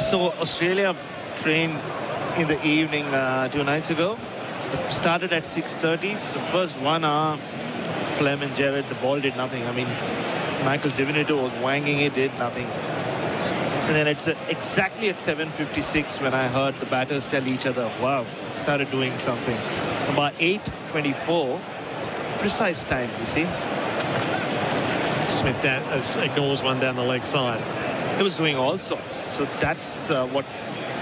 So Australia trained in the evening 2 nights ago. Started at 6:30. The first 1 hour, Fleming and Gerard, the ball did nothing. I mean, Michael Divinito was wanging it, did nothing. And then it's exactly at 7:56 when I heard the batters tell each other, wow, started doing something. About 8:24, precise times, you see. Smith ignores one down the leg side. It was doing all sorts. So that's what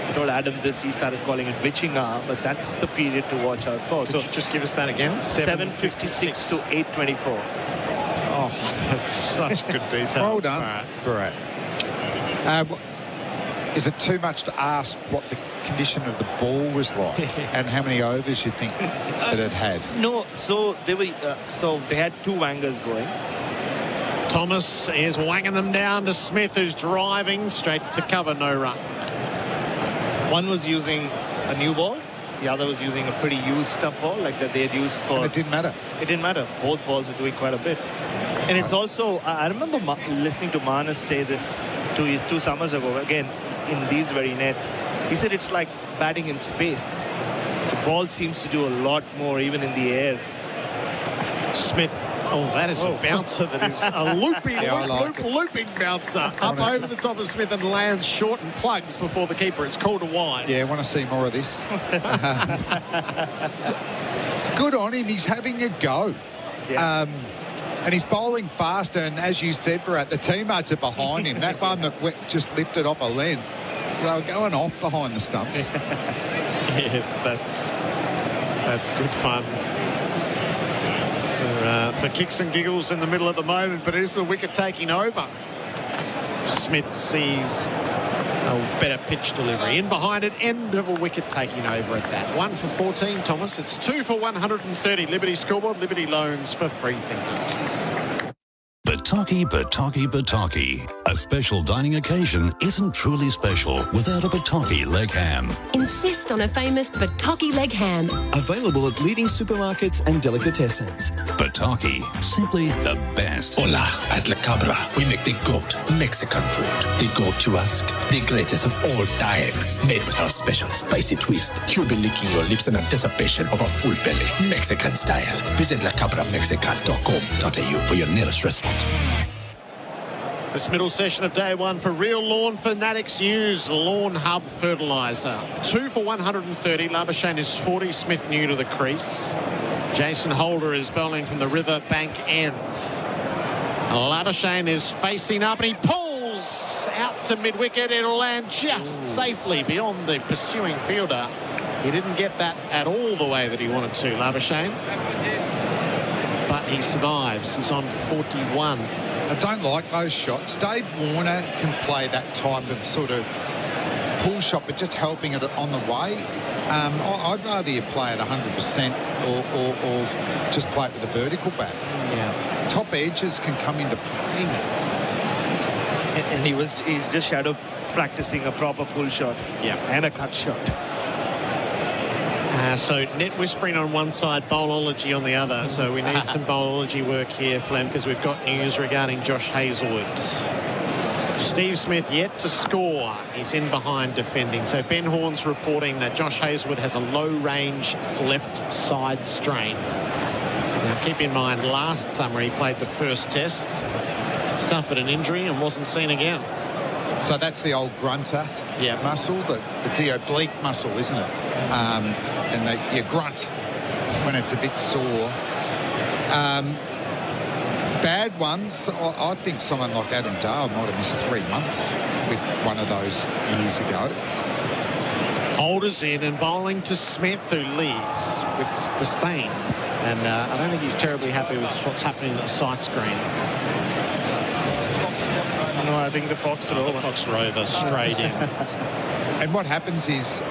I told Adam this. He started calling it witching hour, but that's the period to watch out for. Could you just give us that again? 7:56 to 8:24. Oh, that's such good detail. Well done, Bharat. Is it too much to ask what the condition of the ball was like and how many overs you think that it had? No, so they were. So they had 2 wangers going. Thomas is whanging them down to Smith, who's driving straight to cover, no run. One was using a new ball. The other was using a pretty used stuff ball, like that they had used for. And it didn't matter. It didn't matter. Both balls were doing quite a bit. And it's also, I remember listening to Manas say this 2 summers ago, again, in these very nets. He said it's like batting in space. The ball seems to do a lot more, even in the air. Smith. Oh, that is a bouncer that is a looping bouncer up over the top of Smith and lands short and plugs before the keeper. It's called a wide. Yeah, I want to see more of this. Good on him. He's having a go. Yeah. And he's bowling faster. And as you said, Bharat, the teammates are behind him. That one that just lifted off a length, they were going off behind the stumps. Yes, that's good fun. For kicks and giggles in the middle at the moment, but it is the wicket taking over. Smith sees a better pitch delivery. In behind it, end of a wicket taking over at that. 1 for 14, Thomas. It's 2 for 130. Liberty scoreboard, Liberty loans for free thinkers. Bataki, Bataki, Bataki. A special dining occasion isn't truly special without a Bataki leg ham. Insist on a famous Bataki leg ham. Available at leading supermarkets and delicatessens. Bataki, simply the best. Hola, at La Cabra, we make the GOAT Mexican food. The GOAT, you ask? The greatest of all time. Made with our special spicy twist. You'll be licking your lips in anticipation of a full belly, Mexican style. Visit lacabramexican.com.au for your nearest restaurant. This middle session of day 1 for real lawn fanatics. Use Lawn Hub fertiliser. 2 for 130. Labuschagne is 40. Smith new to the crease. Jason Holder is bowling from the river bank end. Labuschagne is facing up and he pulls out to mid-wicket. It'll land just safely beyond the pursuing fielder. He didn't get that at all the way that he wanted to, Labuschagne. But he survives. He's on 41. I don't like those shots. Dave Warner can play that type of sort of pull shot, but just helping it on the way. I'd rather you play it 100% or just play it with a vertical bat. Yeah. Top edges can come into play. And he's just shadow practicing a proper pull shot. Yeah. And a cut shot. So net whispering on one side, bowlology on the other. So we need some bowlology work here, Flem, because we've got news regarding Josh Hazlewood. Steve Smith yet to score. He's in behind defending. So Ben Horn's reporting that Josh Hazlewood has a low-range left side strain. Now, keep in mind, last summer he played the first test, suffered an injury and wasn't seen again. So that's the old grunter muscle, it's the oblique muscle, isn't it? And you grunt when it's a bit sore. Bad ones, I think someone like Adam Dale might have missed 3 months with one of those years ago. Holder's in and bowling to Smith, who leads with disdain. And I don't think he's terribly happy with what's happening at the sight screen. No, I think the Fox Rover straight in. And what happens is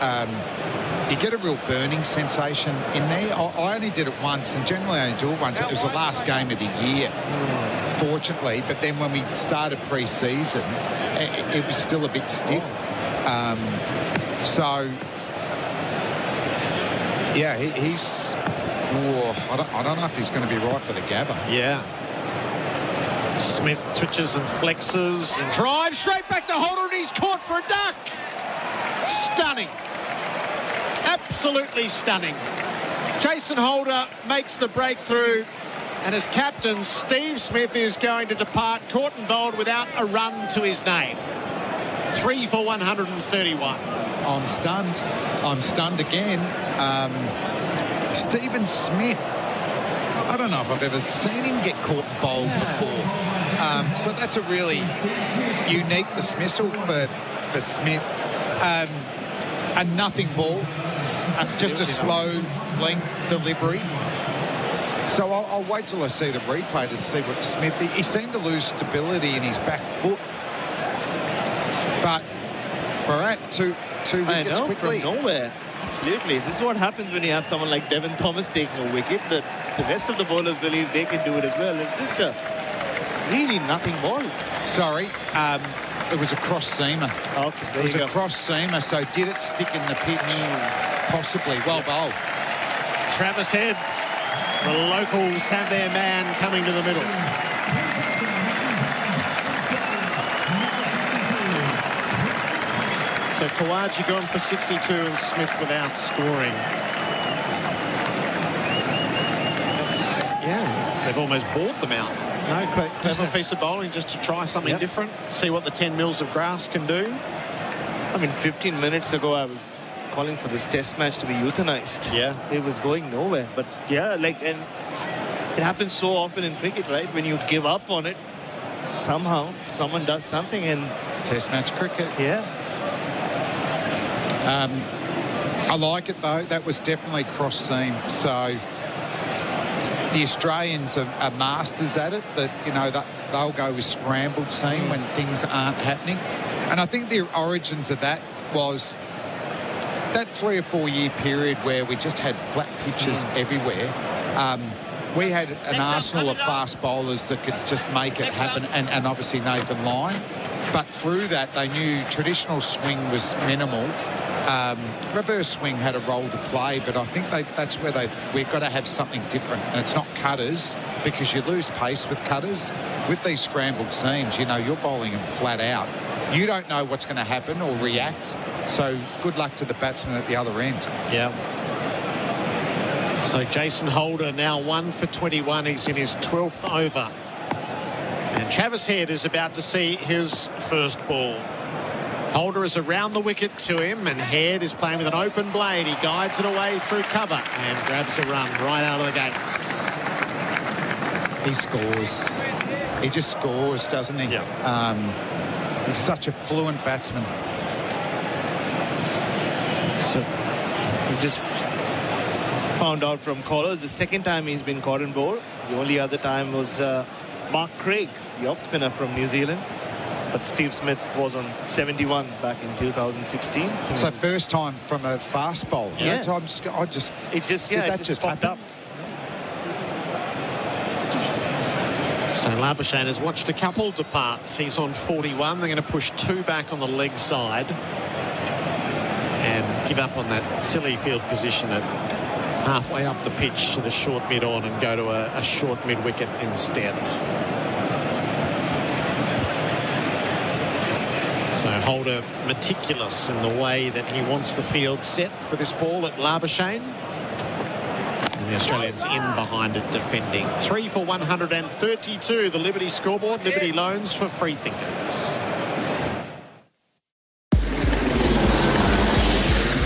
you get a real burning sensation in there. I only did it once, and generally I only do it once. It was the last game of the year, fortunately. But then when we started pre-season, it was still a bit stiff. So, yeah, he's... I don't know if he's going to be right for the Gabba. Yeah. Smith twitches and flexes and drives straight back to Holder, and he's caught for a duck. Stunning. Absolutely stunning. Jason Holder makes the breakthrough, and as captain, Steve Smith is going to depart caught and bowled without a run to his name. 3 for 131. I'm stunned. I'm stunned again. Stephen Smith, I don't know if I've ever seen him get caught and bowled before. So that's a really unique dismissal for Smith. A nothing ball, just a slow length delivery. So I'll wait till I see the replay to see what Smith... He seemed to lose stability in his back foot. But Bharat, two wickets quickly. From nowhere. Absolutely. This is what happens when you have someone like Devon Thomas taking a wicket. The rest of the bowlers believe they can do it as well. It's just a really nothing ball. Sorry, it was a cross-seamer. Okay, it was a cross-seamer, so did it stick in the pitch? Possibly. Well bowled. Travis Heads. The locals have their man coming to the middle. So Kawaji gone for 62 and Smith without scoring. They've almost bought them out. No, clever piece of bowling just to try something different, see what the 10 mils of grass can do. I mean, 15 minutes ago, I was calling for this test match to be euthanized. Yeah. It was going nowhere. But yeah, and it happens so often in cricket, right? When you give up on it, somehow someone does something. And test match cricket. Yeah. I like it though. That was definitely cross seam. So the Australians are masters at it. That they'll go with scrambled seam when things aren't happening. And I think the origins of that was that 3 or 4 year period where we just had flat pitches everywhere. We had an arsenal of fast bowlers that could just make it happen, and obviously Nathan Lyon. But through that, they knew traditional swing was minimal. Reverse swing had a role to play, but I think that's where we've got to have something different. And it's not cutters, because you lose pace with cutters. With these scrambled seams, you're bowling them flat out. You don't know what's going to happen or react. So good luck to the batsman at the other end. Yeah. So Jason Holder now 1 for 21. He's in his 12th over. And Travis Head is about to see his first ball. Holder is around the wicket to him, and Head is playing with an open blade. He guides it away through cover and grabs a run right out of the gates. He scores. He just scores, doesn't he? Yeah. He's such a fluent batsman. So we just found out from callers the second time he's been caught in ball. The only other time was Mark Craig, the off-spinner from New Zealand. But Steve Smith was on 71 back in 2016. So first time from a fast bowler. Yeah. It just popped up. So Labuschagne has watched a couple depart. He's on 41. They're going to push 2 back on the leg side and give up on that silly field position at halfway up the pitch to the short mid-on and go to a short mid-wicket instead. So Holder meticulous in the way that he wants the field set for this ball at Labuschagne. And the Australians in behind it defending. 3 for 132, the Liberty scoreboard. Liberty loans for free thinkers.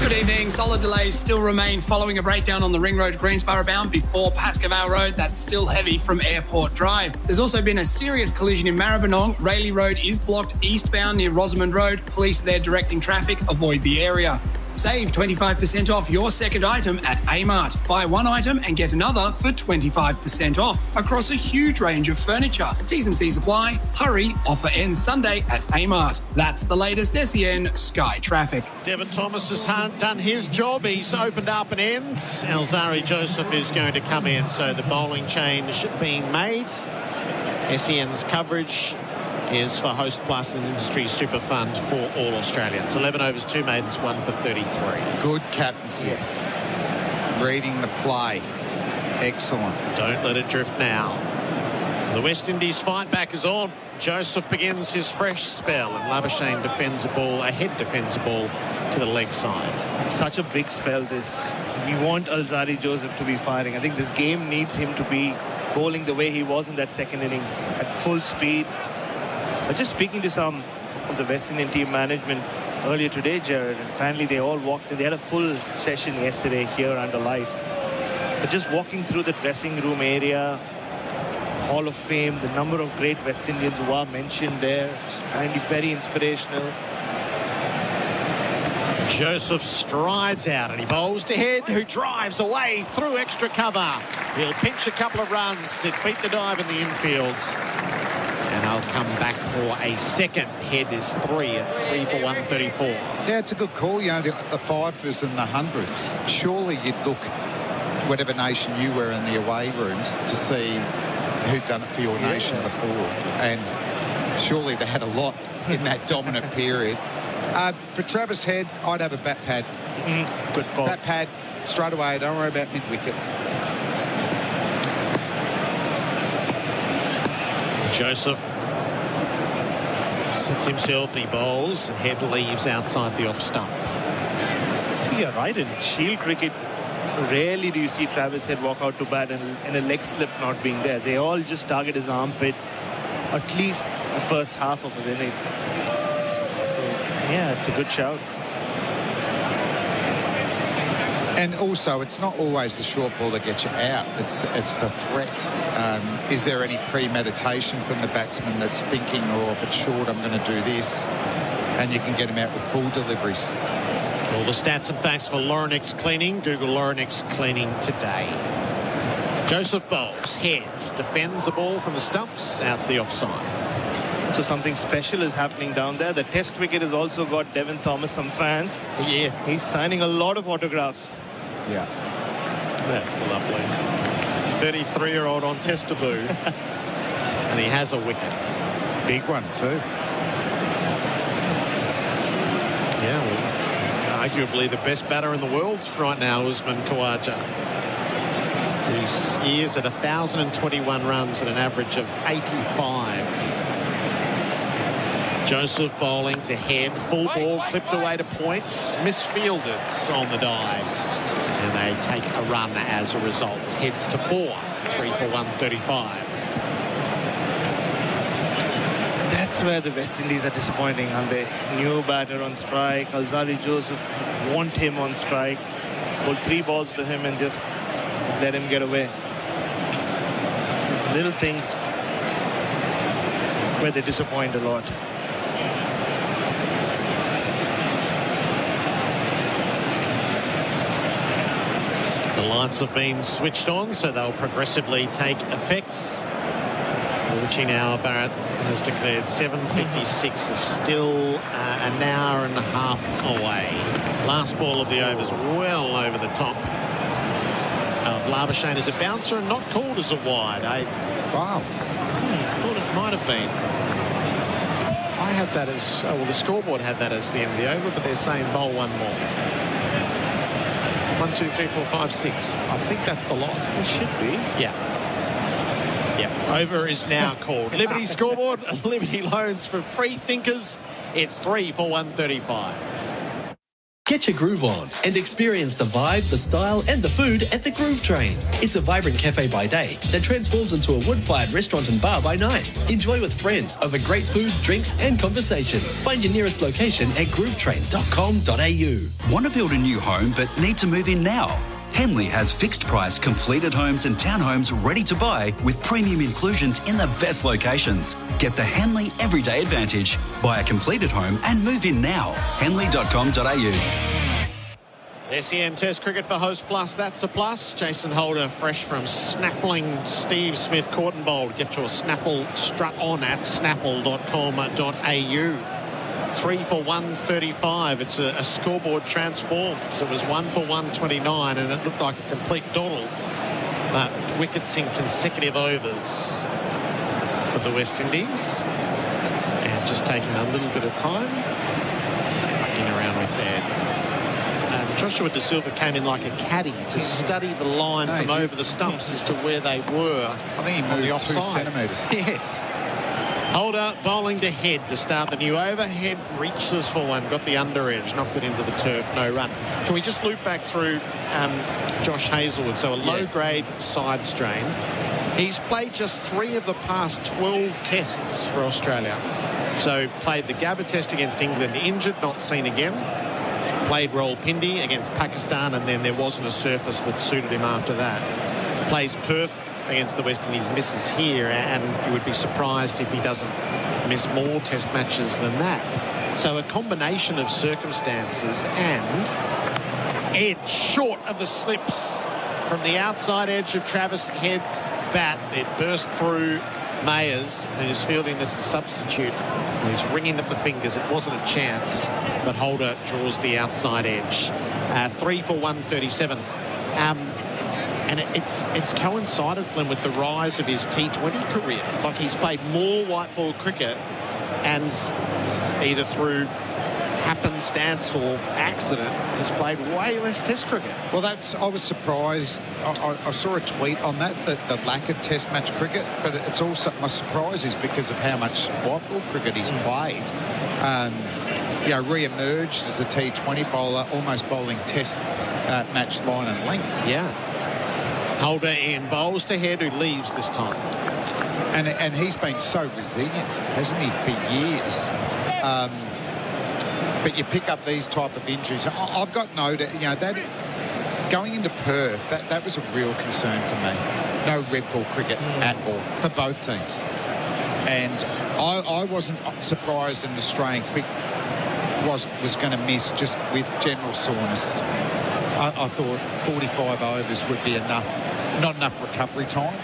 Good evening. Solid delays still remain following a breakdown on the Ring Road Greensborough bound before Pascoe Road. That's still heavy from Airport Drive. There's also been a serious collision in Maribyrnong. Rayleigh Road is blocked eastbound near Rosamond Road. Police are there directing traffic. Avoid the area. Save 25% off your second item at Amart. Buy one item and get another for 25% off across a huge range of furniture. T's and C's apply. Hurry, offer ends Sunday at Amart. That's the latest SEN Sky Traffic. Devon Thomas has done his job. He's opened up an end. Alzari Joseph is going to come in. So the bowling change being made. SEN's coverage is for Host Plus and Industry Super Fund for all Australians. 11 overs, 2 maidens, 1 for 33. Good captaincy. Yes. Reading the play. Excellent. Don't let it drift now. The West Indies fight back is on. Joseph begins his fresh spell, and Labuschagne defends a ball. Ahead defends a ball to the leg side. Such a big spell this. We want Alzarri Joseph to be firing. I think this game needs him to be bowling the way he was in that second innings at full speed. But just speaking to some of the West Indian team management earlier today, Gerard, and apparently they all walked in. They had a full session yesterday here under lights. But just walking through the dressing room area, Hall of Fame, the number of great West Indians who are mentioned there, it's apparently very inspirational. Joseph strides out and he bowls to Head, who drives away through extra cover. He'll pinch a couple of runs. It beat the dive in the infield. And I'll come back for a second. Head is 3. It's 3 for 134. Yeah, it's a good call. You know, the fifers and the hundreds. Surely you'd look, whatever nation you were in the away rooms, to see who'd done it for your nation before. And surely they had a lot in that dominant period. For Travis Head, I'd have a bat pad. Good call. Bat pad straight away. Don't worry about mid-wicket. Joseph sets himself and he bowls, and Head leaves outside the off stump. Yeah, right. In Shield cricket, rarely do you see Travis Head walk out to bat and a leg slip not being there. They all just target his armpit, at least the first half of an inning. So, yeah, it's a good shout. And also, it's not always the short ball that gets you out. It's the threat. Is there any premeditation from the batsman that's thinking, oh, if it's short, I'm going to do this? And you can get him out with full deliveries. All the stats and facts for Laurinix Cleaning. Google Laurinix Cleaning today. Joseph bowls, Heads, defends the ball from the stumps out to the offside. So something special is happening down there. The Test cricket has also got Devin Thomas some fans. Yes. He's signing a lot of autographs. Yeah. That's lovely. 33-year-old on Test debut. And he has a wicket. Big one too. Yeah, well, arguably the best batter in the world right now, Usman Khawaja, whose years at 1,021 runs at an average of 85. Joseph bowling to Head, full ball clipped away to points, misfielded on the dive, and they take a run as a result. Heads to 4, 3 for 135. That's where the West Indies are disappointing, and they new batter on strike. Alzarri Joseph want him on strike. Bowled 3 balls to him and just let him get away. These little things where they disappoint a lot. The lights have been switched on, so they'll progressively take effect. Watching now, Bharat has declared 7:56 is still an hour and a half away. Last ball of the over is well over the top of Labuschagne as a bouncer and not called as a wide. Wow. Thought it might have been. I had that as, well, the scoreboard had that as the end of the over, but they're saying bowl one more. 1, 2, 3, 4, 5, 6. I think that's the line. It should be. Yeah. Yeah. Over is now called. Liberty scoreboard, Liberty loans for free thinkers. It's 3 for 135. Get your groove on and experience the vibe, the style and the food at the Groove Train. It's a vibrant cafe by day that transforms into a wood-fired restaurant and bar by night. Enjoy with friends over great food, drinks and conversation. Find your nearest location at groovetrain.com.au. Want to build a new home but need to move in now? Henley has fixed price completed homes and townhomes ready to buy with premium inclusions in the best locations. Get the Henley Everyday Advantage. Buy a completed home and move in now. Henley.com.au. SEN Test cricket for Host Plus. That's a plus. Jason Holder fresh from snaffling Steve Smith caught and bowled. Get your snaffle strut on at snaffle.com.au. 3 for 135. It's a scoreboard transformed. So it was 1 for 129 and it looked like a complete dawdle. But wickets in consecutive overs for the West Indies. And just taking a little bit of time. They're fucking around with that. Joshua De Silva came in like a caddy to study the line from over the stumps as to where they were. I think he moved 2 centimetres. Yes. Holder bowling to Head to start the new over. Head reaches for one, got the under edge, knocked it into the turf, no run. Can we just loop back through Josh Hazlewood? So a low-grade side strain. He's played just 3 of the past 12 tests for Australia. So played the Gabba test against England, injured, not seen again. Played Rawalpindi against Pakistan, and then there wasn't a surface that suited him after that. Plays Perth against the West Indies, misses here, and you would be surprised if he doesn't miss more test matches than that. So a combination of circumstances, and edge short of the slips from the outside edge of Travis Head's bat. It burst through Mayers, who's fielding this as a substitute. He's ringing up the fingers. It wasn't a chance, but Holder draws the outside edge. 3 for 137. And it's coincided, Flynn, with the rise of his T20 career. Like, he's played more white ball cricket, and either through happenstance or accident has played way less test cricket. Well, I was surprised. I saw a tweet on that, the lack of test match cricket, but it's also, my surprise is because of how much white ball cricket he's played. You know, re-emerged as a T20 bowler, almost bowling test match line and length. Yeah. Holder in bowls to Head, who leaves this time. And he's been so resilient, hasn't he, for years. But you pick up these type of injuries. I've got noted, you know, that going into Perth, that was a real concern for me. No red ball cricket at all for both teams. And I wasn't surprised an Australian quick was going to miss just with general soreness. I thought 45 overs would be enough, not enough recovery time,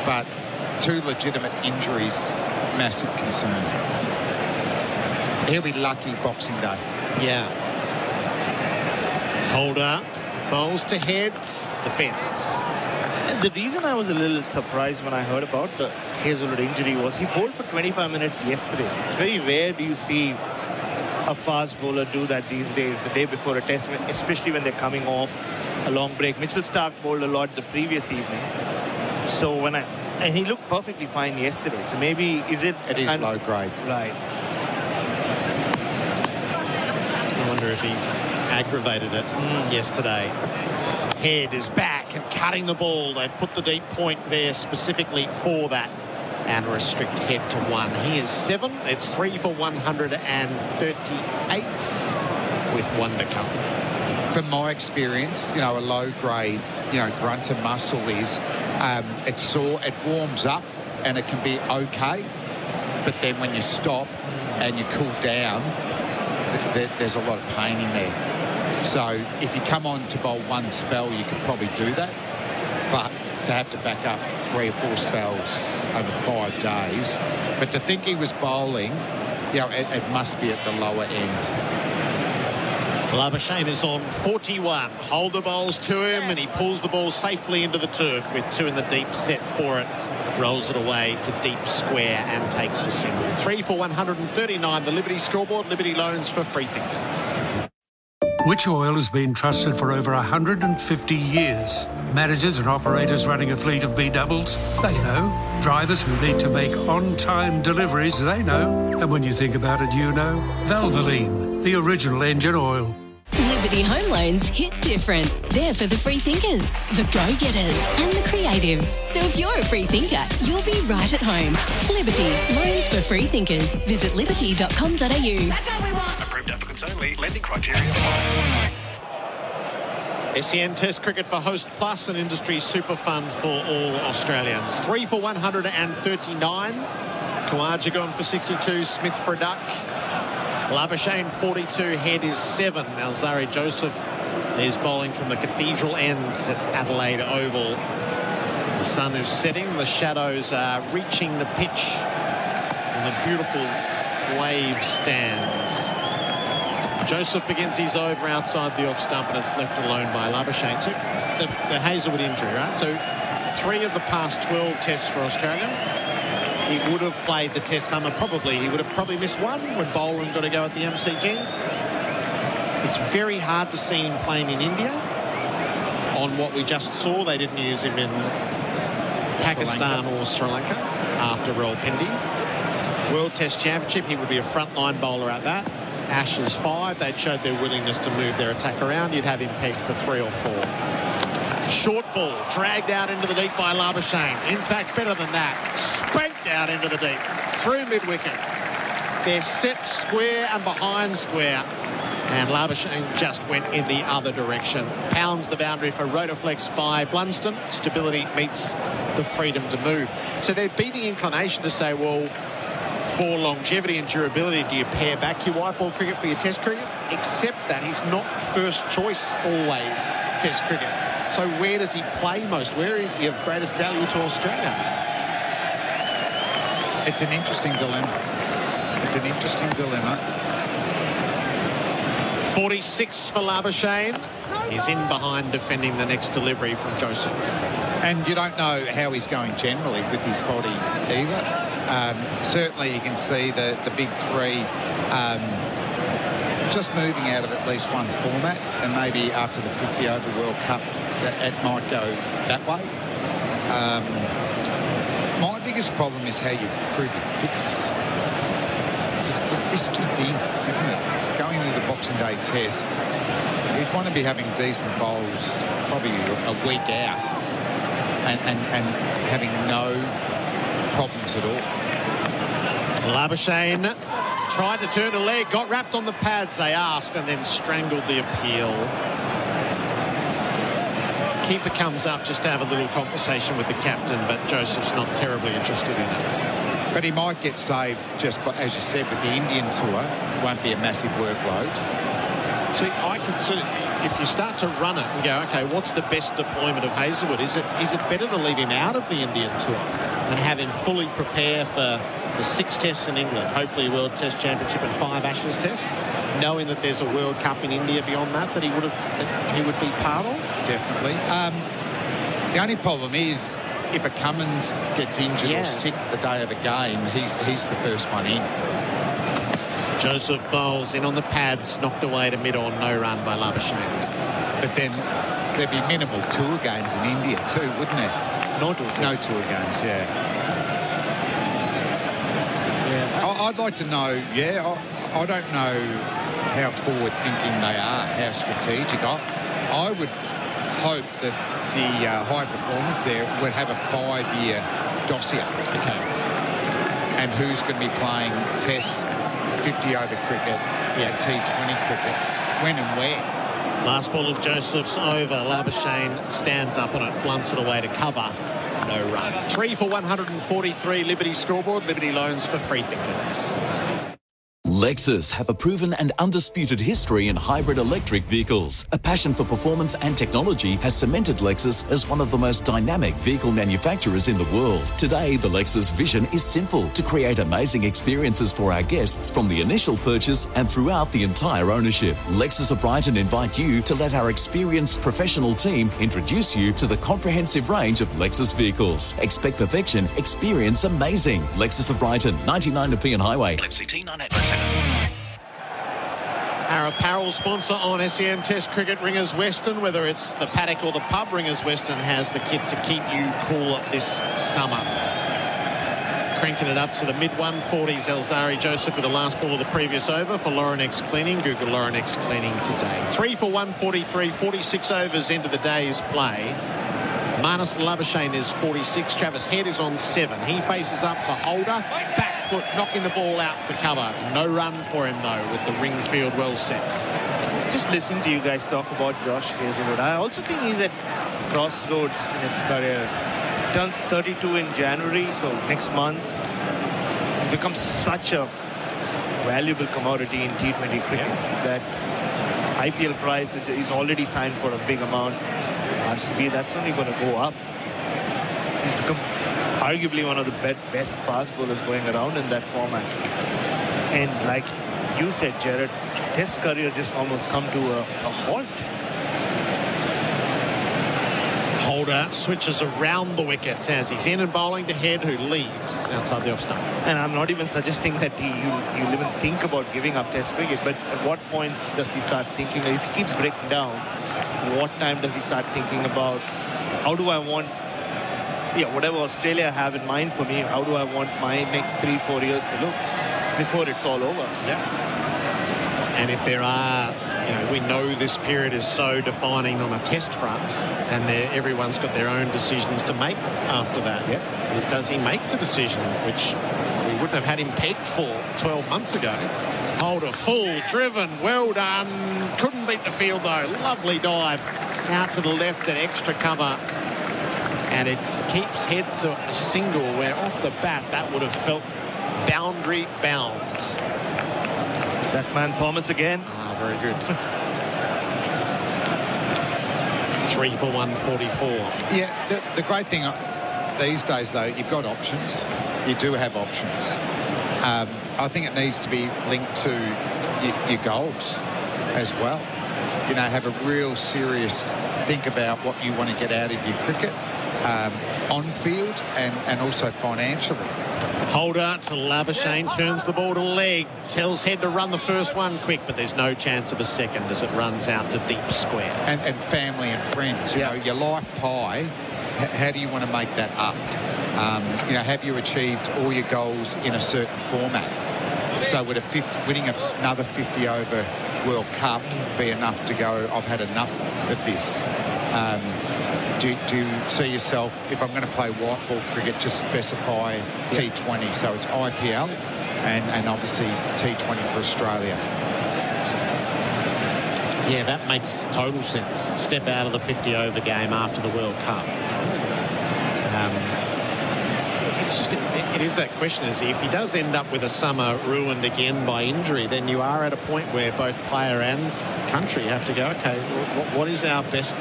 but 2 legitimate injuries, massive concern. He'll be lucky Boxing Day. Yeah. Holder bowls to Head, defence. The reason I was a little surprised when I heard about the Hazlewood injury was he bowled for 25 minutes yesterday. It's very rare do you see a fast bowler do that these days, the day before a test, especially when they're coming off a long break. Mitchell Starc bowled a lot the previous evening. So and he looked perfectly fine yesterday. So maybe it is low grade. Right. I wonder if he aggravated it yesterday. Head is back and cutting the ball. They've put the deep point there specifically for that and restrict Head to 1. He is 7. It's 3 for 138 with 1 to come. From my experience, you know, a low grade, you know, grunter muscle is it's sore, it warms up and it can be okay, but then when you stop and you cool down, there's a lot of pain in there. So if you come on to bowl 1 spell, you could probably do that, but to have to back up 3 or 4 spells over 5 days, but to think he was bowling, you know, it must be at the lower end. Labuschagne is on 41. Holder bowls to him and he pulls the ball safely into the turf with 2 in the deep, set for it. Rolls it away to deep square and takes a single. 3 for 139. The Liberty scoreboard. Liberty loans for free thinkers. Which Oil has been trusted for over 150 years. Managers and operators running a fleet of B-doubles, they know. Drivers who need to make on-time deliveries, they know. And when you think about it, you know. Valvoline, the original engine oil. Liberty Home Loans hit different. They're for the free thinkers, the go-getters and the creatives. So if you're a free thinker, you'll be right at home. Liberty, loans for free thinkers. Visit liberty.com.au. That's how we want. Approved applicants only. Lending criteria apply. SEN Test Cricket for Host Plus, an industry super fund for all Australians. 3 for 139. Kawaja gone for 62. Smith for a duck. Labuschagne 42, Head is 7. Now Zari Joseph is bowling from the cathedral ends at Adelaide Oval. The sun is setting, the shadows are reaching the pitch, and the beautiful wave stands. Joseph begins his over outside the off stump, and it's left alone by Labuschagne. So the Hazlewood injury, right? So 3 of the past 12 tests for Australia. He would have played the test summer, probably. He would have probably missed 1 when Boland got to go at the MCG. It's very hard to see him playing in India. On what we just saw, they didn't use him in Pakistan or Sri Lanka after Rawalpindi. World Test Championship, he would be a frontline bowler at that. Ashes 5, they'd showed their willingness to move their attack around. You'd have him pegged for 3 or 4. Short ball, dragged out into the deep by Labuschagne. In fact, better than that, spanked out into the deep, through mid-wicket. They're set square and behind square. And Labuschagne just went in the other direction. Pounds the boundary for Rotaflex by Blunston. Stability meets the freedom to move. So there'd be the inclination to say, well, for longevity and durability, do you pare back your white ball cricket for your test cricket? Except that he's not first choice always test cricket. So where does he play most? Where is he of greatest value to Australia? It's an interesting dilemma. It's an interesting dilemma. 46 for Labuschagne. He's in behind defending the next delivery from Joseph. And you don't know how he's going generally with his body either. Certainly you can see the big three just moving out of at least one format, and maybe after the 50 over World Cup it might go that way. My biggest problem is how you improve your fitness. It's a risky thing, isn't it? Going into the Boxing Day test, you'd want to be having decent bowls probably a week out and having no problems at all. Labuschagne tried to turn a leg, got wrapped on the pads, they asked, and then strangled the appeal. Keeper comes up just to have a little conversation with the captain, but Joseph's not terribly interested in it. But he might get saved just, as you said, with the Indian tour. Won't be a massive workload. See, I consider if you start to run it and go, OK, what's the best deployment of Hazlewood? Is it better to leave him out of the Indian tour and have him fully prepare for the 6 tests in England, hopefully a World Test Championship and 5 Ashes tests, knowing that there's a World Cup in India beyond that he would be part of? Definitely. The only problem is if a Cummins gets injured or sick the day of a game, he's the first one in. Joseph bowls in on the pads, knocked away to mid-on, no run by Labuschagne. But then there'd be minimal tour games in India too, wouldn't there? No tour games, yeah. I'd like to know, I don't know how forward-thinking they are, how strategic. I would hope that the high performance there would have a 5-year dossier. Okay. And who's going to be playing tests, 50-over cricket, T20 cricket, when and where. Last ball of Joseph's over. Labuschagne stands up on it, blunts it away to cover. No run. 3 for 143 Liberty scoreboard. Liberty loans for free thinkers. Lexus have a proven and undisputed history in hybrid electric vehicles. A passion for performance and technology has cemented Lexus as one of the most dynamic vehicle manufacturers in the world. Today, the Lexus vision is simple: to create amazing experiences for our guests from the initial purchase and throughout the entire ownership. Lexus of Brighton invite you to let our experienced professional team introduce you to the comprehensive range of Lexus vehicles. Expect perfection, experience amazing. Lexus of Brighton, 99 Nepean Highway. LMCT 987. Our apparel sponsor on SEN Test Cricket, Ringers Western. Whether it's the paddock or the pub, Ringers Western has the kit to keep you cool this summer. Cranking it up to the mid-140s, Elzari Joseph with the last ball of the previous over for Laurenex Cleaning. Google Laurenex Cleaning today. 3 for 143, 46 overs into the day's play. Marnus Labuschagne is 46. Travis Head is on 7. He faces up to Holder. Back foot, knocking the ball out to cover. No run for him, though, with the ring field well set. Just listening to you guys talk about Josh Hazlewood, I also think he's at crossroads in his career. Turns 32 in January, so next month. He's become such a valuable commodity in T20 cricket that IPL price is already signed for a big amount. RCB, that's only going to go up. He's become arguably one of the best fast bowlers going around in that format. And like you said, Gerard, Test career just almost come to a halt. Holder switches around the wicket as he's in and bowling to Head, who leaves outside the off stump. And I'm not even suggesting that you even think about giving up Test cricket, but at what point does he start thinking, if he keeps breaking down, what time does he start thinking about, how do I want Yeah, whatever Australia have in mind for me, how do I want my next 3-4 years to look before it's all over? Yeah. And if there are, we know this period is so defining on a test front, and everyone's got their own decisions to make after that. Yeah. Does he make the decision, which we wouldn't have had him pegged for 12 months ago? Holder full, driven, well done. Couldn't beat the field, though. Lovely dive out to the left at extra cover. And it keeps head to a single where off the bat that would have felt boundary bound. That man Thomas again. Ah, very good. 3 for 144. Yeah, the great thing these days, though, you've got options. You do have options. I think it needs to be linked to your goals as well. Have a real serious think about what you want to get out of your cricket. On field and also financially. Holder to Labuschagne, turns the ball to leg, tells Head to run the first one quick, but there's no chance of a second as it runs out to deep square. And family and friends, your life pie, how do you want to make that up? Have you achieved all your goals in a certain format? So would winning another 50 over World Cup be enough to go, I've had enough of this? Do you see yourself, if I'm going to play white ball cricket, just specify T20, so it's IPL and obviously T20 for Australia? Yeah, that makes total sense. Step out of the 50 over game after the World Cup. It's just, it is that question, is if he does end up with a summer ruined again by injury, then you are at a point where both player and country have to go, okay, what is our best?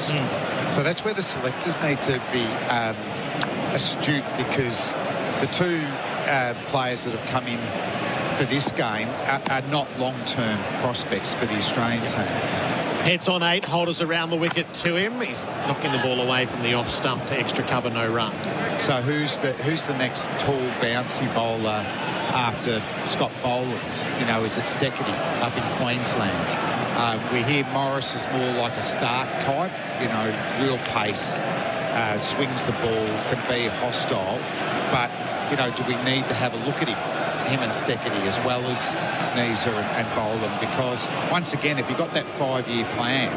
So that's where the selectors need to be astute, because the two players that have come in for this game are not long-term prospects for the Australian team. Heads on 8, Holders around the wicket to him. He's knocking the ball away from the off stump to extra cover, no run. So who's the next tall, bouncy bowler after Scott Boland? Is it Steckity up in Queensland? We hear Morris is more like a Stark type, real pace, swings the ball, can be hostile. But, do we need to have a look at him and Steckity as well as Neeser and Boland? Because once again, if you got that 5-year plan,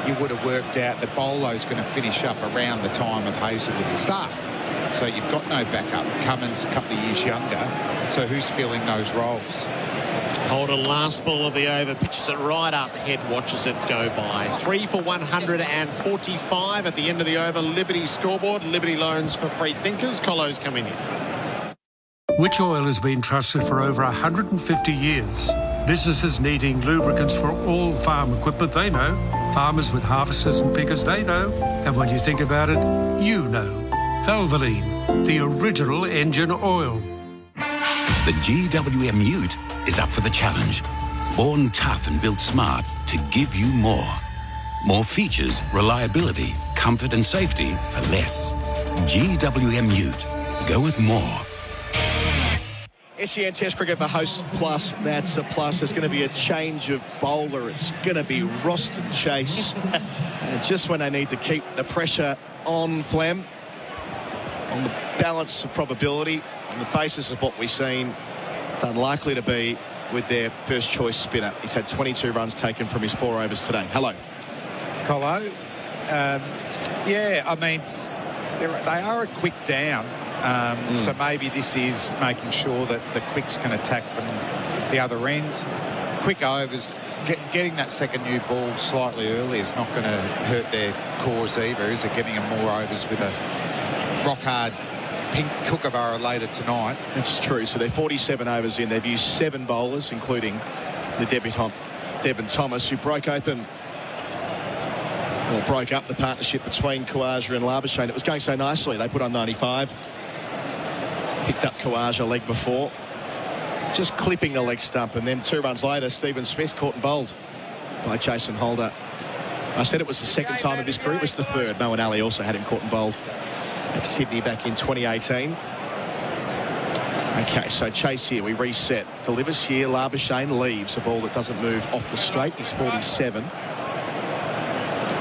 you would have worked out that Bolo's going to finish up around the time of Hazelwood and Stark. So you've got no backup. Cummins a couple of years younger. So who's filling those roles? Holder, last ball of the over, pitches it right up. Head watches it go by. 3 for 145 at the end of the over. Liberty scoreboard. Liberty loans for free thinkers. Colo's coming in. Which oil has been trusted for over 150 years? Businesses needing lubricants for all farm equipment, they know. Farmers with harvesters and pickers, they know. And when you think about it, you know. Valvoline, the original engine oil. The GWM Ute is up for the challenge. Born tough and built smart to give you more. More features, reliability, comfort and safety for less. GWM Ute. Go with more. SEN Test Cricket for Host Plus. That's a plus. There's going to be a change of bowler. It's going to be Roston Chase. And just when they need to keep the pressure on Flem, on the balance of probability, on the basis of what we've seen, it's unlikely to be with their first choice spinner. He's had 22 runs taken from his 4 overs today. Hello. Colo. Yeah, I mean, they are a quick down. So maybe this is making sure that the quicks can attack from the other end. Quick overs, getting that second new ball slightly early is not going to hurt their cause either, is it? Giving them more overs with a rock-hard pink kookaburra later tonight. That's true. So they're 47 overs in. They've used 7 bowlers, including the debutant Devon Thomas, who broke up the partnership between Khawaja and Labuschagne. It was going so nicely. They put on 95. Picked up Khawaja leg before, just clipping the leg stump, and then 2 runs later, Stephen Smith caught and bowled by Jason Holder. I said it was the second time of his career. It was the third. Moeen Ali also had him caught and bowled at Sydney back in 2018. Okay, so Chase here, we reset. Delivers here, Labuschagne leaves a ball that doesn't move off the straight. He's 47.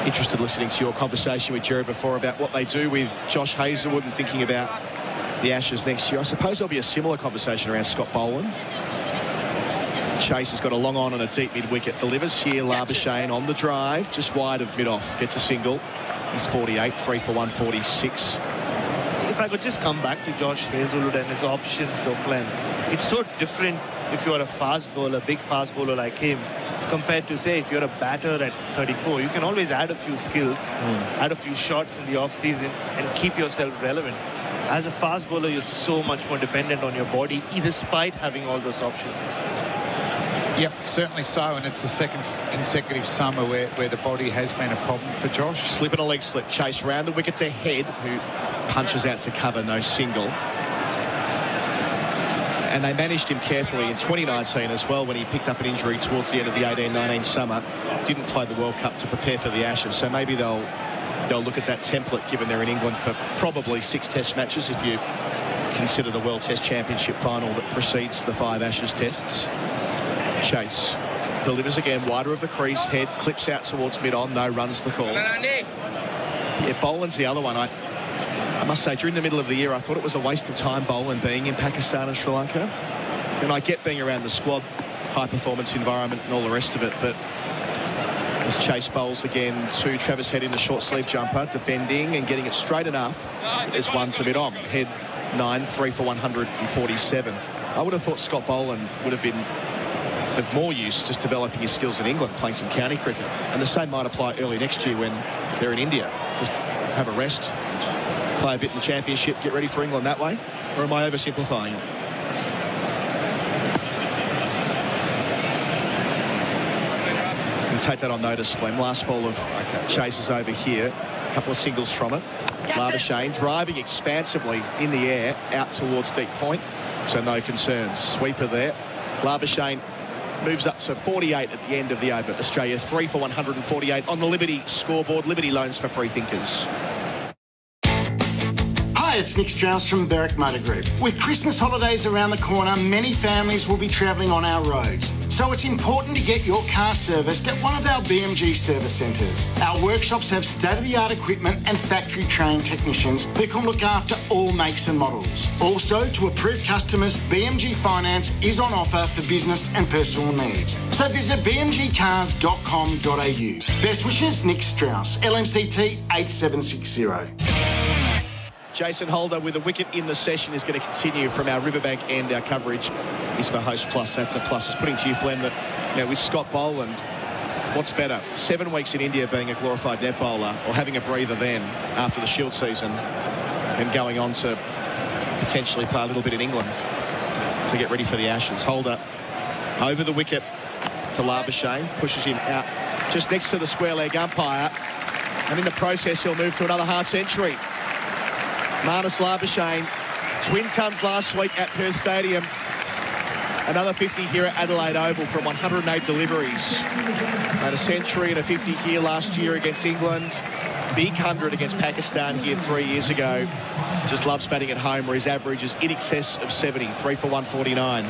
Interested listening to your conversation with Gerard before about what they do with Josh Hazlewood and thinking about the Ashes next year. I suppose there'll be a similar conversation around Scott Boland. Chase has got a long on and a deep mid-wicket. Delivers here, Labuschagne on the drive, just wide of mid-off. Gets a single. He's 48, 3 for 146. If I could just come back to Josh Hazlewood and his options, though, Flem. It's so different if you're a fast bowler, big fast bowler like him, as compared to, say, if you're a batter at 34. You can always add a few skills, add a few shots in the off-season, and keep yourself relevant. As a fast bowler, you're so much more dependent on your body, despite having all those options. Yep, certainly so, and it's the second consecutive summer where the body has been a problem for Josh. Slip and a leg slip. Chase round the wicket to Head, who punches out to cover, no single. And they managed him carefully in 2019 as well, when he picked up an injury towards the end of the 18-19 summer. Didn't play the World Cup to prepare for the Ashes, so maybe they'll look at that template, given they're in England for probably 6 Test matches, if you consider the World Test Championship final that precedes the 5 Ashes tests. Chase delivers again, wider of the crease. Head clips out towards mid-on. No runs the call. Yeah, Boland's the other one. I must say, during the middle of the year, I thought it was a waste of time Boland being in Pakistan and Sri Lanka. And I get being around the squad, high-performance environment and all the rest of it, but as Chase bowls again to Travis Head in the short sleeve jumper, defending and getting it straight enough, there's one to mid-on. Head 9, 3 for 147. I would have thought Scott Boland would have been of more use just developing his skills in England, playing some county cricket. And the same might apply early next year when they're in India. Just have a rest, play a bit in the championship, get ready for England that way. Or am I oversimplifying it? And take that on notice, Flem. Last ball of Chase's over here. A couple of singles from it. Labuschagne driving expansively in the air out towards deep point. So no concerns. Sweeper there. Labuschagne moves up to 48 at the end of the over. Australia 3 for 148 on the Liberty scoreboard. Liberty loans for free thinkers. Hi, it's Nick Strauss from Berwick Motor Group. With Christmas holidays around the corner, many families will be travelling on our roads. So it's important to get your car serviced at one of our BMG service centres. Our workshops have state-of-the-art equipment and factory-trained technicians who can look after all makes and models. Also, to approved customers, BMG Finance is on offer for business and personal needs. So visit bmgcars.com.au. Best wishes, Nick Strauss, LMCT 8760. Jason Holder with a wicket in the session is going to continue from our Riverbank end. Our coverage is for Host Plus. That's a plus. It's putting to you, Flem, that with Scott Boland, what's better, 7 weeks in India being a glorified net bowler, or having a breather then after the Shield season and going on to potentially play a little bit in England to get ready for the Ashes? Holder over the wicket to Labuschagne, pushes him out just next to the square leg umpire, and in the process he'll move to another half century. Marnus Labuschagne, twin tons last week at Perth Stadium. Another 50 here at Adelaide Oval from 108 deliveries. Made a century and a 50 here last year against England. Big 100 against Pakistan here 3 years ago. Just loves batting at home, where his average is in excess of 70. 3 for 149.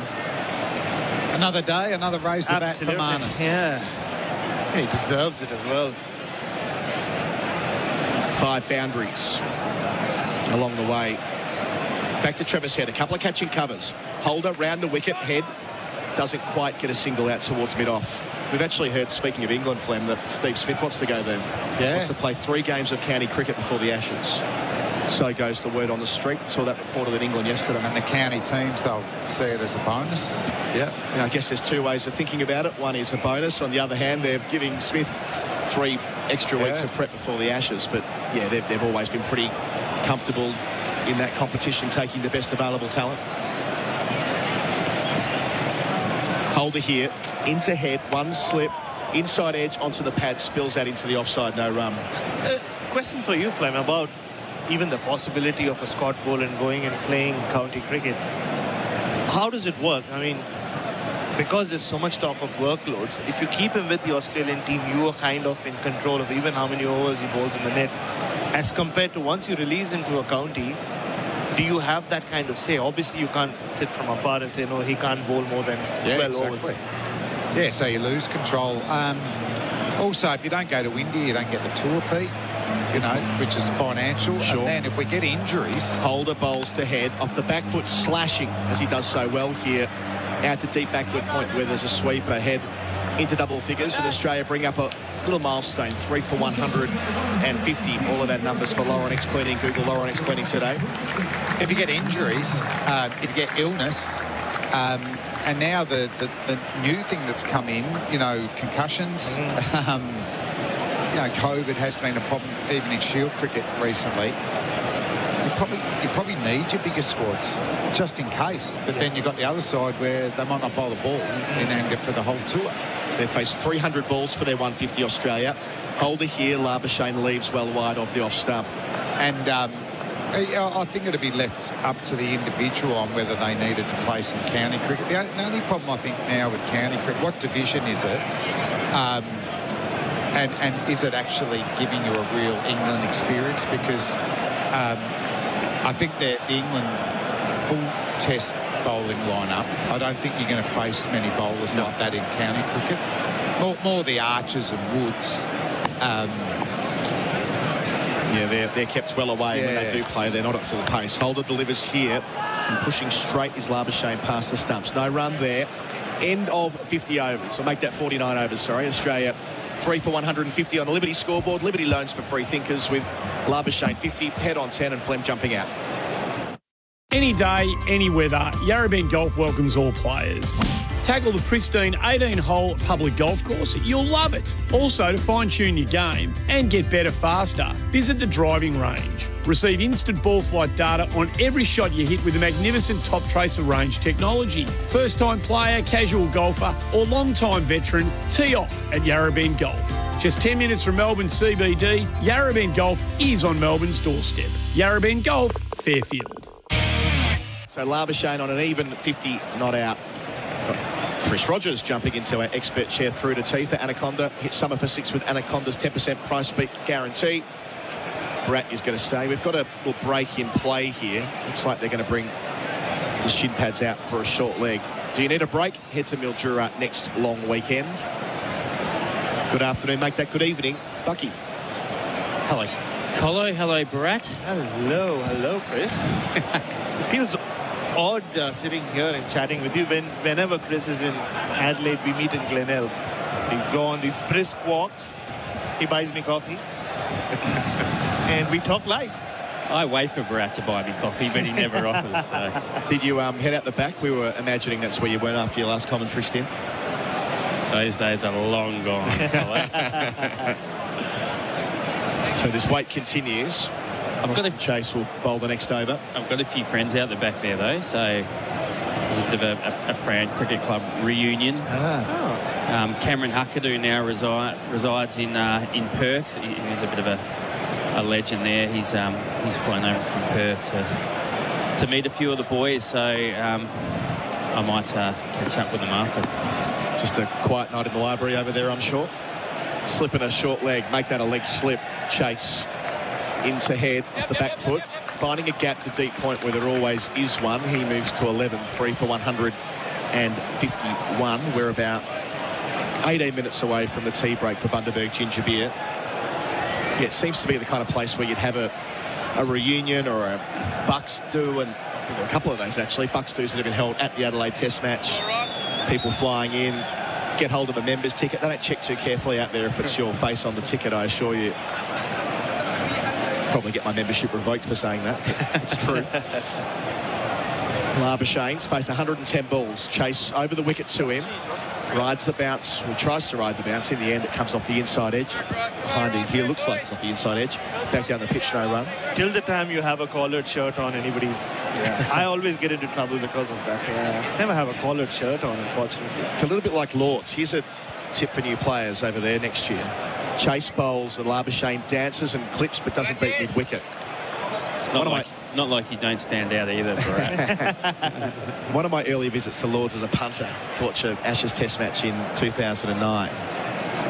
Another day, another raise the bat for Marnus. Yeah, he deserves it as well. 5 boundaries along the way. Back to Travis Head. A couple of catching covers. Holder round the wicket. Head doesn't quite get a single out towards mid-off. We've actually heard, speaking of England, Flem, that Steve Smith wants to go there. Yeah. Wants to play 3 games of county cricket before the Ashes. So goes the word on the street. Saw that reported in England yesterday. And the county teams, they'll see it as a bonus. Yeah. And I guess there's 2 ways of thinking about it. One is a bonus. On the other hand, they're giving Smith 3 extra weeks of prep before the Ashes. But yeah, they've always been pretty comfortable in that competition, taking the best available talent. Holder here, into Head, 1 slip, inside edge onto the pad, spills out into the offside, no run. Question for you, Flem, about even the possibility of a Scott Boland going and playing county cricket. How does it work? I mean, because there's so much talk of workloads, if you keep him with the Australian team, you are kind of in control of even how many overs he bowls in the nets, as compared to once you release him to a county. Do you have that kind of say? Obviously, you can't sit from afar and say, no, he can't bowl more than 12 overs. Yeah, so you lose control. Also, if you don't go to India, you don't get the tour fee, you know, which is financial. Sure. And then if we get injuries... Holder bowls to head, off the back foot, slashing, as he does so well here, out to deep backward point where there's a sweep ahead into double figures, and Australia bring up a little milestone, 3 for 150. All of our numbers for Lauren X Cleaning. Google Lauren X Cleaning today. If you get injuries, if you get illness, and now the new thing that's come in, you know, concussions, you know, COVID has been a problem even in Shield cricket recently. You probably need your bigger squads just in case. But then you've got the other side where they might not bowl the ball in anger for the whole tour. They face 300 balls for their 150 Australia. Holder here, Labuschagne leaves well wide of the off stump. And I think it'll be left up to the individual on whether they needed to play some county cricket. The only problem I think now with county cricket, what division is it? And is it actually giving you a real England experience? Because I think the England full test bowling lineup, I don't think you're going to face many bowlers like that in county cricket. More the Archers and Woods. Yeah, they're kept well away when they do play. They're not at full pace. Holder delivers here, and pushing straight is Labuschagne past the stumps. No run there. End of 50 overs. So make that 49 overs, sorry. Australia 3 for 150 on the Liberty scoreboard. Liberty loans for free thinkers with Labuschagne 50, head on 10 and Flem jumping out. Any day, any weather, Yarrabeen Golf welcomes all players. Tackle the pristine 18-hole public golf course, you'll love it. Also, to fine-tune your game and get better faster, visit the driving range. Receive instant ball flight data on every shot you hit with the magnificent Top Tracer range technology. First-time player, casual golfer or long-time veteran, tee off at Yarrabeen Golf. Just 10 minutes from Melbourne CBD, Yarrabeen Golf is on Melbourne's doorstep. Yarrabeen Golf, Fairfield. So Labuschagne on an even 50, not out. Chris Rogers jumping into our expert chair through to tee for Anaconda. Hit summer for 6 with Anaconda's 10% price beat guarantee. Bharat is going to stay. We've got a little break in play here. Looks like they're going to bring the shin pads out for a short leg. Do you need a break? Head to Mildura next long weekend. Good afternoon, make that good evening. Bucky. Hello, Colo. Hello, Bharat. Hello, Chris. It feels odd sitting here and chatting with you. Whenever Chris is in Adelaide, we meet in Glenelg. We go on these brisk walks. He buys me coffee. And we talk life. I wait for Bharat to buy me coffee, but he never offers. So. Did you head out the back? We were imagining that's where you went after your last commentary stint. Those days are long gone. So this wait continues. Chase will bowl the next over. I've got a few friends out the back there, though, so there's a bit of a Crown Cricket Club reunion. Cameron Huckadoo now resides in Perth. He's a bit of a legend there. He's flown over from Perth to meet a few of the boys, so I might catch up with them after. Just a quiet night in the library over there, I'm sure. Slipping a short leg, make that a leg slip. Chase into head off the back foot, finding a gap to deep point where there always is one. He moves to 11, 3 for 151. We're about 18 minutes away from the tea break for Bundaberg Ginger Beer. Yeah, it seems to be the kind of place where you'd have a reunion or a Bucks do, and a couple of those actually, Bucks do's that have been held at the Adelaide Test match. People flying in, get hold of a member's ticket. They don't check too carefully out there if it's your face on the ticket, I assure you. Probably get my membership revoked for saying that. It's true. Labuschagne's faced 110 balls. Chase over the wicket to him. Rides the bounce. Well, tries to ride the bounce. In the end, it comes off the inside edge. Behind him here, looks like it's off the inside edge. Back down the pitch, no run. Till the time you have a collared shirt on, anybody's... Yeah. I always get into trouble because of that. Yeah. Never have a collared shirt on, unfortunately. It's a little bit like Lords. Here's a tip for new players over there next year. Chase bowls and Labuschagne dances and clips but doesn't beat mid-wicket. It's not like you don't stand out either, Bharat. One of my early visits to Lords as a punter to watch an Ashes Test match in 2009.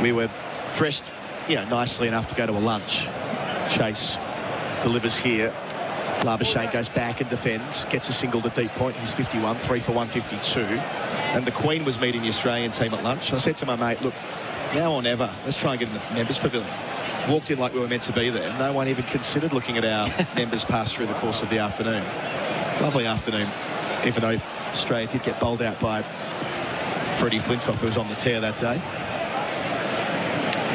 We were dressed, nicely enough to go to a lunch. Chase delivers here. Labuschagne goes back and defends, gets a single to deep point. He's 51, 3 for 152. And the Queen was meeting the Australian team at lunch. I said to my mate, look, Now or never. Let's try and get in the members' pavilion. Walked in like we were meant to be there. No one even considered looking at our members pass through the course of the afternoon. Lovely afternoon, even though Australia did get bowled out by Freddie Flintoff, who was on the tear that day.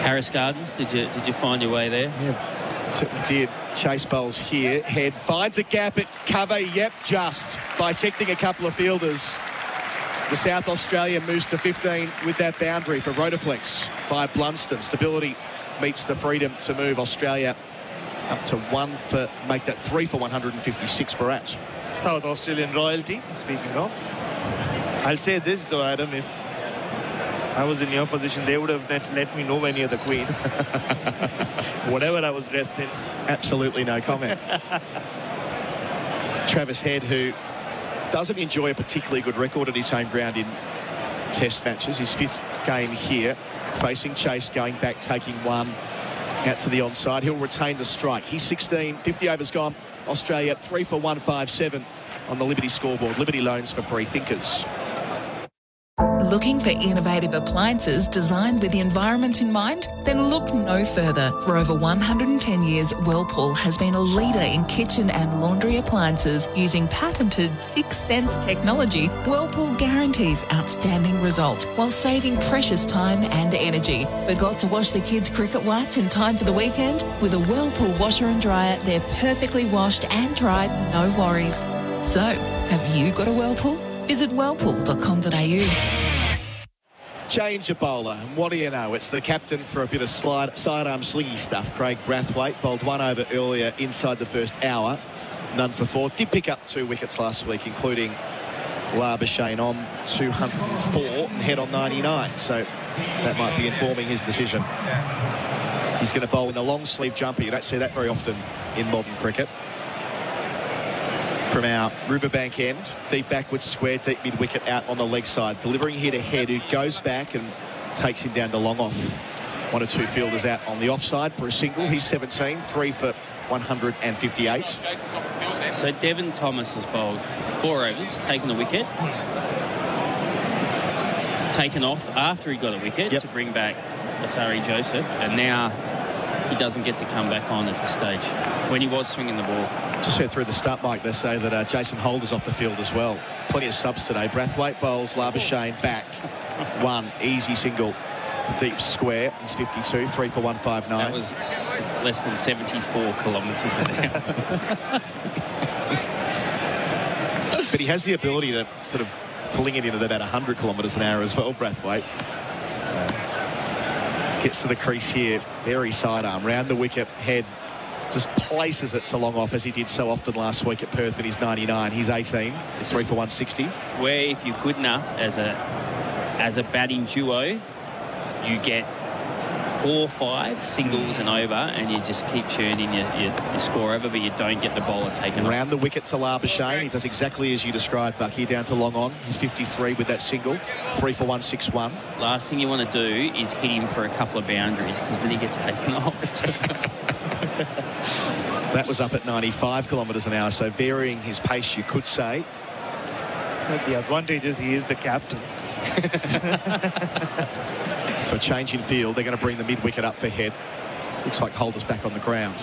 Harris Gardens, did you find your way there? Yeah, certainly did. Chase bowls here. Head finds a gap at cover. Yep, just bisecting a couple of fielders. The South Australian moves to 15 with that boundary for Rotaflex by Blunston. Stability meets the freedom to move. Australia up to make that 3 for 156 Bharat. South Australian royalty, speaking of. I'll say this though, Adam, if I was in your position, they would have let me nowhere near the Queen. Whatever I was dressed in. Absolutely no comment. Travis Head, who doesn't enjoy a particularly good record at his home ground in test matches. His 5th game here, facing Chase, going back, taking one out to the onside. He'll retain the strike. He's 16, 50 overs gone. Australia 3 for 157 on the Liberty scoreboard. Liberty loans for free thinkers. Looking for innovative appliances designed with the environment in mind? Then look no further. For over 110 years, Whirlpool has been a leader in kitchen and laundry appliances. Using patented 6 Sense technology, Whirlpool guarantees outstanding results while saving precious time and energy. Forgot to wash the kids' cricket whites in time for the weekend? With a Whirlpool washer and dryer, they're perfectly washed and dried, no worries. So, have you got a Whirlpool? Visit whirlpool.com.au. Change a bowler, and what do you know? It's the captain for a bit of sidearm slingy stuff. Craig Brathwaite bowled 1 over earlier inside the first hour. None for 4. Did pick up 2 wickets last week, including Labuschagne on 204 and Head on 99. So that might be informing his decision. He's going to bowl in the long sleeve jumper. You don't see that very often in modern cricket. From our Riverbank end, deep backwards square, deep mid-wicket out on the leg side. Delivering here to Head, who goes back and takes him down to long off. 1 or 2 fielders out on the offside for a single. He's 17, 3 for 158. So Devon Thomas has bowled 4 overs, taken the wicket. Taken off after he got a wicket to bring back Asari Joseph. And now he doesn't get to come back on at this stage when he was swinging the ball. Just heard through the start mic, they say that Jason Holder's off the field as well. Plenty of subs today. Brathwaite bowls Labuschagne back. 1 easy single to deep square. He's 52, 3 for 159. That was less than 74 kilometres an hour. But he has the ability to sort of fling it in at about 100 kilometres an hour as well, Brathwaite. Gets to the crease here. Very sidearm. Round the wicket, Head. Just places it to long off, as he did so often last week at Perth in his 99. He's 18, 3 for 160. Where if you're good enough as a batting duo, you get 4, 5 singles and over, and you just keep churning your score over, but you don't get the bowler taken Round the wicket to Labuschagne. He does exactly as you described, Bucky, down to long on. He's 53 with that single, 3 for 161. Last thing you want to do is hit him for a couple of boundaries, because then he gets taken off. That was up at 95 kilometres an hour, so varying his pace, you could say. But the advantage is he is the captain. So change in field. They're going to bring the mid-wicket up for Head. Looks like Holder's back on the ground.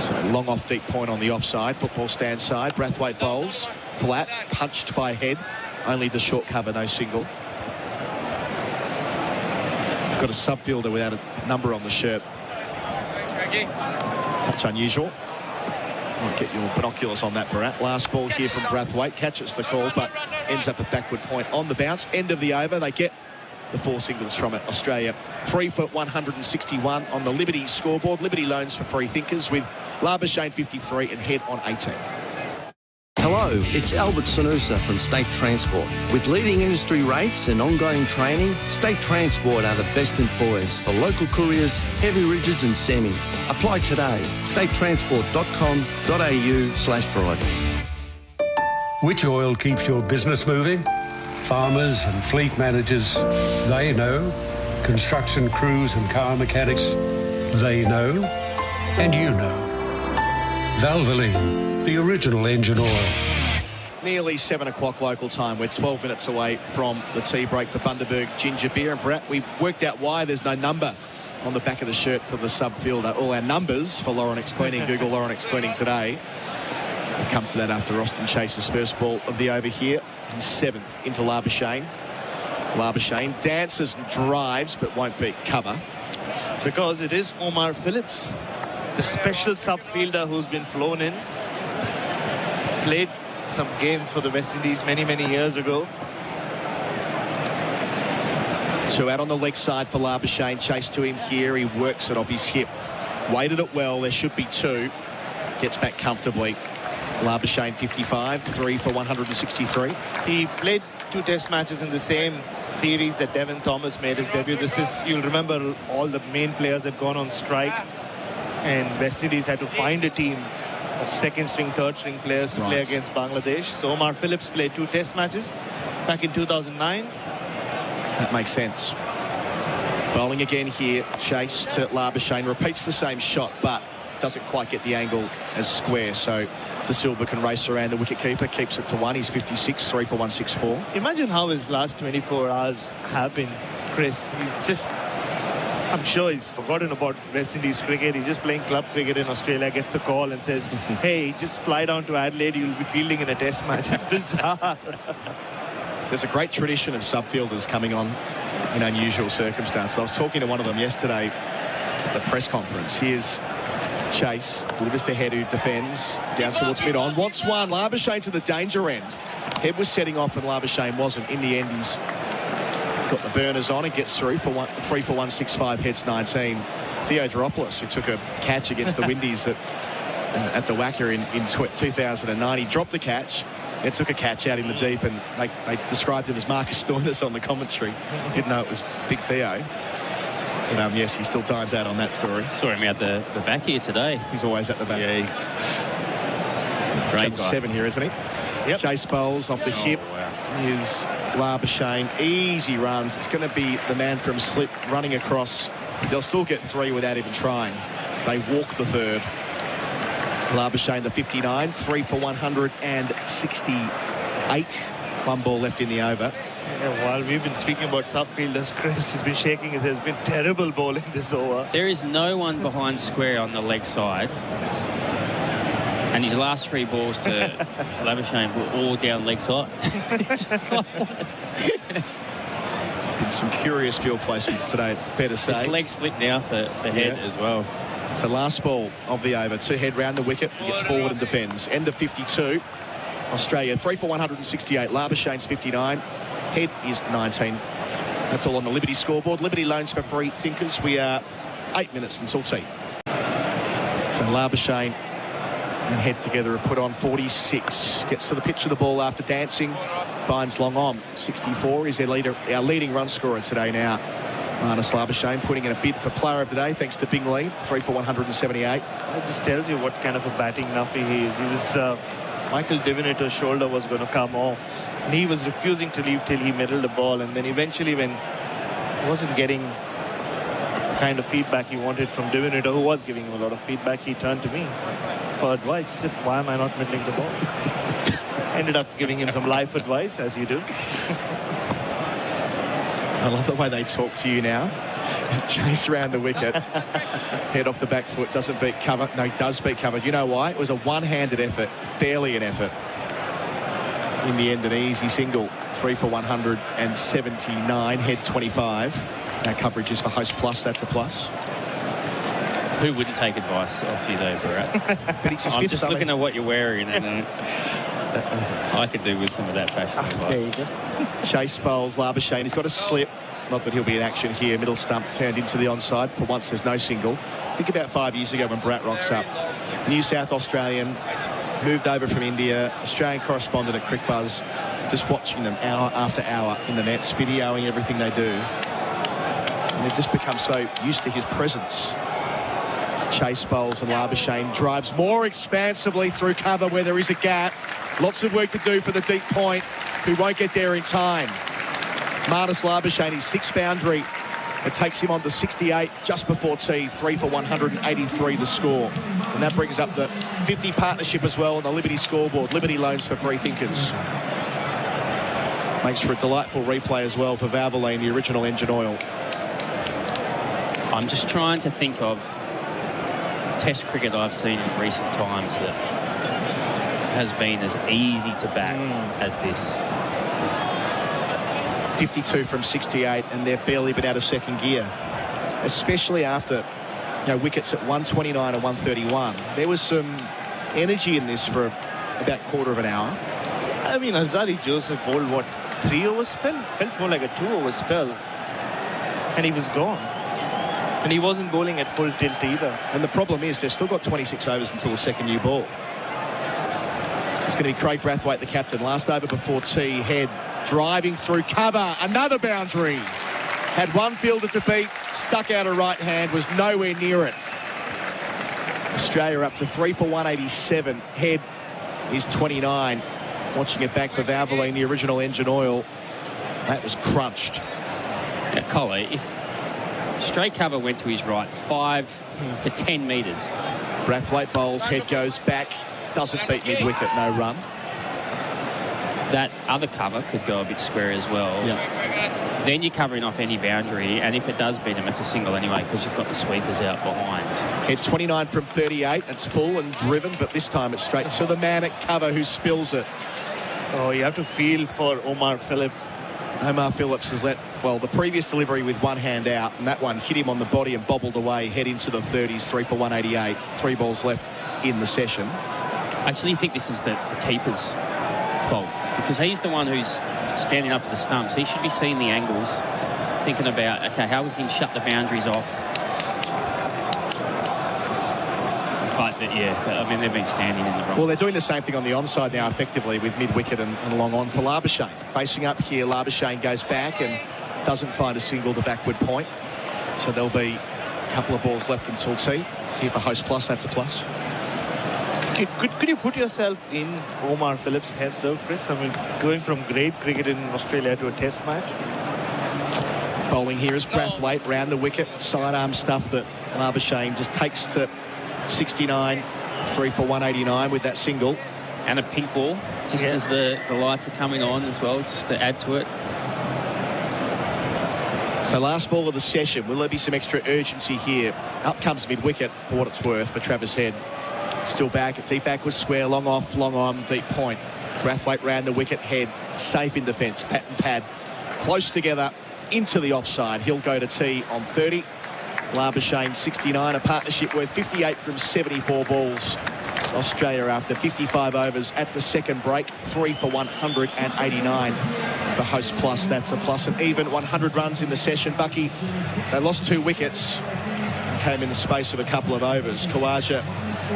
So long off deep point on the offside. Football stand side. Brathwaite bowls. Flat. Punched by Head. Only the short cover, no single. Got a sub-fielder without a number on the shirt. Touch unusual. Might get your binoculars on that, Bharat. Last ball here from Brathwaite. Catches the call, but ends up a backward point on the bounce. End of the over. They get the 4 singles from it. Australia 3 for 161 on the Liberty scoreboard. Liberty loans for free thinkers with Labuschagne 53 and Head on 18. Hello, it's Albert Sanusa from State Transport. With leading industry rates and ongoing training, State Transport are the best employers for local couriers, heavy rigids and semis. Apply today. statetransport.com.au/drivers. Which oil keeps your business moving? Farmers and fleet managers, they know. Construction crews and car mechanics, they know. And you know. Valvoline, the original engine oil. nearly 7 o'clock local time. We're 12 minutes away from the tea break for Bundaberg Ginger Beer. And Bharat, we worked out why there's no number on the back of the shirt for the subfielder. All our numbers for Laurenex Cleaning. Google Laurenex Cleaning today. We'll come to that after Austin Chase's first ball of the over here. He's 7th into Labuschagne. Labuschagne dances and drives but won't beat cover. Because it is Omar Phillips, the special subfielder who's been flown in. Played some games for the West Indies many years ago. So out on the leg side for Labuschagne. Chase to him here. He works it off his hip. Weighted it well. There should be 2. Gets back comfortably. Labuschagne 55, 3 for 163. He played 2 test matches in the same series that Devin Thomas made his debut. This is, you'll remember, all the main players had gone on strike and West Indies had to find a team of second string, third string players to play against Bangladesh. So Omar Phillips played 2 test matches back in 2009. That makes sense. Bowling again here. Chase to Labuschagne. Repeats the same shot, but doesn't quite get the angle as square. So De Silva can race around the wicketkeeper. Keeps it to 1. He's 56, 3 for 164. Imagine how his last 24 hours have been, Chris. He's just... I'm sure he's forgotten about West Indies cricket. He's just playing club cricket in Australia, gets a call and says, hey, just fly down to Adelaide, you'll be fielding in a test match. It's bizarre. There's a great tradition of subfielders coming on in unusual circumstances. I was talking to one of them yesterday at the press conference. Here's Chase, delivers to Head, who defends down towards mid-on. Wants one. Labuschagne to the danger end. Head was setting off and Labuschagne wasn't. In the end, he's got the burners on and gets through for 3 for 165. Heads 19. Theodoropoulos, who took a catch against the Windies at the Wacker in 2009. He dropped the catch and took a catch out in the deep, and they described him as Marcus Stoinis on the commentary. Didn't know it was Big Theo. But yes, he still dives out on that story. Saw him out the back here today. He's always at the back. Yeah, he's Chapter 7 here, isn't he? Yep. Chase bowls off the hip. Is Labuschagne. Easy runs. It's going to be the man from slip running across. They'll still get 3 without even trying. They walk the 3rd. Labuschagne the 59, 3 for 168. 1 ball left in the over. Yeah, while we've been speaking about subfielders, Chris has been shaking his head. It's been terrible bowling this over. There is no one behind square on the leg side. And his last 3 balls to Labuschagne were all down leg side. Been some curious field placements today, it's fair to say. His leg slipped now for Head as well. So last ball of the over. 2 Head round the wicket. He gets forward and defends. End of 52. Australia 3 for 168. Labuschagne's 59. Head is 19. That's all on the Liberty scoreboard. Liberty loans for free thinkers. We are 8 minutes until tea. So Labuschagne and Head together have put on 46. Gets to the pitch of the ball after dancing. Finds long on. 64 is our leading run scorer today now. Marnus Labuschagne putting in a bid for player of the day thanks to Bingley. 3 for 178. It just tells you what kind of a batting nuffy he is. He was Michael Divinator's shoulder was going to come off, and he was refusing to leave till he middled the ball, and then eventually when he wasn't getting the kind of feedback he wanted from Divinator, who was giving him a lot of feedback, he turned to me for advice. He said, why am I not middling the ball? Ended up giving him some life advice, as you do. I love the way they talk to you now. Chase around the wicket. Head off the back foot. Doesn't beat cover. No, he does beat cover. You know why? It was a one-handed effort. Barely an effort. In the end, an easy single. 3 for 179. Head 25. Our coverage is for Host Plus. That's a plus. Who wouldn't take advice off you though, Bharat? But it's I'm just looking at what you're wearing, and I could do with some of that fashion advice. There you go. Chase bowls Labuschagne. He's got a slip. Not that he'll be in action here. Middle stump turned into the onside. For once, there's no single. Think about 5 years ago when Bharat rocks up. New South Australian, moved over from India, Australian correspondent at Crickbuzz, just watching them hour after hour in the nets, videoing everything they do. And they've just become so used to his presence. Chase bowls and Labuschagne drives more expansively through cover where there is a gap. Lots of work to do for the deep point, who won't get there in time. Marnus Labuschagne, his 6th boundary It takes him on to 68 just before tea, 3 for 183 the score. And that brings up the 50 partnership as well on the Liberty scoreboard. Liberty loans for free thinkers. Makes for a delightful replay as well for Valvoline, the original engine oil. I'm just trying to think of Test cricket I've seen in recent times that has been as easy to bat as this. 52 from 68, and they've barely been out of second gear, especially after wickets at 129 and 131. There was some energy in this for about quarter of an hour. I mean, Alzari Joseph bowled what, 3 over spell? Felt more like a 2 over spell, and he was gone. And he wasn't bowling at full tilt either. And the problem is they've still got 26 overs until the second new ball. So it's going to be Craig Brathwaite, the captain. Last over before tea, Head driving through cover. Another boundary. Had one fielder to beat, stuck out a right hand, was nowhere near it. Australia up to 3 for 187. Head is 29. Watching it back for Valvoline, the original engine oil. That was crunched. Yeah, Collie, if straight cover went to his right, 5 to 10 metres. Brathwaite bowls, Head goes back, doesn't beat mid-wicket, no run. That other cover could go a bit square as well. Yeah. Then you're covering off any boundary, and if it does beat him, it's a single anyway because you've got the sweepers out behind. Head 29 from 38. It's full and driven, but this time it's straight. So the man at cover who spills it. Oh, you have to feel for Omar Phillips. Omar Phillips has let, well, the previous delivery with one hand out, and that one hit him on the body and bobbled away. Head into the 30s, 3 for 188. 3 balls left in the session. I actually think this is the keeper's fault because he's the one who's standing up to the stumps. He should be seeing the angles, thinking about, okay, how we can shut the boundaries off. But yeah, I mean, they've been standing in the wrong. Well, they're doing the same thing on the onside now, effectively, with mid-wicket and long on for Labuschagne. Facing up here, Labuschagne goes back and doesn't find a single to backward point. So there'll be a couple of balls left until tea. Here for Host Plus, that's a plus. Could you put yourself in Omar Phillips' head, though, Chris? I mean, going from great cricket in Australia to a test match. Bowling here is Brathwaite, round the wicket, sidearm stuff that Labuschagne just takes to 69, 3 for 189 with that single. And a pink ball, just as the lights are coming on as well, just to add to it. So last ball of the session, will there be some extra urgency here? Up comes mid-wicket, for what it's worth, for Travis Head. Still back, a deep backward square, long off, long on, deep point. Brathwaite round the wicket, Head, safe in defence, pat and pad. Close together, into the offside. He'll go to tea on 30. Labuschagne 69, a partnership worth 58 from 74 balls. Australia after 55 overs at the second break, 3 for 189 for Host Plus. That's a plus. An even 100 runs in the session. Bucky, they lost 2 wickets, came in the space of a couple of overs. Khawaja,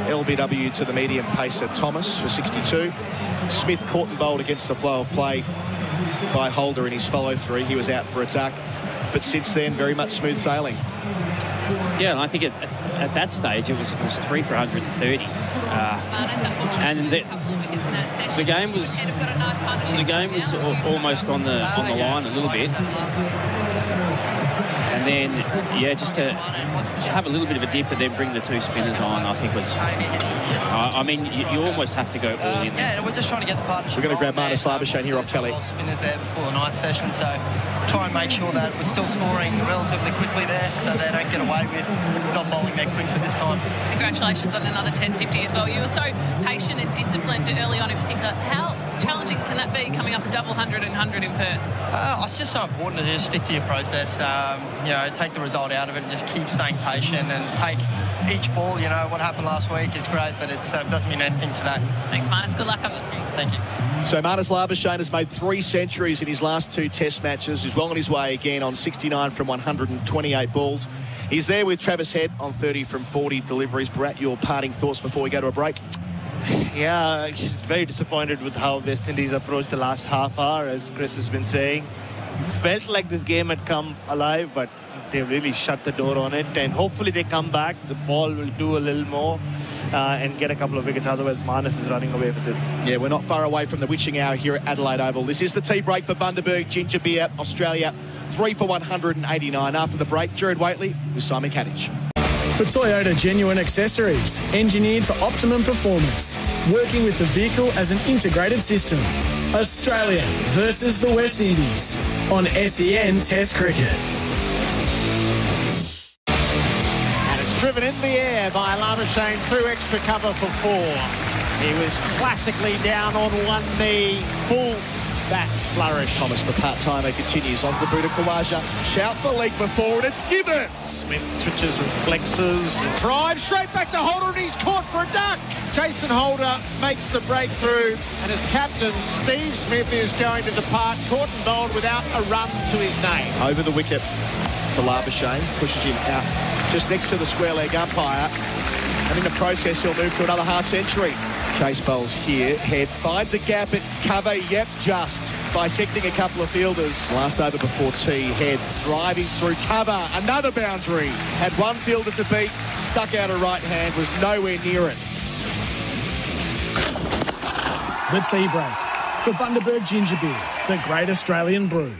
LBW to the medium pacer Thomas for 62. Smith caught and bowled against the flow of play by Holder in his follow-through. He was out for a duck, but since then, very much smooth sailing. Yeah, and I think at that stage it was 3 for 130. And the game was almost on the line a little bit. And then, yeah, just to have a little bit of a dip and then bring the 2 spinners on, I think was... I mean, you almost have to go all in. Yeah, we're just trying to get the partnership. We're going to grab Marnus Labuschagne here off telly. Spinners there before the night session, so try and make sure that we're still scoring relatively quickly there so they don't get away with not bowling their quicks at this time. Congratulations on another Test 50 as well. You were so patient and disciplined early on in particular. How challenging can that be coming up a double 100 and 100 in Perth? It's just so important to just stick to your process, you know, take the result out of it and just keep staying patient and take each ball. You know, what happened last week is great, but it doesn't mean anything today. Thanks, Marnus. Good luck on the team. Thank you. So Marnus Labuschagne has made 3 centuries in his last 2 Test matches. He's well on his way again on 69 from 128 balls. He's there with Travis Head on 30 from 40 deliveries. Bharat, your parting thoughts before we go to a break? Yeah, very disappointed with how West Indies approached the last half hour, as Chris has been saying. Felt like this game had come alive, but they really shut the door on it, and hopefully they come back. The ball will do a little more. and get a couple of wickets. Otherwise, Marnus is running away with this. Yeah, we're not far away from the witching hour here at Adelaide Oval. This is the tea break for Bundaberg Ginger Beer, Australia, 3 for 189. After the break, Gerard Whateley with Simon Katich. For Toyota Genuine Accessories, engineered for optimum performance, working with the vehicle as an integrated system. Australia versus the West Indies on SEN Test Cricket. And it's driven in the air by Labuschagne through extra cover for 4. He was classically down on one knee, full bat flourish. Thomas, the part-timer, continues on to Buddha Khawaja. Shout for leg for 4, and it's given. Smith twitches and flexes and drives straight back to Holder, and he's caught for a duck. Jason Holder makes the breakthrough, and as captain, Steve Smith is going to depart caught and bowled without a run to his name. Over the wicket for Labuschagne, pushes him out just next to the square leg umpire, and in the process he'll move to another half century. Chase bowls here, Head finds a gap at cover, yep, just bisecting a couple of fielders. Last over before tea, Head driving through cover, another boundary. Had one fielder to beat, stuck out a right hand, was nowhere near it. The tea break for Bundaberg Ginger Beer, the great Australian brew.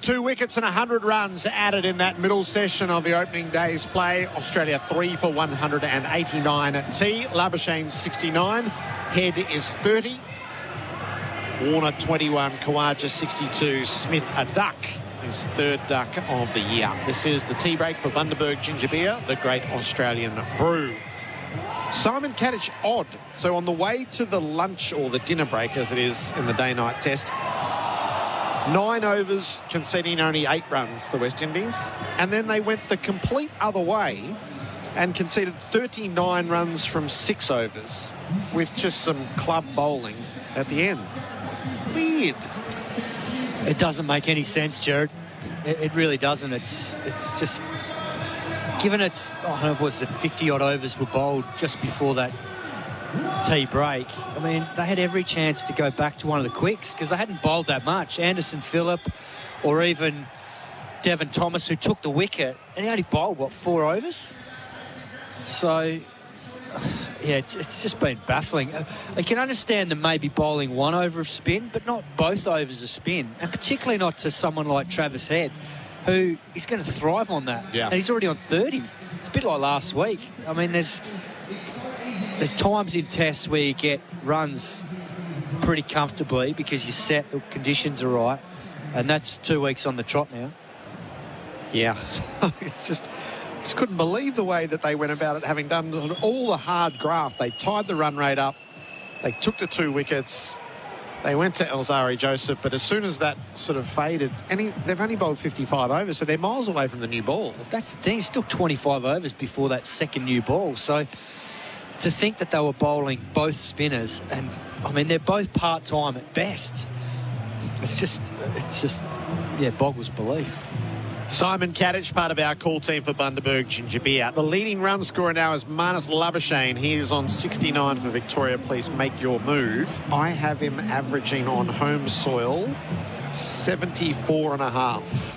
2 wickets and 100 runs added in that middle session of the opening day's play. Australia 3 for 189 at tea. Labuschagne 69. Head is 30. Warner 21. Khawaja 62. Smith a duck. His 3rd duck of the year. This is the tea break for Bundaberg Ginger Beer, the great Australian brew. Simon Katich odd. So on the way to the lunch or the dinner break, as it is in the day-night test, 9 overs, conceding only 8 runs, the West Indies. And then they went the complete other way and conceded 39 runs from 6 overs with just some club bowling at the end. Weird. It doesn't make any sense, Gerard. It really doesn't. It's just, given it's, I don't know, was it 50-odd overs were bowled just before that tea break. I mean, they had every chance to go back to one of the quicks because they hadn't bowled that much. Anderson Phillip or even Devon Thomas, who took the wicket, and he only bowled, what, 4 overs? So, yeah, it's just been baffling. I can understand them maybe bowling 1 over of spin, but not both overs of spin, and particularly not to someone like Travis Head, who is going to thrive on that. Yeah. And he's already on 30. It's a bit like last week. I mean, there's times in tests where you get runs pretty comfortably because you set, the conditions are right, and that's 2 weeks on the trot now. Yeah, it's just couldn't believe the way that they went about it, having done all the hard graft. They tied the run rate up, they took the 2 wickets, they went to Elzari Joseph, but as soon as that sort of faded, and they've only bowled 55 overs, so they're miles away from the new ball. That's the thing, it's still 25 overs before that second new ball, so to think that they were bowling both spinners, and I mean, they're both part-time at best. It's just, yeah, boggles belief. Simon Katich, part of our call team for Bundaberg Ginger Beer. The leading run scorer now is Marnus Labuschagne. He is on 69 for Victoria. Please make your move. I have him averaging on home soil 74.5.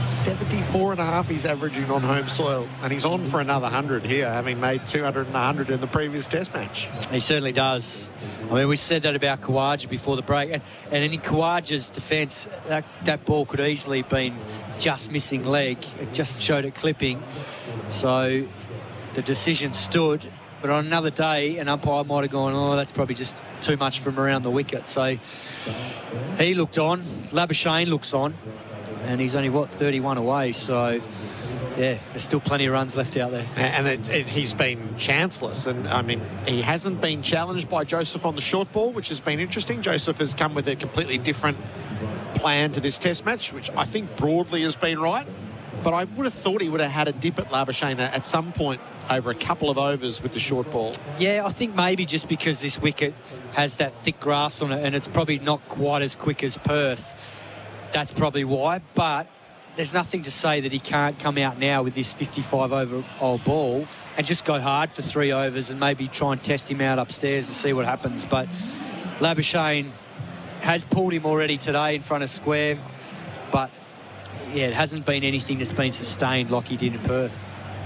74.5 he's averaging on home soil, and he's on for another 100 here, having made 200 and 100 in the previous test match. He certainly does. I mean, we said that about Khawaja before the break, and in Khawaja's defence, that ball could easily have been just missing leg. It just showed it clipping, so the decision stood. But on another day, an umpire might have gone, oh, that's probably just too much from around the wicket. So he looked on, Labuschagne looks on, and he's only, what, 31 away. So, yeah, there's still plenty of runs left out there. And he's been chanceless. And, I mean, he hasn't been challenged by Joseph on the short ball, which has been interesting. Joseph has come with a completely different plan to this test match, which I think broadly has been right. But I would have thought he would have had a dip at Labuschagne at some point over a couple of overs with the short ball. Yeah, I think maybe just because this wicket has that thick grass on it and it's probably not quite as quick as Perth. That's probably why, but there's nothing to say that he can't come out now with this 55-over-old ball and just go hard for 3 overs and maybe try and test him out upstairs and see what happens. But Labuschagne has pulled him already today in front of square, but, yeah, it hasn't been anything that's been sustained like he did in Perth.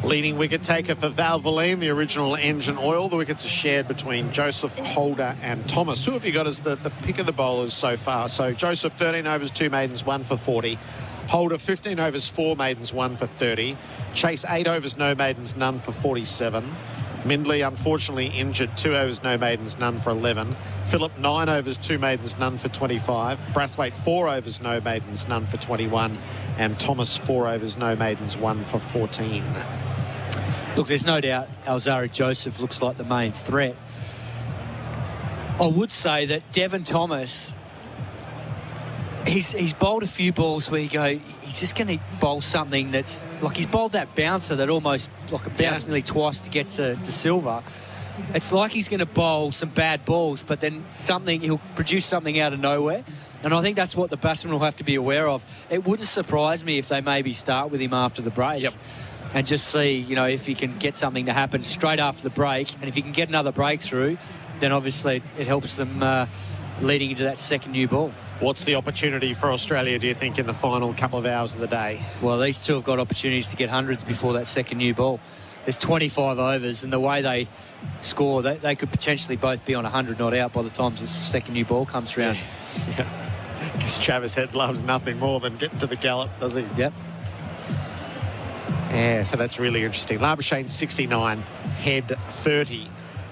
Leading wicket taker for Valvoline, the original engine oil. The wickets are shared between Joseph, Holder and Thomas. Who have you got as the pick of the bowlers so far? So Joseph, 13 overs, 2 maidens, 1 for 40. Holder, 15 overs, 4 maidens, 1 for 30. Chase, 8 overs, no maidens, none for 47. Mindley, unfortunately injured, 2 overs, no maidens, none for 11. Phillip, 9 overs, 2 maidens, none for 25. Brathwaite, 4 overs, no maidens, none for 21. And Thomas, 4 overs, no maidens, 1 for 14. Look, there's no doubt Alzari Joseph looks like the main threat. I would say that Devon Thomas, he's bowled a few balls where you go, he's just going to bowl something that's like he's bowled that bouncer that almost like a bounce nearly twice to get to Silva. It's like he's going to bowl some bad balls, but then he'll produce something out of nowhere. And I think that's what the batsman will have to be aware of. It wouldn't surprise me if they maybe start with him after the break. Yep. And just see, if he can get something to happen straight after the break. And if he can get another breakthrough, then obviously it helps them leading into that second new ball. What's the opportunity for Australia, do you think, in the final couple of hours of the day? Well, these two have got opportunities to get hundreds before that second new ball. There's 25 overs, and the way they score, they could potentially both be on 100 not out by the time this second new ball comes around. Yeah. Because Travis Head loves nothing more than getting to the gallop, does he? Yep. Yeah, so that's really interesting. Labuschagne 69, Head 30.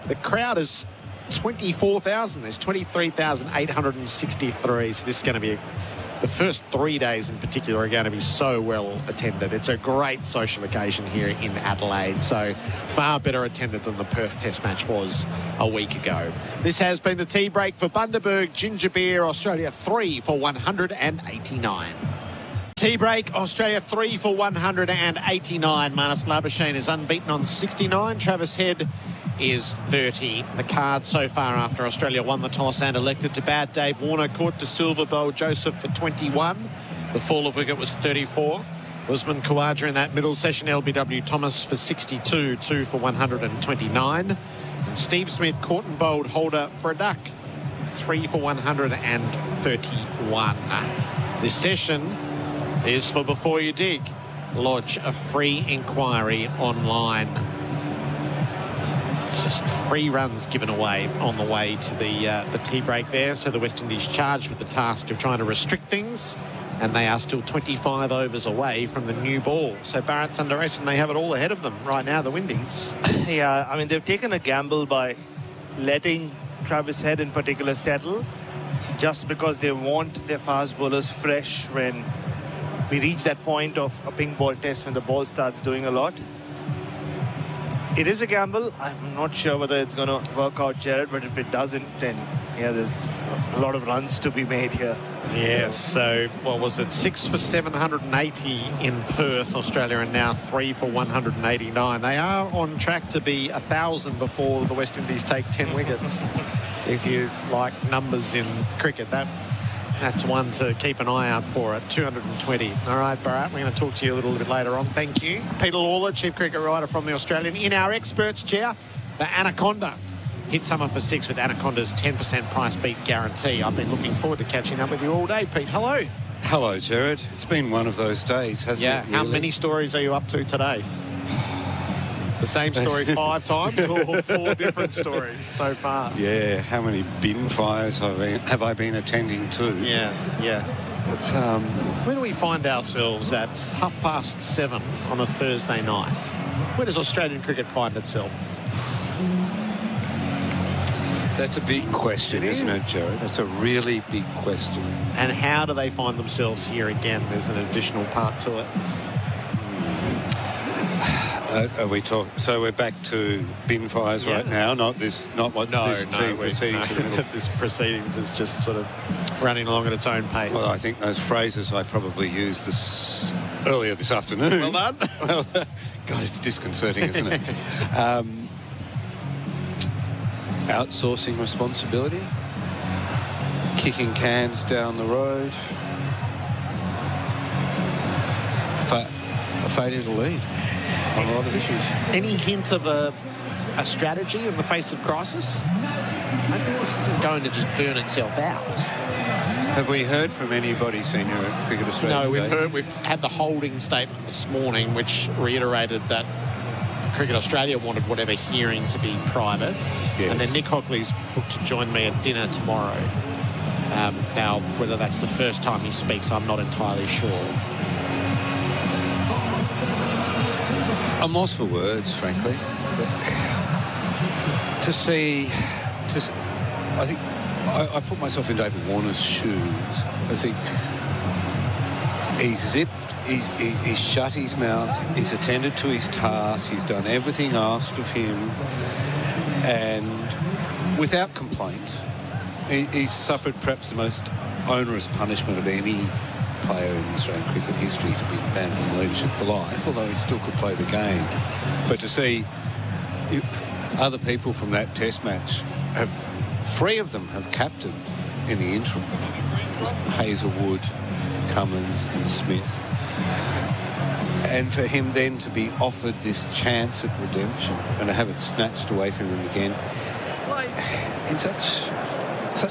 The crowd is 24,000. There's 23,863. So this is going to be the first 3 days in particular are going to be so well attended. It's a great social occasion here in Adelaide. So far better attended than the Perth Test match was a week ago. This has been the tea break for Bundaberg Ginger Beer, Australia 3 for 189. Tea break, Australia 3 for 189. Marnus Labuschagne is unbeaten on 69. Travis Head is 30. The card so far after Australia won the toss and elected to bat. Dave Warner caught to Silva, bowled Joseph for 21. The fall of wicket was 34. Usman Khawaja in that middle session. LBW Thomas for 62, 2 for 129. And Steve Smith caught and bowled Holder for a duck, 3 for 131. This session is for Before You Dig. Lodge a free inquiry online. Just free runs given away on the way to the tea break there. So the West Indies charged with the task of trying to restrict things, and they are still 25 overs away from the new ball. So Bharat, Sundaresan, they have it all ahead of them right now, the Windies. Yeah, I mean, they've taken a gamble by letting Travis Head in particular settle, just because they want their fast bowlers fresh when we reach that point of a pink ball test when the ball starts doing a lot. It is a gamble. I'm not sure whether it's going to work out, Gerard, but if it doesn't, then yeah, there's a lot of runs to be made here. Yes, so what was it, 6 for 780 in Perth, Australia, and now 3 for 189. They are on track to be 1,000 before the West Indies take 10 wickets. If you like numbers in cricket, that's one to keep an eye out for at 220. All right, Bharat, we're going to talk to you a little bit later on. Thank you. Peter Lalor, Chief Cricket Writer from The Australian, in our experts chair for Anaconda. Hit summer for 6 with Anaconda's 10% price beat guarantee. I've been looking forward to catching up with you all day, Pete. Hello. Hello, Gerard. It's been one of those days, hasn't it? Yeah. How many stories are you up to today? The same story 5 times or 4 different stories so far? Yeah, how many bin fires have I been attending to? Yes, yes. But, where do we find ourselves at 7:30 on a Thursday night? Where does Australian cricket find itself? That's a big question, isn't it, Gerard? That's a really big question. And how do they find themselves here again? There's an additional part to it. Are we talking? So we're back to bin fires right now, not this proceedings is just sort of running along at its own pace. Well, I think those phrases I probably used earlier this afternoon. Well done. Well, God, it's disconcerting, isn't it? Outsourcing responsibility, kicking cans down the road, a failure to lead on a lot of issues. Any hint of a strategy in the face of crisis? I think this isn't going to just burn itself out. Have we heard from anybody senior at Cricket Australia? No, we've had the holding statement this morning, which reiterated that Cricket Australia wanted whatever hearing to be private. Yes. And then Nick Hockley's booked to join me at dinner tomorrow. Now, whether that's the first time he speaks, I'm not entirely sure. I'm lost for words, frankly. But I think I put myself in David Warner's shoes. I think he's zipped, he's shut his mouth, he's attended to his task, he's done everything asked of him, and without complaint, he's suffered perhaps the most onerous punishment of any player in Australian cricket history, to be banned from leadership for life, although he still could play the game. But to see other people from that test match, three of them have captained in the interim. Hazelwood, Cummins and Smith. And for him then to be offered this chance at redemption and to have it snatched away from him again in such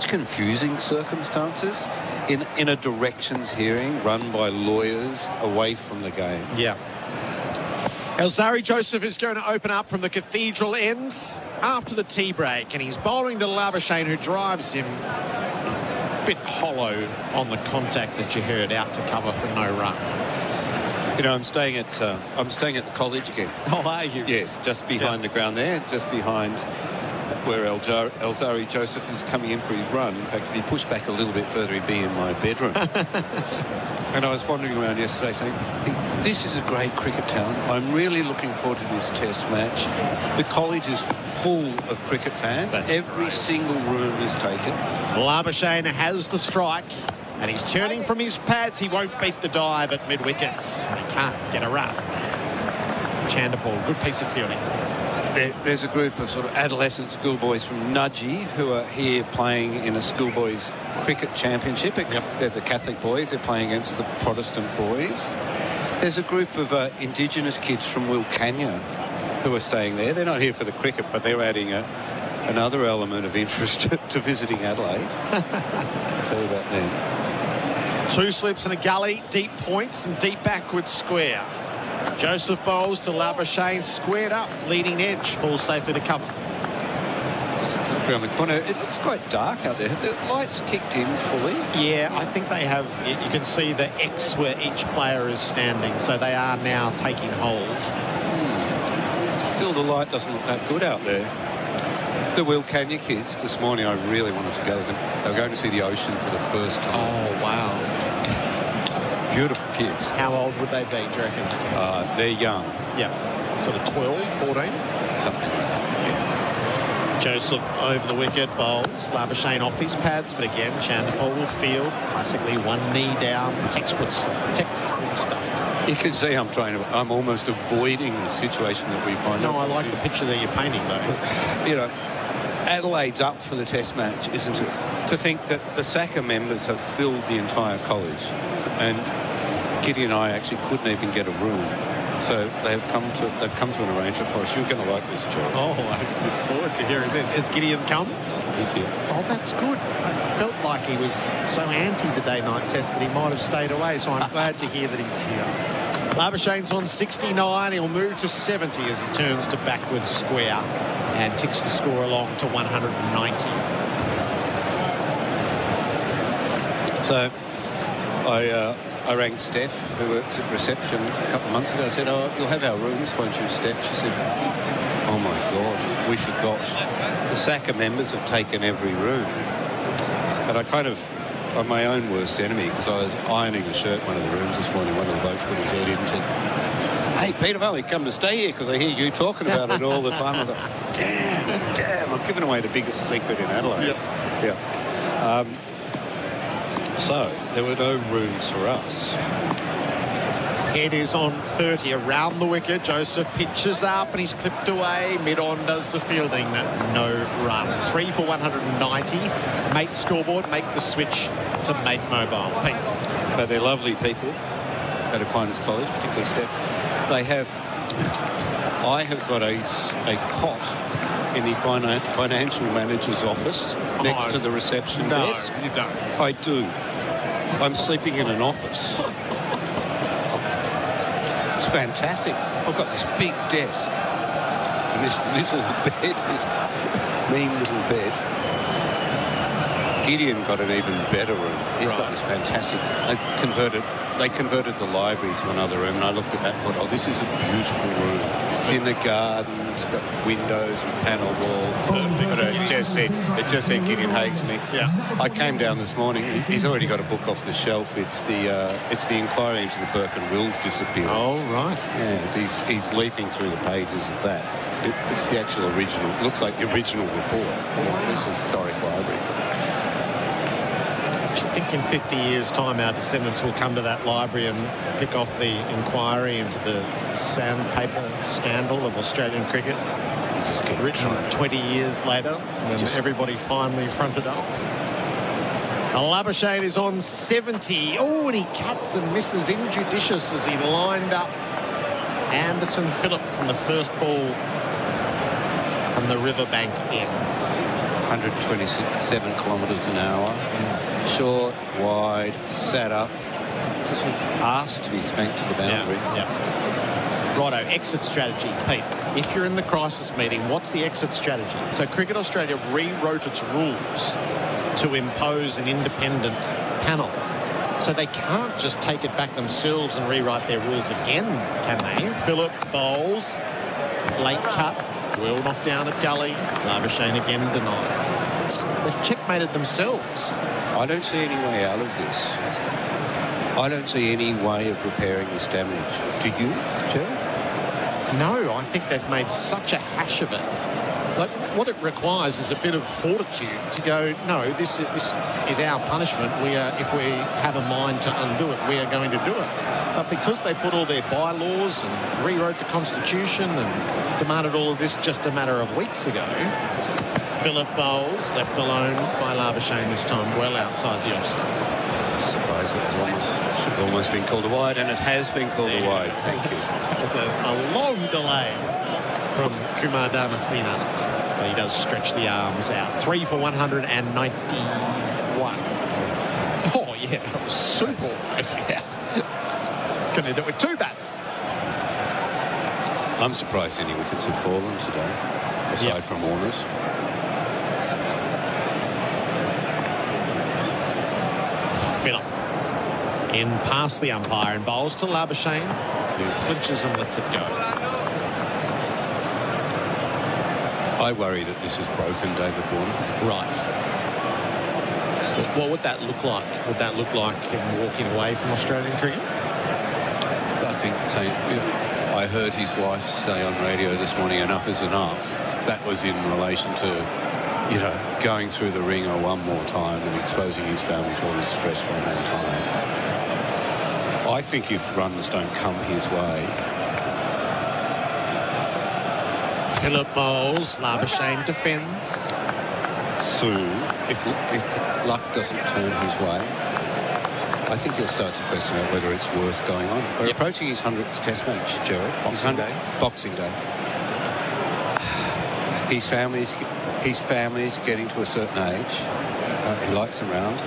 confusing circumstances, in a directions hearing run by lawyers away from the game. Yeah. Elzari Joseph is going to open up from the Cathedral ends after the tea break, and he's bowling to Labuschagne, who drives him a bit hollow on the contact that you heard, out to cover for no run. You know, I'm staying at the college again. Oh, are you? Yes, just behind the ground there, just behind where Elzari Joseph is coming in for his run. In fact, if he pushed back a little bit further, he'd be in my bedroom. And I was wandering around yesterday saying, this is a great cricket town. I'm really looking forward to this test match. The college is full of cricket fans. Every single room is taken. Labuschagne has the strike, and he's turning from his pads. He won't beat the dive at mid-wickets. He can't get a run. Chanderpaul, good piece of fielding. There's a group of sort of adolescent schoolboys from Nudgee who are here playing in a schoolboys cricket championship. They're the Catholic boys. They're playing against the Protestant boys. There's a group of Indigenous kids from Wilcannia who are staying there. They're not here for the cricket, but they're adding another element of interest to visiting Adelaide. I'll tell you about them. Two slips and a gully, deep points and deep backward square. Joseph bowls to Labuschagne, squared up, leading edge, falls safely to cover. Just a look around the corner. It looks quite dark out there. Have the lights kicked in fully? Yeah, I think they have. You can see the X where each player is standing, so they are now taking hold. Still, the light doesn't look that good out there. The Wilcannia kids, this morning I really wanted to go with them. They were going to see the ocean for the first time. Oh, wow. Beautiful kids. How old would they be, do you reckon? They're young. Yeah. Sort of 12, 14? Something like that, yeah. Joseph over the wicket, bowls. Labuschagne off his pads, but again, Chanderpaul will field. Classically, one knee down. Textbook stuff. You can see I'm almost avoiding the situation that we find ourselves I like the picture that you're painting, though. You know, Adelaide's up for the test match, isn't it? To think that the SACA members have filled the entire college. And Kitty and I actually couldn't even get a room, so they've come to an arrangement for us. You're going to like this, Gerard. Oh, I look forward to hearing this. Has Gideon come? He's here. Oh, that's good. I felt like he was so anti the day-night test that he might have stayed away, so I'm glad to hear that he's here. Labuschagne's on 69. He'll move to 70 as he turns to backward square and ticks the score along to 190. So I rang Steph, who works at reception, a couple of months ago. I said, oh, you'll have our rooms, won't you, Steph? She said, oh, my God, we forgot. The SACA members have taken every room. And I kind of, I'm my own worst enemy, because I was ironing a shirt in one of the rooms this morning. One of the blokes put his head in and said, hey, Peter, I've only come to stay here because I hear you talking about it all the time. I thought, damn, I've given away the biggest secret in Adelaide. Yeah. So there were no rooms for us. Head is on 30 around the wicket. Joseph pitches up and he's clipped away. Mid-on does the fielding. No run. 3 for 190. Mate scoreboard. Make the switch to Mate Mobile. Pete. But they're lovely people at Aquinas College, particularly Steph. They have... I have got a cot in the financial manager's office next to the reception desk. No, you don't. I do. I'm sleeping in an office. It's fantastic. I've got this big desk in this little bed, this mean little bed. Gideon got an even better room. He's got this fantastic... They converted the library to another room, and I looked at that and thought, oh, this is a beautiful room. It's in the garden, it's got windows and panel walls. Perfect. But it just said Gideon Haig to me. Yeah. I came down this morning. He's already got a book off the shelf. It's the inquiry into the Burke and Wills disappearance. Oh, right. Yes, he's leafing through the pages of that. It's the actual original. It looks like the original report. This historic library. I think in 50 years' time, our descendants will come to that library and pick off the inquiry into the sandpaper scandal of Australian cricket. You just keep written 20 years later, when everybody finally fronted up. Labuschagne is on 70. Oh, and he cuts and misses, injudicious as he lined up Anderson Phillip from the first ball from the riverbank end. 127 kilometres an hour. Short, wide, sat up. Just asked to be spanked to the boundary. Yeah. Righto, exit strategy. Pete, if you're in the crisis meeting, what's the exit strategy? So Cricket Australia rewrote its rules to impose an independent panel. So they can't just take it back themselves and rewrite their rules again, can they? Phillip bowls, late cut, well knocked down at gully. Labuschagne again denied. They've checkmated themselves. I don't see any way out of this. I don't see any way of repairing this damage. Do you, Gerard? No, I think they've made such a hash of it. Like, what it requires is a bit of fortitude to go, no, this is our punishment. If we have a mind to undo it, we are going to do it. But because they put all their bylaws and rewrote the Constitution and demanded all of this just a matter of weeks ago, Phillip bowls, left alone by Labuschagne this time, well outside the off-stump. Surprised it should have almost been called a wide, and it has been called a wide. Thank you. There's a long delay from Kumar Damasina, but he does stretch the arms out. 3 for 191. Oh, yeah, that was super wide. Yeah. Can do it with 2 bats. I'm surprised any wickets have fallen today, aside from Warner's. Phillip in past the umpire and bowls to Labuschagne, who flinches and lets it go. I worry that this has broken David Warner. Right. What would that look like? Would that look like him walking away from Australian cricket? I think I heard his wife say on radio this morning, enough is enough. That was in relation to, going through the ringer one more time and exposing his family to all this stress one more time. I think if runs don't come his way... Phillip bowls, Labuschagne defends. Soon, if luck doesn't turn his way, I think he'll start to question out whether it's worth going on. We're approaching his 100th Test match, Gerard. Boxing Day. His family's getting to a certain age. He likes them round.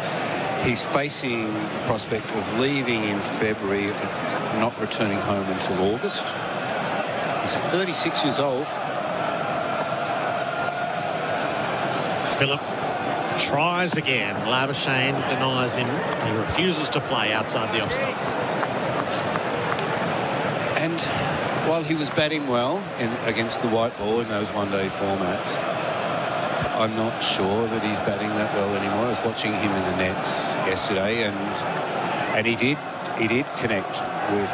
He's facing the prospect of leaving in February and not returning home until August. He's 36 years old. Phillip tries again. Labuschagne denies him. He refuses to play outside the off-stump. And while he was batting well against the white ball in those one-day formats, I'm not sure that he's batting that well anymore. I was watching him in the nets yesterday, and he did connect with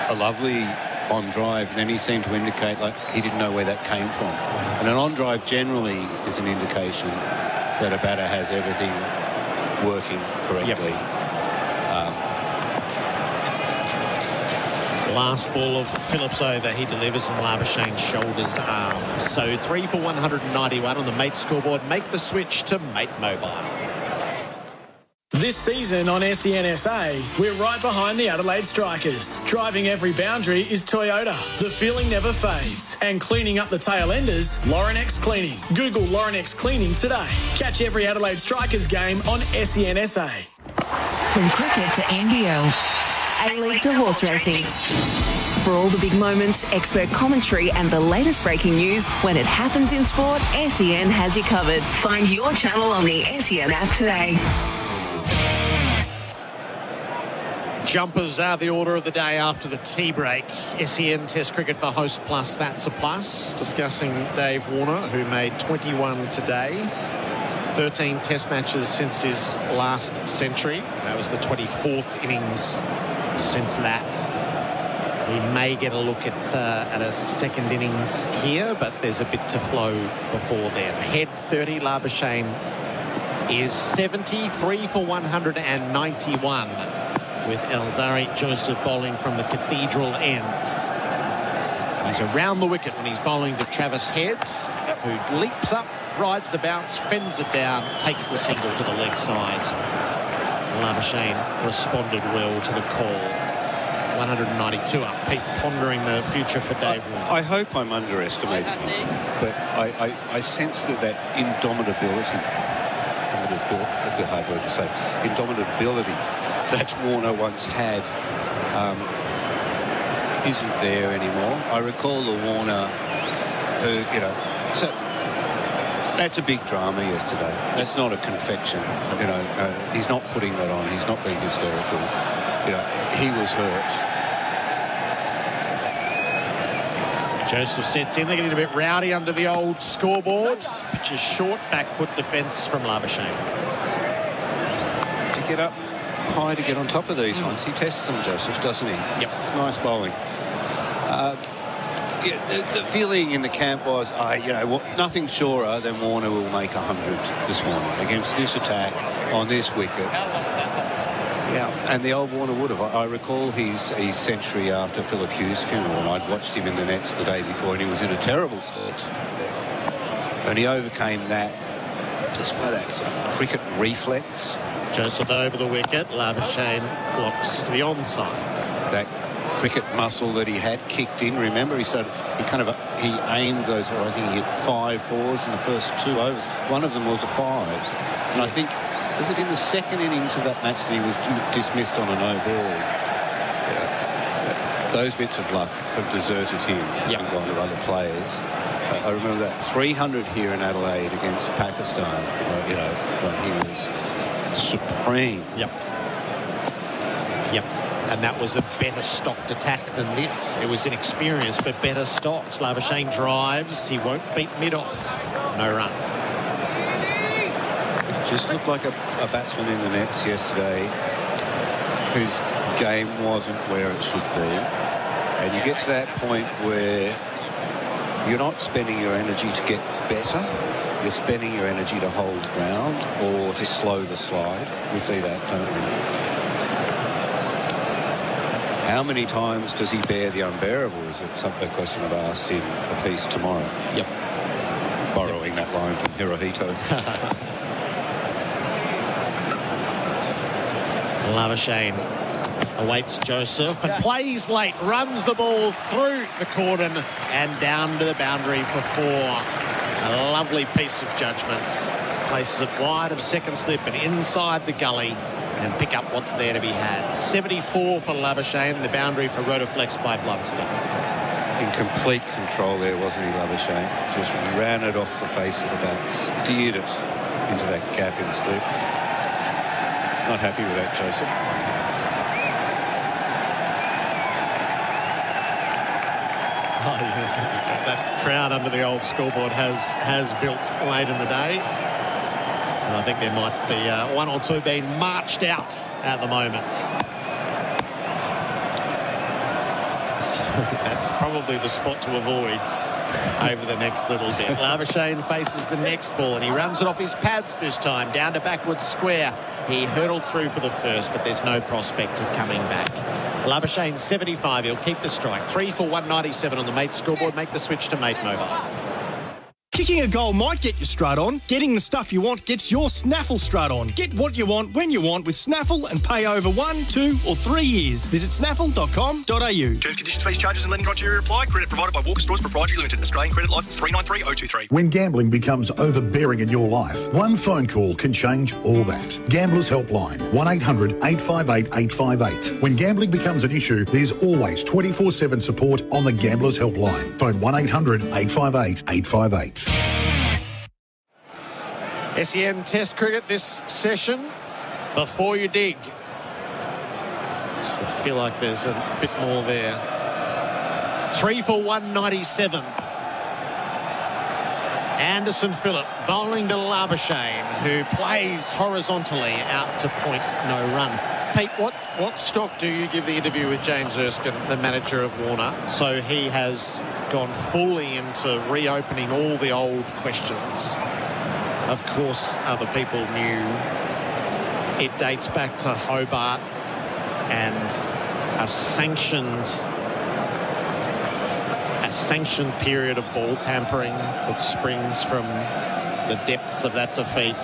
a lovely on drive, and then he seemed to indicate like he didn't know where that came from. And an on drive generally is an indication that a batter has everything working correctly. Last ball of Phillip's over, he delivers and Labuschagne's shoulders, arms. So 3 for 191 on the Mate scoreboard. Make the switch to Mate Mobile. This season on SENSA, we're right behind the Adelaide Strikers. Driving every boundary is Toyota. The feeling never fades. And cleaning up the tail enders, Laurenex Cleaning. Google Laurenex Cleaning today. Catch every Adelaide Strikers game on SENSA. From cricket to NBL, A-League to horse racing. For all the big moments, expert commentary and the latest breaking news, when it happens in sport, SEN has you covered. Find your channel on the SEN app today. Jumpers are the order of the day after the tea break. SEN Test Cricket for Host Plus, that's a plus. Discussing Dave Warner, who made 21 today. 13 Test matches since his last century. That was the 24th innings since that. He may get a look at a second innings here, but there's a bit to flow before then. Head 30, Labuschagne is 73 for 191. With Elzari Joseph bowling from the cathedral end. He's around the wicket when he's bowling to Travis Head, who leaps up, rides the bounce, fends it down, takes the single to the leg side. Labuschagne responded well to the call. 192 up. Pete pondering the future for Dave Warner. I hope I'm underestimating him, but I sense that indomitability, that's a hard word to say, indomitability that Warner once had isn't there anymore. I recall the Warner who, so that's a big drama yesterday. That's not a confection. He's not putting that on. He's not being hysterical. He was hurt. Joseph sets in. They're getting a bit rowdy under the old scoreboard. Pitch is short. Back foot defence from Labuschagne. To get up high to get on top of these ones. He tests them, Joseph, doesn't he? Yep. It's nice bowling. The feeling in the camp was, nothing surer than Warner will make 100 this morning against this attack on this wicket. Yeah, and the old Warner would have. I recall his century after Philip Hughes' funeral, and I'd watched him in the nets the day before, and he was in a terrible state. And he overcame that just by that sort of cricket reflex. Joseph over the wicket. Labuschagne blocks to the onside. That cricket muscle that he had kicked in. Remember, he aimed those. I think he hit 5 fours in the first 2 overs. One of them was a 5, and I think. Was it in the second innings of that match that he was dismissed on a no ball? Yeah. Those bits of luck have deserted him and gone to other players. I remember that 300 here in Adelaide against Pakistan, when he was supreme. Yep. And that was a better stocked attack than this. It was inexperienced, but better stocked. Labuschagne drives. He won't beat mid-off. No run. Just looked like a batsman in the nets yesterday whose game wasn't where it should be. And you get to that point where you're not spending your energy to get better. You're spending your energy to hold ground or to slow the slide. We see that, don't we? How many times does he bear the unbearable? Is it a question I've asked in a piece tomorrow? Yep. Borrowing that line from Hirohito. Labuschagne awaits Joseph and plays late, runs the ball through the cordon and down to the boundary for 4. A lovely piece of judgment. Places it wide of second slip and inside the gully and pick up what's there to be had. 74 for Labuschagne, the boundary for Rotoflex by Blumster. In complete control there, wasn't he, Labuschagne? Just ran it off the face of the bat, steered it into that gap in slips. Not happy with that, Joseph. That crowd under the old scoreboard has built late in the day. And I think there might be 1 or 2 being marched out at the moment. So that's probably the spot to avoid over the next little bit. Labuschagne faces the next ball and he runs it off his pads this time, down to backwards square. He hurdled through for the first, but there's no prospect of coming back. Labuschagne 75, he'll keep the strike. 3 for 197 on the Mate scoreboard. Make the switch to Mate Mobile. Kicking a goal might get your strut on. Getting the stuff you want gets your snaffle strut on. Get what you want when you want with Snaffle and pay over 1, 2 or 3 years. Visit snaffle.com.au. Terms, conditions, fees, charges and lending criteria apply. Credit provided by Walker Stores Proprietary Limited. Australian Credit Licence 393023. When gambling becomes overbearing in your life, one phone call can change all that. Gamblers Helpline, 1-800-858-858. When gambling becomes an issue, there's always 24/7 support on the Gamblers Helpline. Phone 1-800-858-858. SEN Test cricket this session. Before you dig. I feel like there's a bit more there. 3 for 197. Anderson Phillip bowling to Labuschagne, who plays horizontally out to point, no run. Pete, what stock do you give the interview with James Erskine, the manager of Warner? So he has gone fully into reopening all the old questions. Of course, other people knew it dates back to Hobart and a sanctioned period of ball tampering that springs from the depths of that defeat.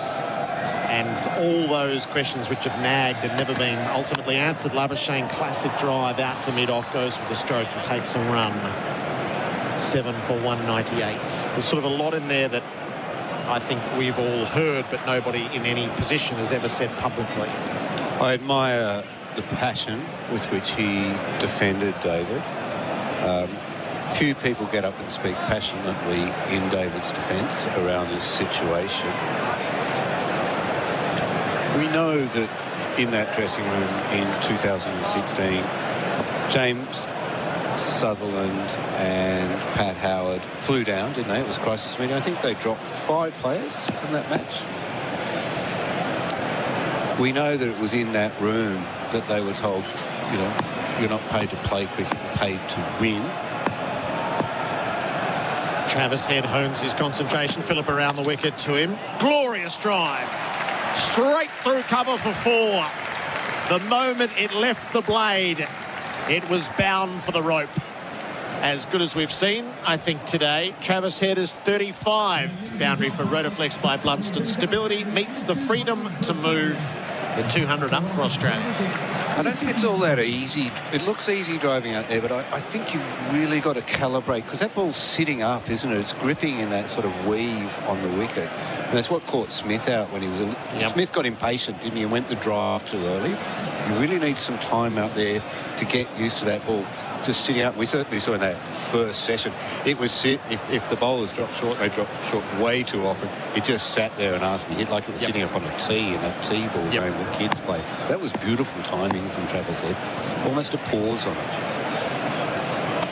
And all those questions which have nagged have never been ultimately answered. Labuschagne, classic drive out to mid-off, goes with the stroke and takes a run. 7 for 198. There's sort of a lot in there that I think we've all heard, but nobody in any position has ever said publicly. I admire the passion with which he defended David. Few people get up and speak passionately in David's defence around this situation. We know that in that dressing room in 2016, James Sutherland and Pat Howard flew down, didn't they? It was a crisis meeting. I think they dropped 5 players from that match. We know that it was in that room that they were told, you know, you're not paid to play cricket, you're paid to win. Travis Head hones his concentration. Phillip around the wicket to him. Glorious drive. Straight through cover for 4. The moment it left the blade, it was bound for the rope. As good as we've seen, I think, today. Travis Head is 35. Boundary for Rotoflex by Blunstone. Stability meets the freedom to move. The 200 up cross track. I don't think it's all that easy. It looks easy driving out there, but I think you've really got to calibrate, because that ball's sitting up, isn't it? It's gripping in that sort of weave on the wicket. And that's what caught Smith out when he was... Smith got impatient, didn't he, and went the drive too early. You really need some time out there to get used to that ball just sitting up. We certainly saw in that first session, it was sit. If the bowlers dropped short, they dropped short way too often. It just sat there and asked me, hit like it was sitting up on a tee in that tee ball game that kids play. That was beautiful timing from Travis Head. Almost a pause on it.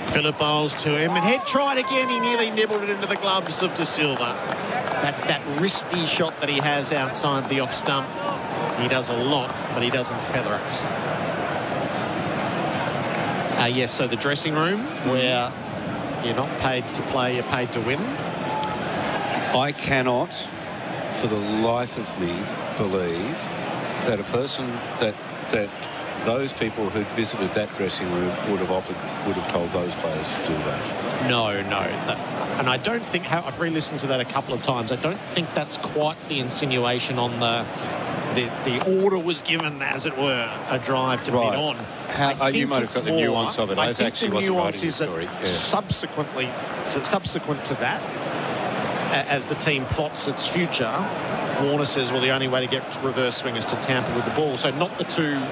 Phillip bowls to him, and Head tried again. He nearly nibbled it into the gloves of De Silva. That's that wristy shot that he has outside the off stump. He does a lot, but he doesn't feather it. Yes, so the dressing room where you're not paid to play, you're paid to win. I cannot, for the life of me, believe that a person that those people who'd visited that dressing room would have told those players to do that. No. And I don't think, I've re-listened to that a couple of times, I don't think that's quite the insinuation on the order was given, as it were, a drive to bid on. You might have got the nuance of it. I think actually the nuance wasn't is that subsequent to that, as the team plots its future, Warner says, well, the only way to get reverse swing is to tamper with the ball. So not the two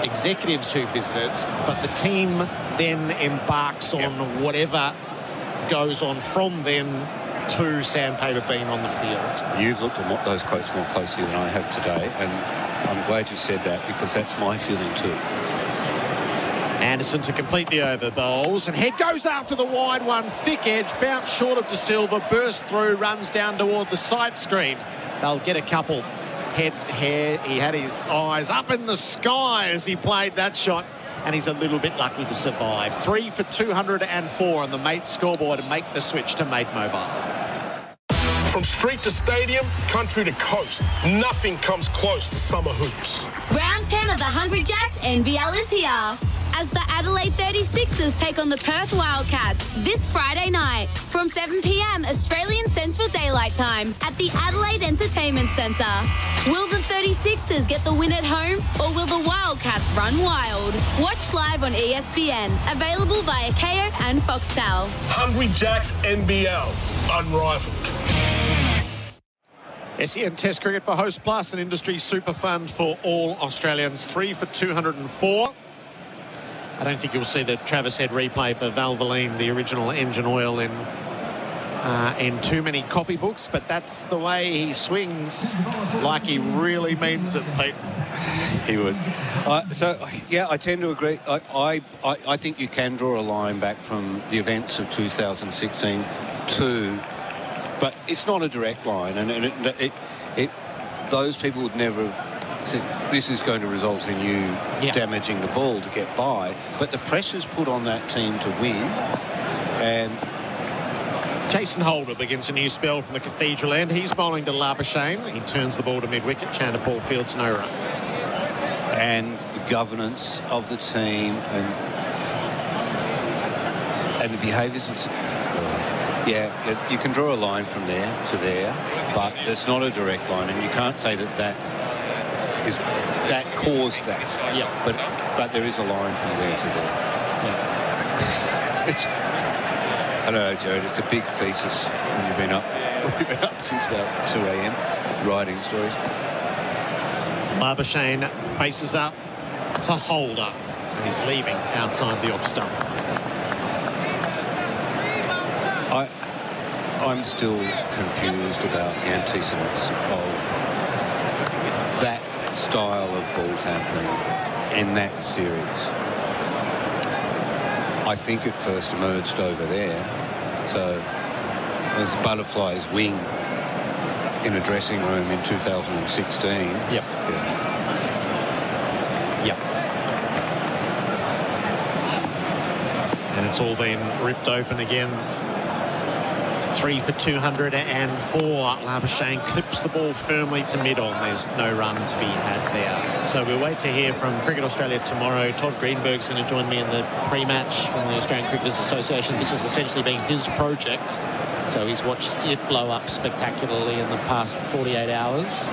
executives who visited, but the team then embarks on whatever goes on from then to sandpaper being on the field. You've looked at those quotes more closely than I have today, and I'm glad you said that, because that's my feeling too. Anderson to complete the over bowls, and Head goes after the wide one, thick edge, bounce short of De Silva, burst through, runs down toward the side screen. They'll get a couple. Head, he had his eyes up in the sky as he played that shot, and he's a little bit lucky to survive. 3 for 204 on the Mate scoreboard and make the switch to Mate Mobile. From street to stadium, country to coast, nothing comes close to summer hoops. Round 10 of the Hungry Jacks NBL is here, as the Adelaide 36ers take on the Perth Wildcats this Friday night from from 7 p.m. Australian Central Daylight Time at the Adelaide Entertainment Centre. Will the 36ers get the win at home, or will the Wildcats run wild? Watch live on ESPN. Available via Kayo and Foxtel. Hungry Jacks NBL. Unrivaled. SEN Test Cricket for Host Plus, an industry super fund for all Australians. 3 for 204. I don't think you'll see the Travis Head replay for Valvoline, the original engine oil, in too many copybooks, but that's the way he swings, like he really means it, Pete. He would. Yeah, I tend to agree. I think you can draw a line back from the events of 2016 but it's not a direct line, and those people would never have said this is going to result in you damaging the ball to get by, but the pressure's put on that team to win. And Jason Holder begins a new spell from the Cathedral end. He's bowling to Labuschagne. He turns the ball to mid-wicket. Chanderpaul fields no run. And the governance of the team and the behaviours. Yeah, you can draw a line from there to there, but it's not a direct line, and you can't say that caused that. Yeah. But there is a line from there to there. Yeah. I don't know, Gerard, it's a big thesis when you've been up since about 2 a.m. writing stories. Labuschagne faces up to Holder, and he's leaving outside the off stump. I'm still confused about the antecedents of that style of ball tampering in that series. I think it first emerged over there. So it was Butterfly's wing in a dressing room in 2016. Yep. Yeah. Yep. And it's all been ripped open again. 3 for 204. Labuschagne clips the ball firmly to mid-on. There's no run to be had there. So we'll wait to hear from Cricket Australia tomorrow. Todd Greenberg's going to join me in the pre-match from the Australian Cricketers Association. This has essentially been his project. So he's watched it blow up spectacularly in the past 48 hours.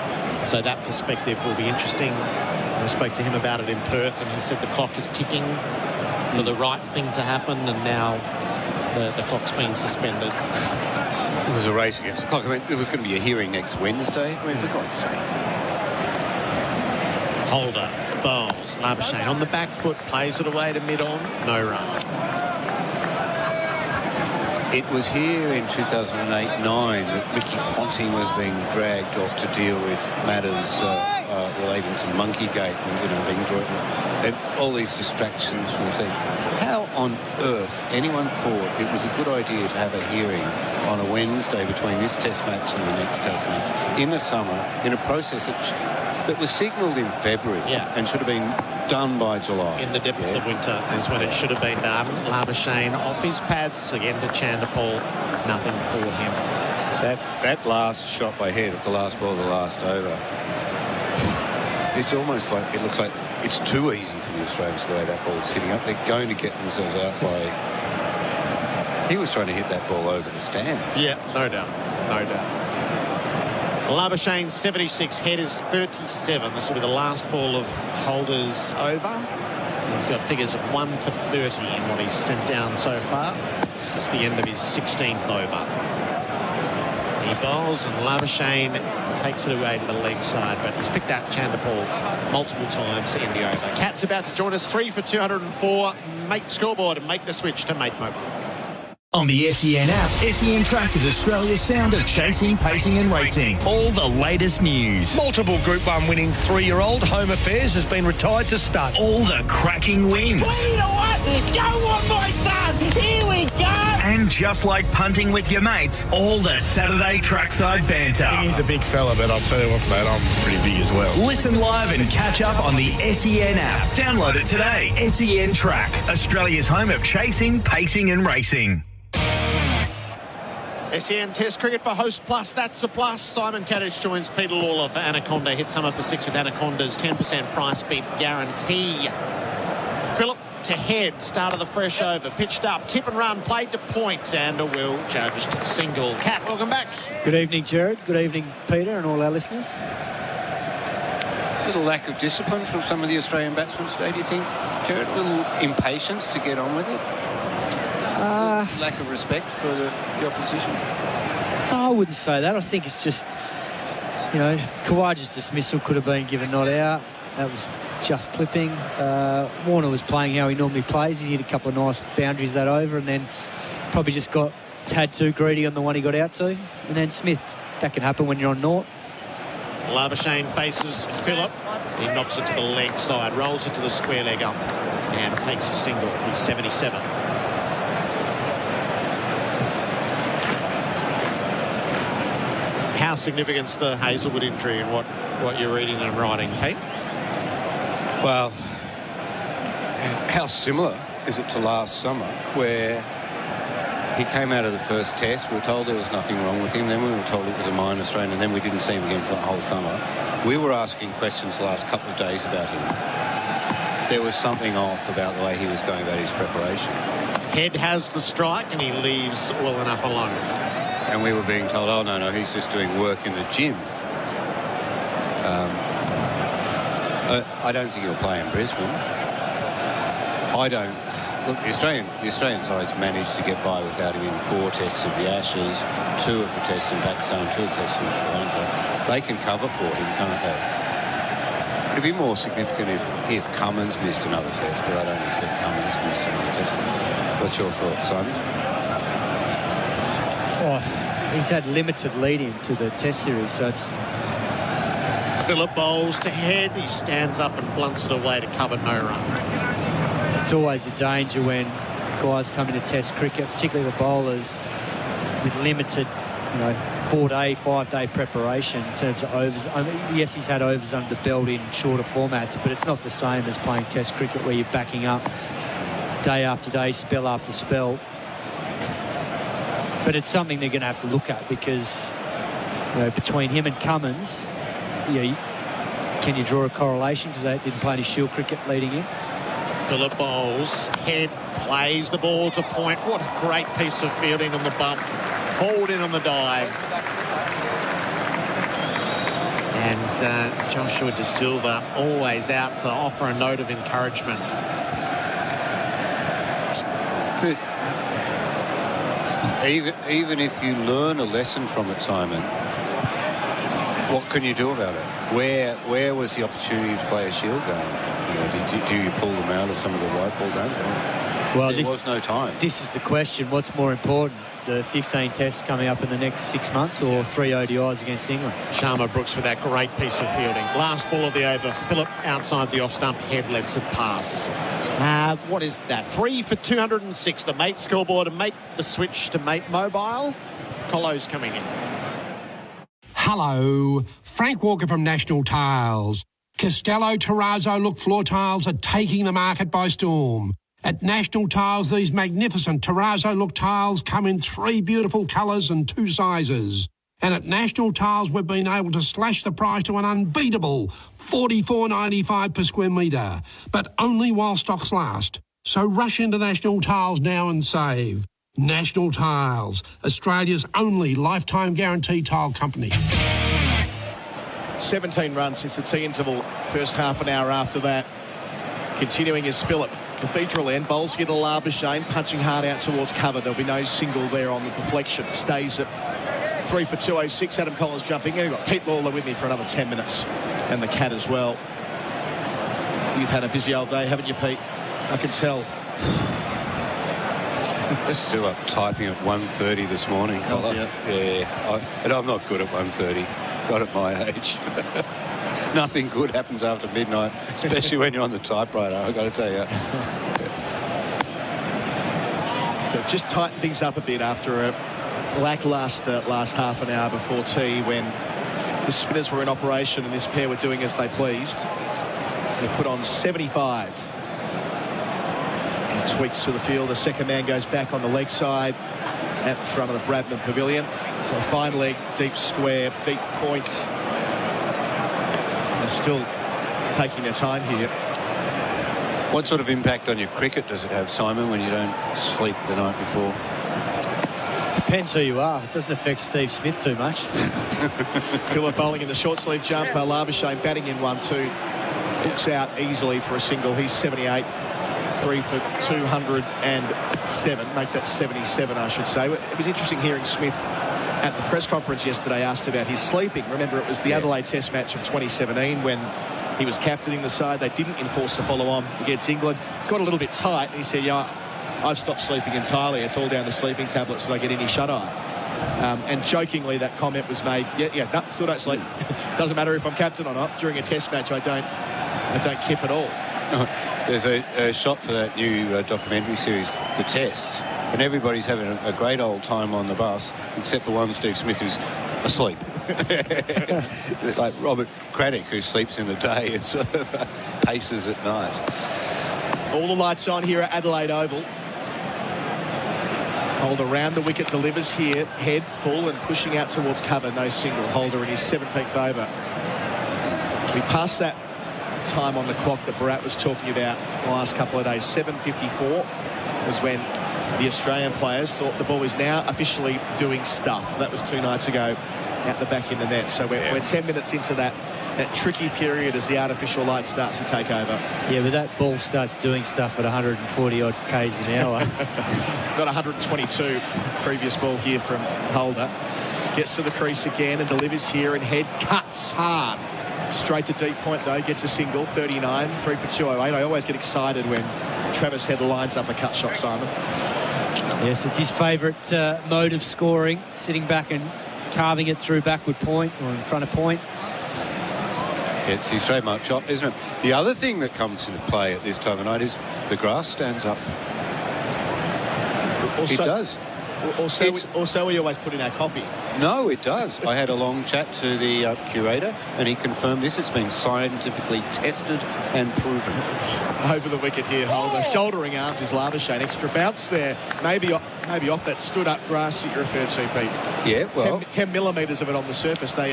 So that perspective will be interesting. I spoke to him about it in Perth, and he said the clock is ticking for the right thing to happen, and now the clock's been suspended. It was a race against the clock. I mean, there was going to be a hearing next Wednesday. I mean, for God's sake. Holder bowls. Labuschagne on the back foot, plays it away to mid-on. No run. It was here in 2008-9 that Mickey Ponting was being dragged off to deal with matters relating to Monkeygate and being drawn, and all these distractions from the team. How on earth anyone thought it was a good idea to have a hearing on a Wednesday between this Test match and the next Test match in the summer in a process that was signalled in February and should have been done by July. In the depths of winter is when it should have been done. Labuschagne off his pads again to Chanderpaul. Nothing for him. That last shot by Head at the last ball of the last over, it's almost like it looks like it's too easy for the Australians the way that ball's sitting up. They're going to get themselves out by... He was trying to hit that ball over the stand. Yeah, no doubt. No doubt. Labuschagne's 76, Head is 37. This will be the last ball of Holder's over. He's got figures of 1 for 30 in what he's sent down so far. This is the end of his 16th over. He bowls and Labuschagne takes it away to the leg side, but he's picked out Chanderpaul multiple times in the over. Cat's about to join us. 3 for 204. Make scoreboard and make the switch to Mate Mobile. On the SEN app, SEN Track is Australia's sound of chasing, pacing and racing. All the latest news. Multiple Group 1 winning 3-year-old Home Affairs has been retired to stud. All the cracking wins. 20 to 1. Go on, my son. Here we go. And just like punting with your mates, all the Saturday trackside banter. He's a big fella, but I'll tell you what, mate, I'm pretty big as well. Listen live and catch up on the SEN app. Download it today. SEN Track, Australia's home of chasing, pacing and racing. SEN Test Cricket for Host Plus. That's a plus. Simon Katich joins Peter Lalor for Anaconda. Hit summer for 6 with Anaconda's 10% price beat guarantee. Phillip to Head. Start of the fresh over. Pitched up. Tip and run. Played to point. And a Will judged single. Cat, welcome back. Good evening, Gerard. Good evening, Peter, and all our listeners. A little lack of discipline from some of the Australian batsmen today, do you think, Gerard? A little impatience to get on with it? Lack of respect for the opposition? I wouldn't say that. I think it's just, you know, Khawaja's dismissal could have been given not out. That was just clipping. Warner was playing how he normally plays. He hit a couple of nice boundaries that over, and then probably just got a tad too greedy on the one he got out to. And then Smith, that can happen when you're on naught. Labuschagne faces Phillip. He knocks it to the leg side, rolls it to the square leg up, and takes a single. He's 77. How significant's the Hazelwood injury and what you're reading and writing, Pete? Well, how similar is it to last summer, where he came out of the first test, we were told there was nothing wrong with him, then we were told it was a minor strain, and then we didn't see him again for the whole summer. We were asking questions the last couple of days about him. There was something off about the way he was going about his preparation. Head has the strike and he leaves well enough alone. And we were being told, oh, no, he's just doing work in the gym. I don't think he'll play in Brisbane. I don't. Look, the Australian side's managed to get by without him in 4 tests of the Ashes, 2 of the tests in Pakistan, 2 tests in Sri Lanka. They can cover for him, can't they? It'd be more significant if Cummins missed another test, but I don't expect Cummins to miss another test. What's your thoughts, Simon? Oh, he's had limited lead-in to the test series, so it's... Phillip bowls to Head. He stands up and blunts it away to cover no run. It's always a danger when guys come into test cricket, particularly the bowlers, with limited, 4-day, 5-day preparation in terms of overs. I mean, yes, he's had overs under the belt in shorter formats, but it's not the same as playing test cricket where you're backing up day after day, spell after spell. But it's something they're going to have to look at because, between him and Cummins, can you draw a correlation because they didn't play any Shield cricket leading in? Phillip bowls. Head plays the ball to point. What a great piece of fielding on the bump. Hauled in on the dive. And Joshua De Silva always out to offer a note of encouragement. But even if you learn a lesson from it, Simon, what can you do about it? Where was the opportunity to play a Shield game? Do you pull them out of some of the white ball games? Well, there was no time. This is the question. What's more important? The 15 tests coming up in the next 6 months or 3 ODIs against England? Sharma Brooks with that great piece of fielding. Last ball of the over. Phillip outside the off stump. Head lets it pass. What is that? 3 for 206. The mate scoreboard and make the switch to mate mobile. Colo's coming in. Hello, Frank Walker from National Tiles. Castello Terrazzo look floor tiles are taking the market by storm. At National Tiles, these magnificent Terrazzo look tiles come in 3 beautiful colours and 2 sizes. And at National Tiles, we've been able to slash the price to an unbeatable $44.95 per square metre, but only while stocks last. So rush into National Tiles now and save. National Tiles, Australia's only lifetime guarantee tile company. 17 runs since the tea interval. First half an hour after that. Continuing is Phillip. Cathedral end. Bowls here to Labuschagne, punching hard out towards cover. There'll be no single there on the deflection. Stays at 3 for 206. Adam Collins jumping in. We've got Pete Lalor with me for another 10 minutes. And the Cat as well. You've had a busy old day, haven't you, Pete? I can tell. Still up typing at 1:30 this morning, Colin. Yeah, and I'm not good at 1:30. Not at my age. Nothing good happens after midnight, especially when you're on the typewriter, I've got to tell you. So just tighten things up a bit after a lackluster last half an hour before tea when the spinners were in operation and this pair were doing as they pleased. They put on 75. And tweaks to the field. The second man goes back on the leg side at the front of the Bradman Pavilion. So fine leg, deep square, deep points. They're still taking their time here. What sort of impact on your cricket does it have, Simon, when you don't sleep the night before? Depends who you are. It doesn't affect Steve Smith too much. Phillip bowling in the short sleeve jump. Labuschagne batting in 1-2. Hooks out easily for a single. He's 78. 3 for 207. Make that 77, I should say. It was interesting hearing Smith at the press conference yesterday asked about his sleeping. Remember, it was the Adelaide Test match of 2017 when he was captaining the side. They didn't enforce the follow-on against England. Got a little bit tight, and he said, yeah, I've stopped sleeping entirely. It's all down to sleeping tablets that I get any shut-eye. And jokingly, that comment was made, no, still don't sleep. Doesn't matter if I'm captain or not. During a Test match, I don't kip at all. There's a shot for that new documentary series, The Test, and everybody's having a great old time on the bus, except for one Steve Smith who's asleep. Like Robert Katich, who sleeps in the day and sort of paces at night. All the lights on here at Adelaide Oval. Holder around the wicket, delivers here, head full and pushing out towards cover. No single. Holder in his 17th over. We passed that time on the clock that Bharat was talking about the last couple of days. 7:54 was when the Australian players thought the ball is now officially doing stuff. That was 2 nights ago out the back in the net. So we're 10 minutes into that tricky period as the artificial light starts to take over. Yeah, but that ball starts doing stuff at 140 odd k's an hour. Got 122 previous ball here from Holder. Gets to the crease again and delivers here and head cuts hard. Straight to deep point though, gets a single, 39, 3 for 208. I always get excited when Travis Head lines up a cut shot, Simon. Yes, it's his favourite mode of scoring, sitting back and carving it through backward point or in front of point. It's his trademark shot, isn't it? The other thing that comes into play at this time of night is the grass stands up. It does. Also, we always put in our copy. No, it does. I had a long chat to the curator, and he confirmed this. It's been scientifically tested and proven. Over the wicket here, Holder. Shouldering arms is Labuschagne. Extra bounce there. Maybe off that stood-up grass that you referred to, Pete. Yeah, well... 10 millimetres of it on the surface. They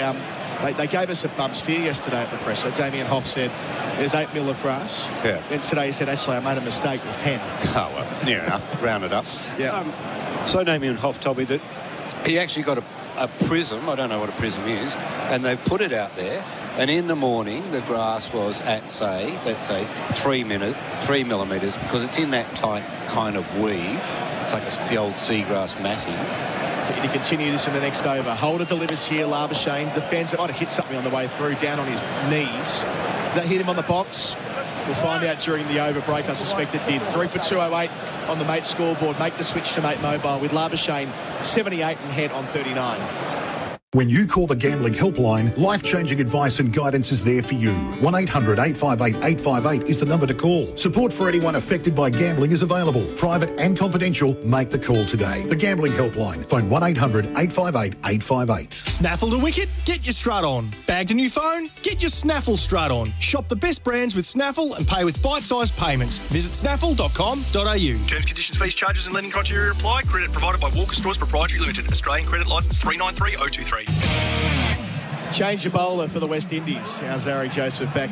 gave us a bum steer yesterday at the presser. Damian Hoff said, there's 8 mil of grass. Yeah. Then today he said, actually, I made a mistake. There's 10. Oh, well, near enough. Round it up. Yeah. So Damian Hoff told me that he actually got a prism. I don't know what a prism is. And they've put it out there. And in the morning, the grass was at, let's say, 3 millimetres, because it's in that tight kind of weave. It's like the old seagrass matting. He continues in the next over. Holder delivers here. Labuschagne defends. It might have hit something on the way through, down on his knees. Did that hit him on the box? We'll find out during the over break. I suspect it did. 3 for 208 on the mate scoreboard. Make the switch to mate mobile with Labuschagne 78 and head on 39. When you call the Gambling Helpline, life-changing advice and guidance is there for you. 1-800-858-858 is the number to call. Support for anyone affected by gambling is available. Private and confidential. Make the call today. The Gambling Helpline. Phone 1-800-858-858. Snaffled a wicket? Get your strut on. Bagged a new phone? Get your Snaffle strut on. Shop the best brands with Snaffle and pay with bite-sized payments. Visit snaffle.com.au. Terms, conditions, fees, charges and lending criteria apply. Credit provided by Walker Stores Proprietary Limited. Australian Credit Licence 393023. Change of bowler for the West Indies. Our Zari Joseph back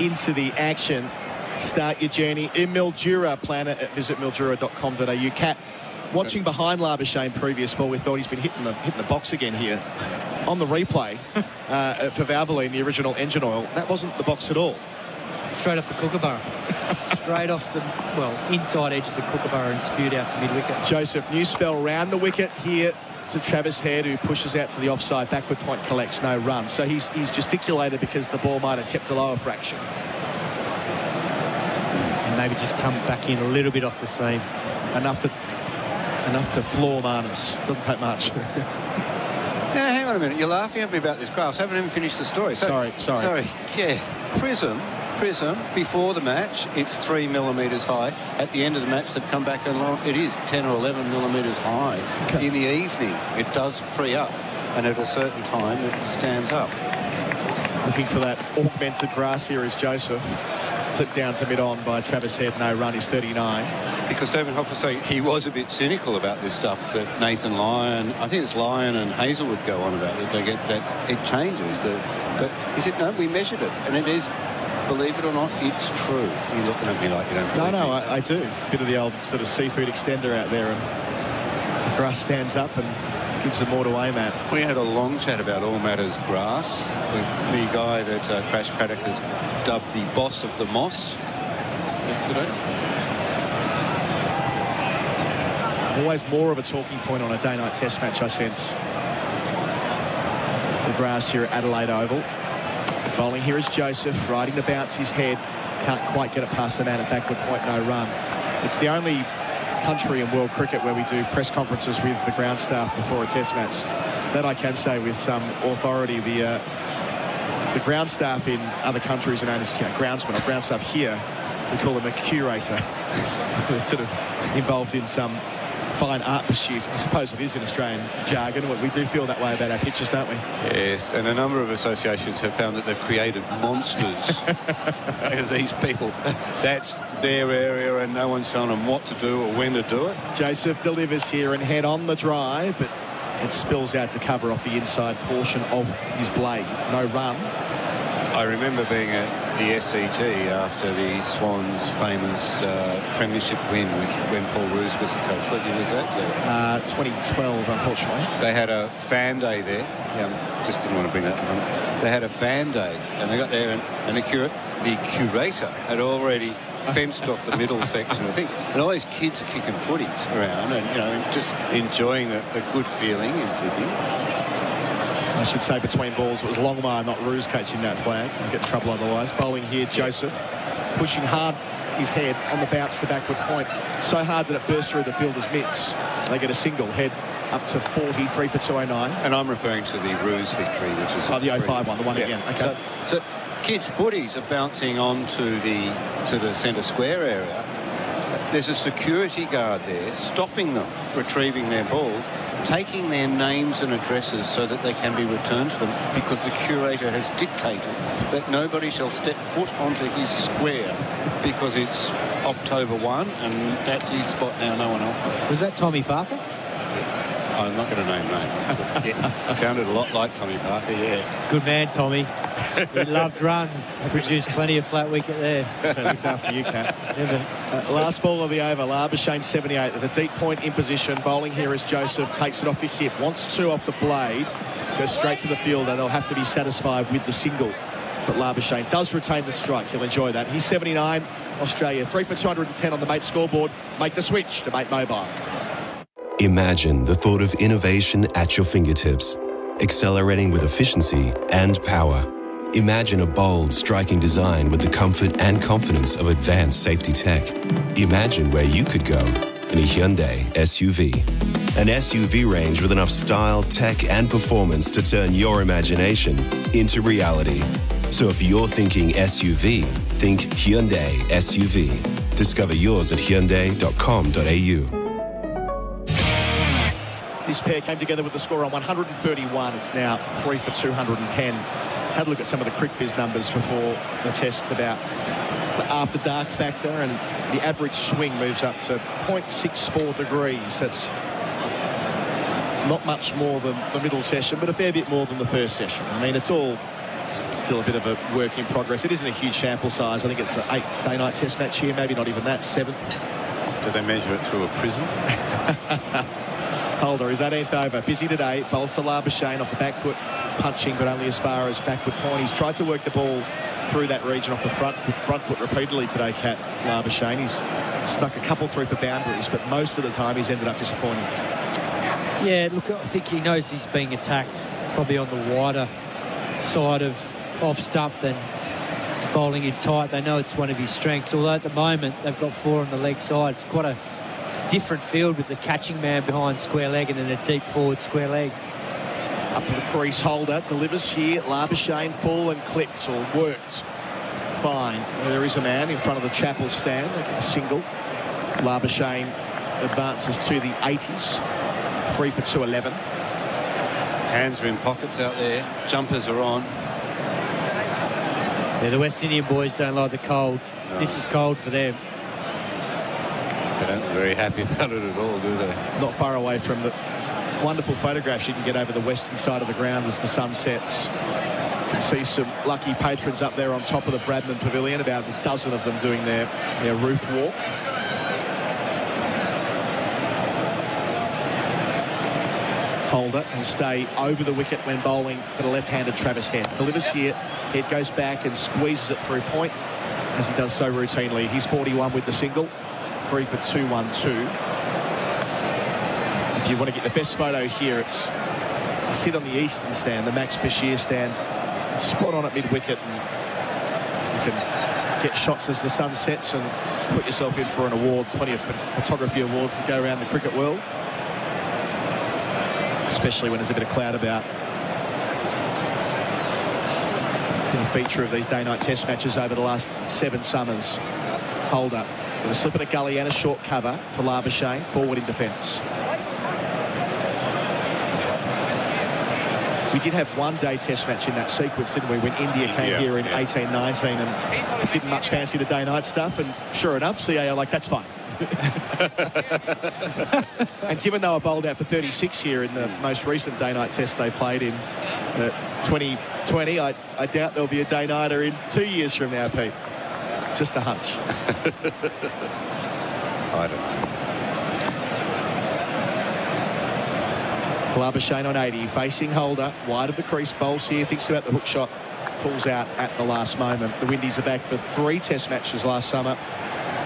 into the action. Start your journey in Mildura. Plan it at visitmildura.com.au. Cat, watching behind Labuschagne previous ball, we thought he's been hitting the box again here. On the replay for Valvoline, the original engine oil, that wasn't the box at all. Straight off the kookaburra. Straight off the, inside edge of the kookaburra and spewed out to mid-wicket. Joseph, new spell round the wicket here to Travis Head, who pushes out to the offside. Backward point collects no run. So he's gesticulated because the ball might have kept a lower fraction. And maybe just come back in a little bit off the seam. Enough to floor Marnus. Doesn't take much. Now, hang on a minute. You're laughing at me about this grass. I haven't even finished the story. Sorry. Yeah. Prism, before the match, it's 3 millimetres high. At the end of the match, they've come back along. It is 10 or 11 millimetres high. Okay. In the evening, it does free up. And at a certain time, it stands up. Looking for that augmented grass here is Joseph. It's clipped down to mid-on by Travis Head. No run, he's 39. Because David Hoff was saying he was a bit cynical about this stuff that Nathan Lyon, I think it's Lyon and Hazelwood go on about, that they get that it changes. But he said, no, we measured it, and it is believe it or not, it's true. You're looking at me like you don't believe No, me. I do. Bit of the old sort of seafood extender out there, and the grass stands up and gives them more to aim at. We had a long chat about All Matters Grass with the guy that Crash Paddock has dubbed the boss of the moss yesterday. Always more of a talking point on a day-night test match, I sense. The grass here at Adelaide Oval. Bowling here is Joseph, riding the bounce, his head. Can't quite get it past the man at backward point, no run. It's the only country in world cricket where we do press conferences with the ground staff before a test match. That I can say with some authority. The ground staff in other countries are known as groundsmen, or ground staff here, we call them a curator. They're sort of involved in some fine art pursuit. I suppose it is in Australian jargon. We do feel that way about our pitches, don't we? Yes, and a number of associations have found that they've created monsters as these people. That's their area and no one's telling them what to do or when to do it. Joseph delivers here and head on the drive, but it spills out to cover off the inside portion of his blade. No run. I remember being at the SCG after the Swans' famous premiership win when Paul Roos was the coach. What year was that? 2012, unfortunately. They had a fan day there. Just didn't want to bring that to them. They had a fan day, and they got there, and the curator had already fenced off the middle section, I think. And all these kids are kicking footies around and, just enjoying a good feeling in Sydney. I should say between balls, it was Longmire, not Roos, catching that flag. We'll get in trouble otherwise. Bowling here, Joseph, pushing hard his head on the bounce to backward point. So hard that it burst through the fielder's mitts. They get a single, head up to 40, 3 for 209. And I'm referring to the Roos victory, which is... Oh, the 05 one, the one again. Okay. So kids' footies are bouncing on to the centre square area. There's a security guard there stopping them retrieving their balls, taking their names and addresses so that they can be returned to them, because the curator has dictated that nobody shall step foot onto his square because it's October 1 and that's his spot now, no one else. Was that Tommy Parker? I'm not going to name names. Yeah, sounded a lot like Tommy Parker, yeah. It's a good man, Tommy. He loved runs. Produced plenty of flat wicket there. So looked after you, Kat. Last ball of the over. Labuschagne 78. There's a deep point in position. Bowling here is Joseph. Takes it off the hip. Wants two off the blade. Goes straight to the fielder. They'll have to be satisfied with the single. But Labuschagne does retain the strike. He'll enjoy that. He's 79. Australia 3 for 210 on the Mate scoreboard. Make the switch to Mate Mobile. Imagine the thought of innovation at your fingertips, accelerating with efficiency and power. Imagine a bold, striking design with the comfort and confidence of advanced safety tech. Imagine where you could go in a Hyundai SUV. An SUV range with enough style, tech and performance to turn your imagination into reality. So if you're thinking SUV, think Hyundai SUV. Discover yours at hyundai.com.au. This pair came together with the score on 131. It's now 3 for 210. Had a look at some of the CricViz numbers before the test about the after dark factor, and the average swing moves up to 0.64 degrees. That's not much more than the middle session, but a fair bit more than the first session. I mean, it's all still a bit of a work in progress. It isn't a huge sample size. I think it's the 8th day-night test match here, maybe not even that, 7th. Do they measure it through a prism? Holder is 18th over. Busy today. Bowls to Labuschagne off the back foot, punching, but only as far as backward point. He's tried to work the ball through that region off the front foot repeatedly today, Kat. Labuschagne. He's snuck a couple through for boundaries, but most of the time he's ended up disappointing. Yeah, look, I think he knows he's being attacked probably on the wider side of off stump than bowling in tight. They know it's one of his strengths, although at the moment they've got 4 on the leg side. It's quite a different field with the catching man behind square leg and then a deep forward square leg. Up to the crease. Holder delivers here. Labuschagne full and clips, or worked fine. There is a man in front of the chapel stand. They get a single. Labuschagne advances to the 80s. 3 for 211. Hands are in pockets out there. Jumpers are on. Yeah, the West Indian boys don't like the cold. No. This is cold for them. They don't look very happy about it at all, do they? Not far away from the wonderful photographs you can get over the western side of the ground as the sun sets. can see some lucky patrons up there on top of the Bradman Pavilion, about a dozen of them doing their roof walk. Holder and stay over the wicket when bowling to the left-handed Travis Head. Delivers here, Head goes back and squeezes it through point, as he does so routinely. He's 41 with the single, 3 for 2-1-2. If you want to get the best photo here, it's sit on the eastern stand, the Max Bashir stand, spot on at mid-wicket, and you can get shots as the sun sets and put yourself in for an award. Plenty of photography awards that go around the cricket world, especially when there's a bit of cloud about. It's been a feature of these day-night test matches over the last 7 summers. Holder with a slip at a gully and a short cover to Labuschagne, forward in defence. We did have one day test match in that sequence, didn't we, when India came here in 1819 and didn't much fancy the day-night stuff, and sure enough, CA are like, that's fine. And given they were bowled out for 36 here in the most recent day-night test they played in 2020, I doubt there'll be a day-nighter in 2 years from now, Pete. Just a hunch. I don't know. Labuschagne on 80, facing Holder, wide of the crease, bowls here, thinks about the hook shot, pulls out at the last moment. The Windies are back for 3 test matches last summer.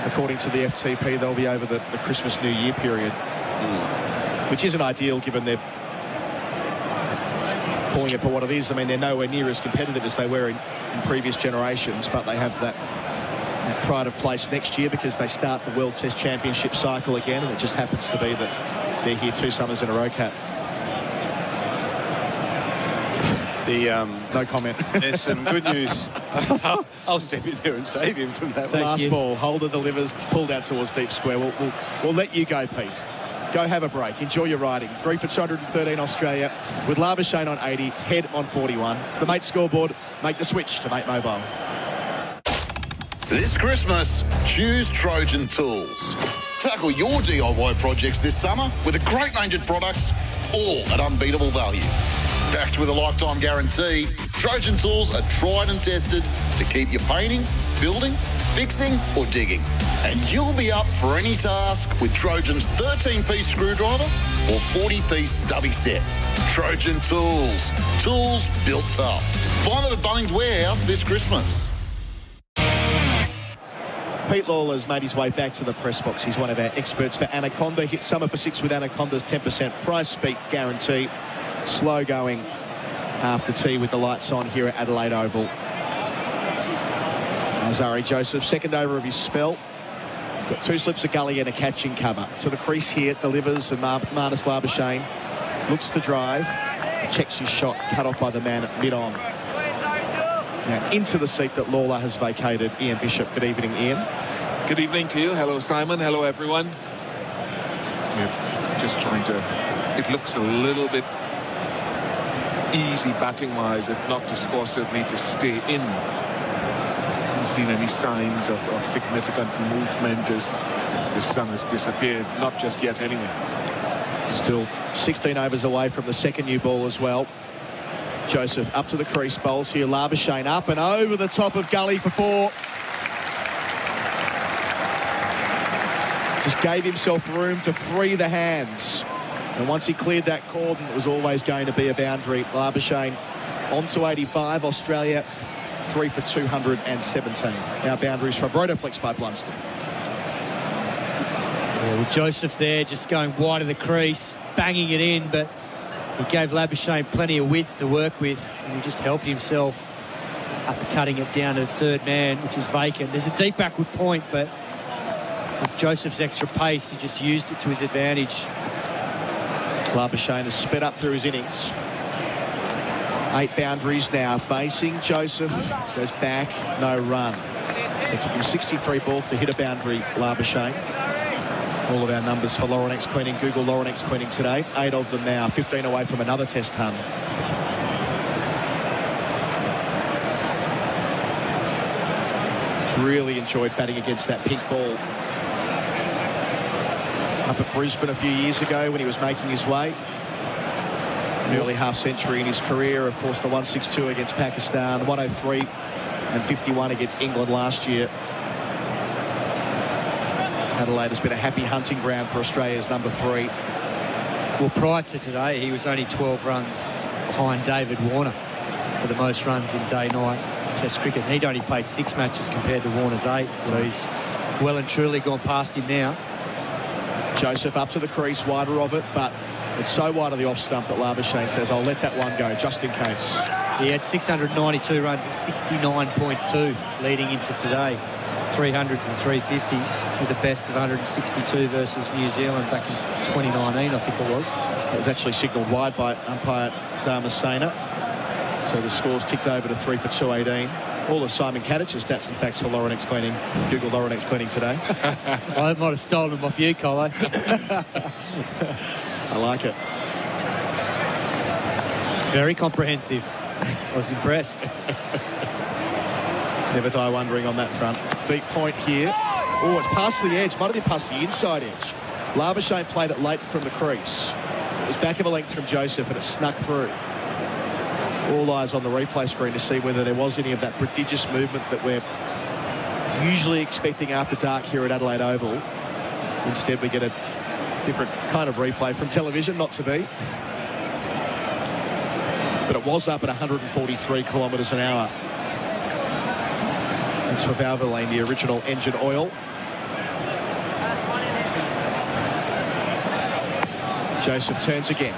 According to the FTP, they'll be over the Christmas New Year period, which isn't ideal given they're calling it for what it is. I mean, they're nowhere near as competitive as they were in previous generations, but they have that pride of place next year because they start the World Test Championship cycle again, and it just happens to be that they're here 2 summers in a row, Cat. No comment. There's some good news. I'll step in there and save him from that. Last ball, Holder delivers, pulled out towards deep square. We'll let you go, Pete. Go have a break. Enjoy your riding. 3 for 213 Australia with Labuschagne on 80, Head on 41. It's the Mate scoreboard. Make the switch to Mate Mobile. This Christmas, choose Trojan Tools. Tackle your DIY projects this summer with a great range of products, all at unbeatable value. Backed with a lifetime guarantee, Trojan Tools are tried and tested to keep you painting, building, fixing or digging. And you'll be up for any task with Trojan's 13-piece screwdriver or 40-piece stubby set. Trojan Tools. Tools built tough. Find them at Bunnings Warehouse this Christmas. Pete Lawler's made his way back to the press box. He's one of our experts for Anaconda. Hit summer for 6 with Anaconda's 10% price beat guarantee. Slow going after tea with the lights on here at Adelaide Oval. Azari Joseph, second over of his spell. Got 2 slips of gully and a catching cover. To the crease here, delivers, and Marnus Labuschagne looks to drive. Checks his shot, cut off by the man at mid-on. Now into the seat that Lawler has vacated. Ian Bishop. Good evening, Ian. Good evening to you. Hello, Simon. Hello, everyone. We're just trying to... It looks a little bit easy batting-wise, if not to score, certainly to stay in. Haven't seen any signs of significant movement as the sun has disappeared. Not just yet, anyway. Still 16 overs away from the second new ball as well. Joseph up to the crease, bowls here. Labuschagne up and over the top of gully for 4. Just gave himself room to free the hands. And once he cleared that cordon, it was always going to be a boundary. Labuschagne on to 85. Australia 3 for 217. Now boundaries from Rotoflex by Blunston. Yeah, well, Joseph there just going wide of the crease, banging it in, but he gave Labuschagne plenty of width to work with, and he just helped himself uppercutting it down to the third man, which is vacant. There's a deep backward point, but with Joseph's extra pace, he just used it to his advantage. Labuschagne has sped up through his innings. 8 boundaries now facing Joseph. Goes back, no run. So it took him 63 balls to hit a boundary, Labuschagne. All of our numbers for Laurenex Cleaning. Google Laurenex Cleaning today. 8 of them now. 15 away from another test ton. He's really enjoyed batting against that pink ball. Up at Brisbane a few years ago when he was making his way. Nearly half-century in his career. Of course, the 162 against Pakistan, 103 and 51 against England last year. Adelaide has been a happy hunting ground for Australia's number 3. Well, prior to today, he was only 12 runs behind David Warner for the most runs in day-night Test cricket. And he'd only played 6 matches compared to Warner's 8, so he's well and truly gone past him now. Joseph up to the crease, wider of it, but it's so wide of the off stump that Labuschagne says, I'll let that one go just in case. He had 692 runs at 69.2 leading into today. 300s and 350s with the best of 162 versus New Zealand back in 2019, I think it was. It was actually signalled wide by umpire Damian. So the score's ticked over to 3 for 218. All of Simon Katich's stats and facts for Laurenex Cleaning. Google Laurenex Cleaning today. I might have stolen them off you, Colo. I like it. Very comprehensive. I was impressed. Never die wondering on that front. Deep point here. Oh, it's past the edge. Might have been past the inside edge. Labuschagne played it late from the crease. It was back of a length from Joseph and it snuck through. All eyes on the replay screen to see whether there was any of that prodigious movement that we're usually expecting after dark here at Adelaide Oval. Instead, we get a different kind of replay from television, not to be. But it was up at 143 kilometres an hour. That's for Valvoline, the original engine oil. Joseph turns again.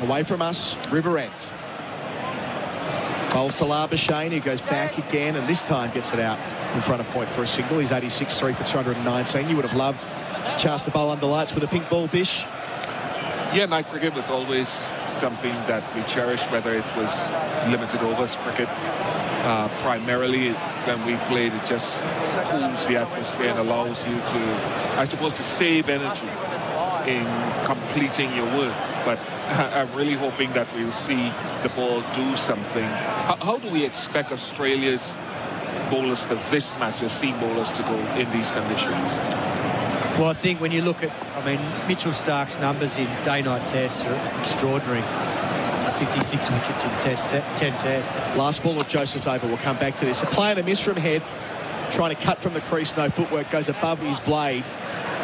Away from us, River End. Bowls to Labuschagne, who goes back again, and this time gets it out in front of point for a single. He's 86, 3 for 219. You would have loved a chance to bowl under lights with a pink ball, Bish. Yeah, night cricket was always something that we cherished, whether it was limited overs cricket. Primarily, when we played, it just cools the atmosphere and allows you to, I suppose, to save energy in completing your work. But I'm really hoping that we'll see the ball do something. How do we expect Australia's bowlers for this match, the seam bowlers, to go in these conditions? Well, I think when you look at, Mitchell Starc's numbers in day-night tests are extraordinary. 56 wickets in 10 tests. Last ball of Joseph's over. We'll come back to this. A play and a miss from head. Trying to cut from the crease. No footwork. Goes above his blade.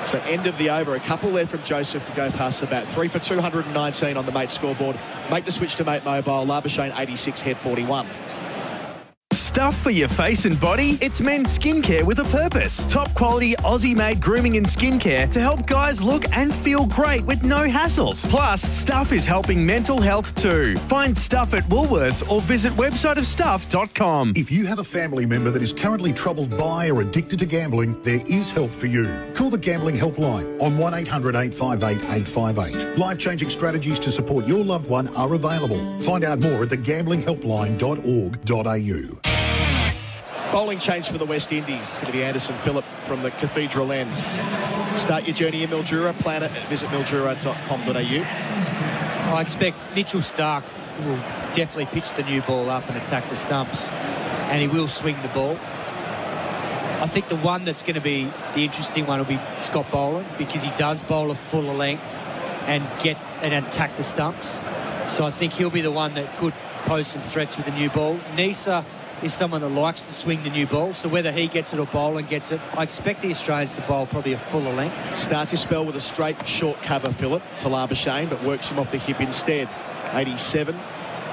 So end of the over. A couple there from Joseph to go past the bat. 3 for 219 on the Mate scoreboard. Make the switch to Mate Mobile. Labuschagne 86, head 41. Stuff for your face and body? It's men's skincare with a purpose. Top quality Aussie-made grooming and skincare to help guys look and feel great with no hassles. Plus, Stuff is helping mental health too. Find Stuff at Woolworths or visit websiteofstuff.com. If you have a family member that is currently troubled by or addicted to gambling, there is help for you. Call the Gambling Helpline on 1800 858 858. Life-changing strategies to support your loved one are available. Find out more at thegamblinghhelpline.org.au. Bowling change for the West Indies. It's going to be Anderson Phillip from the Cathedral End. Start your journey in Mildura. Plan it at visitmildura.com.au. I expect Mitchell Starc will definitely pitch the new ball up and attack the stumps, and he will swing the ball. I think the one that's going to be the interesting one will be Scott Boland, because he does bowl a fuller length and attack the stumps. So I think he'll be the one that could pose some threats with the new ball. Neser is someone that likes to swing the new ball, so whether he gets it or Boland gets it, I expect the Australians to bowl probably a fuller length. Starts his spell with a straight short cover, Phillip, to Labuschagne, but works him off the hip instead. 87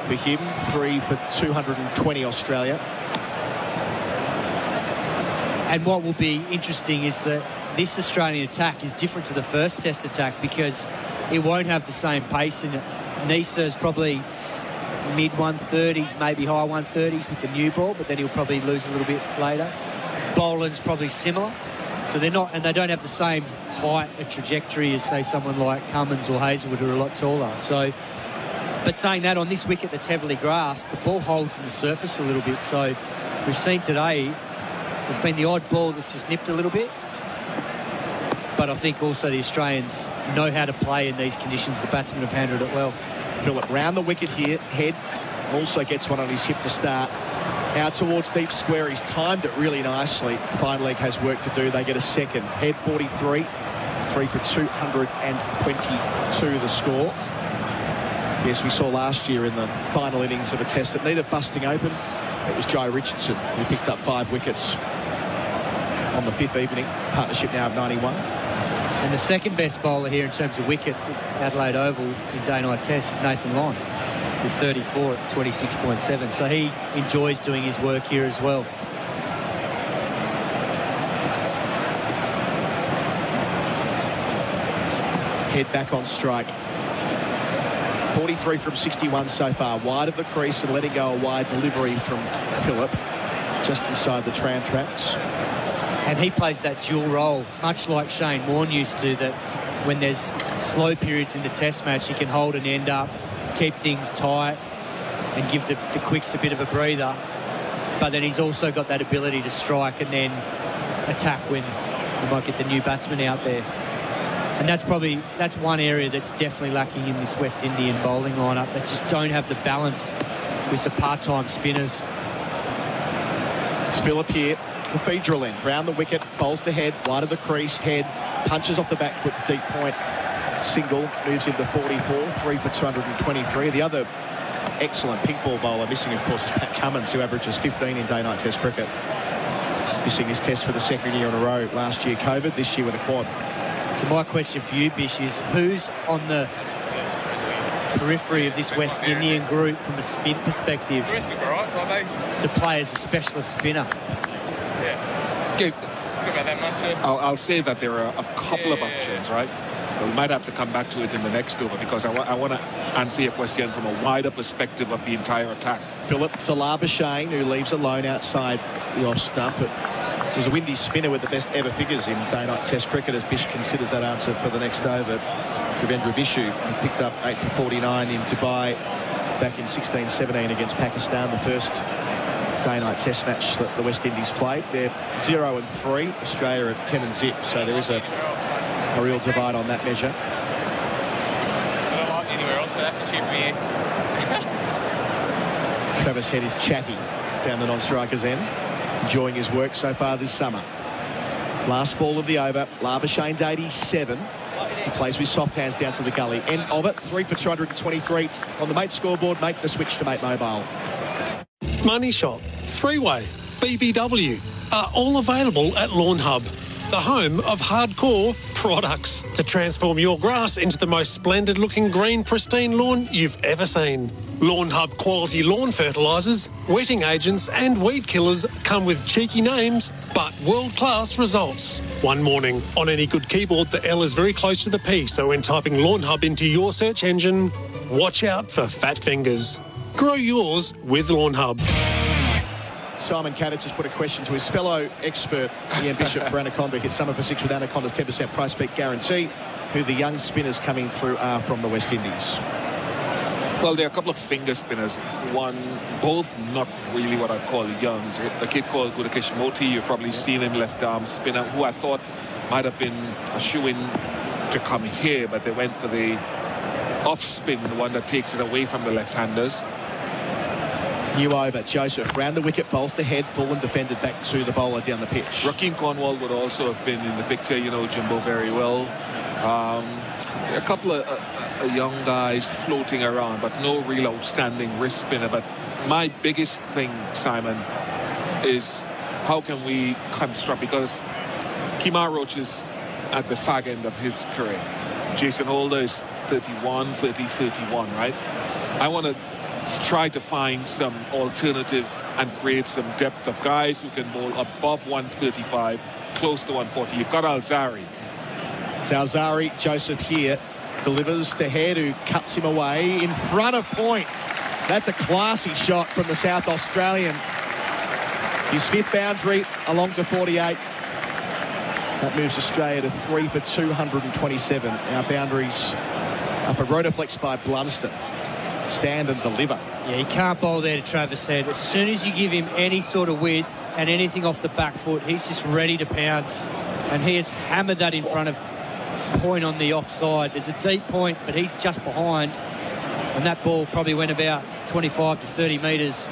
for him, 3 for 220 Australia. And what will be interesting is that this Australian attack is different to the first Test attack because it won't have the same pace in it. Neser's probably mid-130s, maybe high 130s with the new ball, but then he'll probably lose a little bit later. Boland's probably similar, so they're not, and they don't have the same height and trajectory as, say, someone like Cummins or Hazelwood, who are a lot taller. So, but saying that, on this wicket that's heavily grassed, the ball holds in the surface a little bit. So we've seen today, there's been the odd ball that's just nipped a little bit, but I think also the Australians know how to play in these conditions. The batsmen have handled it well. Phillip round the wicket here, head, also gets one on his hip to start. Out towards deep square, he's timed it really nicely. Fine leg has work to do. They get a second. Head 43, 3 for 222 the score. Yes, we saw last year in the final innings of a test that needed busting open. It was Joe Richardson who picked up 5 wickets on the 5th evening. Partnership now of 91. And the second best bowler here in terms of wickets at Adelaide Oval in day-night tests is Nathan Lyon with 34 at 26.7. So he enjoys doing his work here as well. Head back on strike. 43 from 61 so far. Wide of the crease and letting go a wide delivery from Phillip just inside the tram tracks. And he plays that dual role, much like Shane Warne used to, that when there's slow periods in the test match, he can hold an end up, keep things tight and give the quicks a bit of a breather. But then he's also got that ability to strike and then attack when you might get the new batsman out there. And that's one area that's definitely lacking in this West Indian bowling lineup. They just don't have the balance with the part-time spinners. It's Phillip here. Cathedral end, round the wicket, bowls to head, wide of the crease, head, punches off the back foot to deep point. Single, moves into 44, 3 for 223. The other excellent pink ball bowler missing, of course, is Pat Cummins, who averages 15 in day-night test cricket. Missing his test for the second year in a row. Last year COVID, this year with a quad. So my question for you, Bish, is who's on the periphery of this West Indian group from a spin perspective to play as a specialist spinner? I'll say that there are a couple of options, right? But we might have to come back to it in the next over because I want to answer your question from a wider perspective of the entire attack. Phillip to Labuschagne, who leaves alone outside the off stump. It was a windy spinner with the best ever figures in day-night test cricket, as Bish considers that answer for the next over. Kavendra Vishu, who picked up 8 for 49 in Dubai back in 16-17 against Pakistan, the first day-night test match that the West Indies played. They're 0-3, Australia at 10-0, so there is a real divide on that measure. I don't like anywhere else, so I have to cheer for you. Travis Head is chatty down the non-striker's end, enjoying his work so far this summer. Last ball of the over, Labuschagne's 87. He plays with soft hands down to the gully. End of it, 3 for 223 on the Mate scoreboard. Make the switch to Mate Mobile. Money Shop, Freeway, BBW are all available at Lawn Hub, the home of hardcore products to transform your grass into the most splendid looking green pristine lawn you've ever seen. Lawn Hub quality lawn fertilisers, wetting agents and weed killers come with cheeky names but world-class results. One morning, on any good keyboard the L is very close to the P, so when typing Lawn Hub into your search engine, watch out for fat fingers. Grow yours with Lawn Hub. Simon Katich has put a question to his fellow expert, Ian Bishop, for Anaconda. Hit summer for 6 with Anaconda's 10% price beat guarantee. Who the young spinners coming through are from the West Indies? Well, there are a couple of finger spinners. Both not really what I'd call young. A kid called Gudakesh Moti, you've probably seen him, left arm spinner, who I thought might have been a shoo-in to come here, but they went for the off spin, the one that takes it away from the left-handers. New over, Joseph round the wicket, bowls to head, full and defended back to the bowler down the pitch. Rakeem Cornwall would also have been in the picture, you know Jimbo very well. A couple of young guys floating around, but no real outstanding wrist spinner. But my biggest thing, Simon, is how can we construct, because Kemar Roach is at the fag end of his career. Jason Holder is 31, right? I want to try to find some alternatives and create some depth of guys who can bowl above 135, close to 140. You've got Alzari. It's Alzari. Joseph here delivers to Head, who cuts him away in front of point. That's a classy shot from the South Australian. His 5th boundary along to 48. That moves Australia to 3 for 227. Our boundaries are for Rotaflex by Blunston. Stand and deliver. Yeah, he can't bowl there to Travis Head. As soon as you give him any sort of width and anything off the back foot, he's just ready to pounce. And he has hammered that in front of point on the offside. There's a deep point, but he's just behind. And that ball probably went about 25 to 30 metres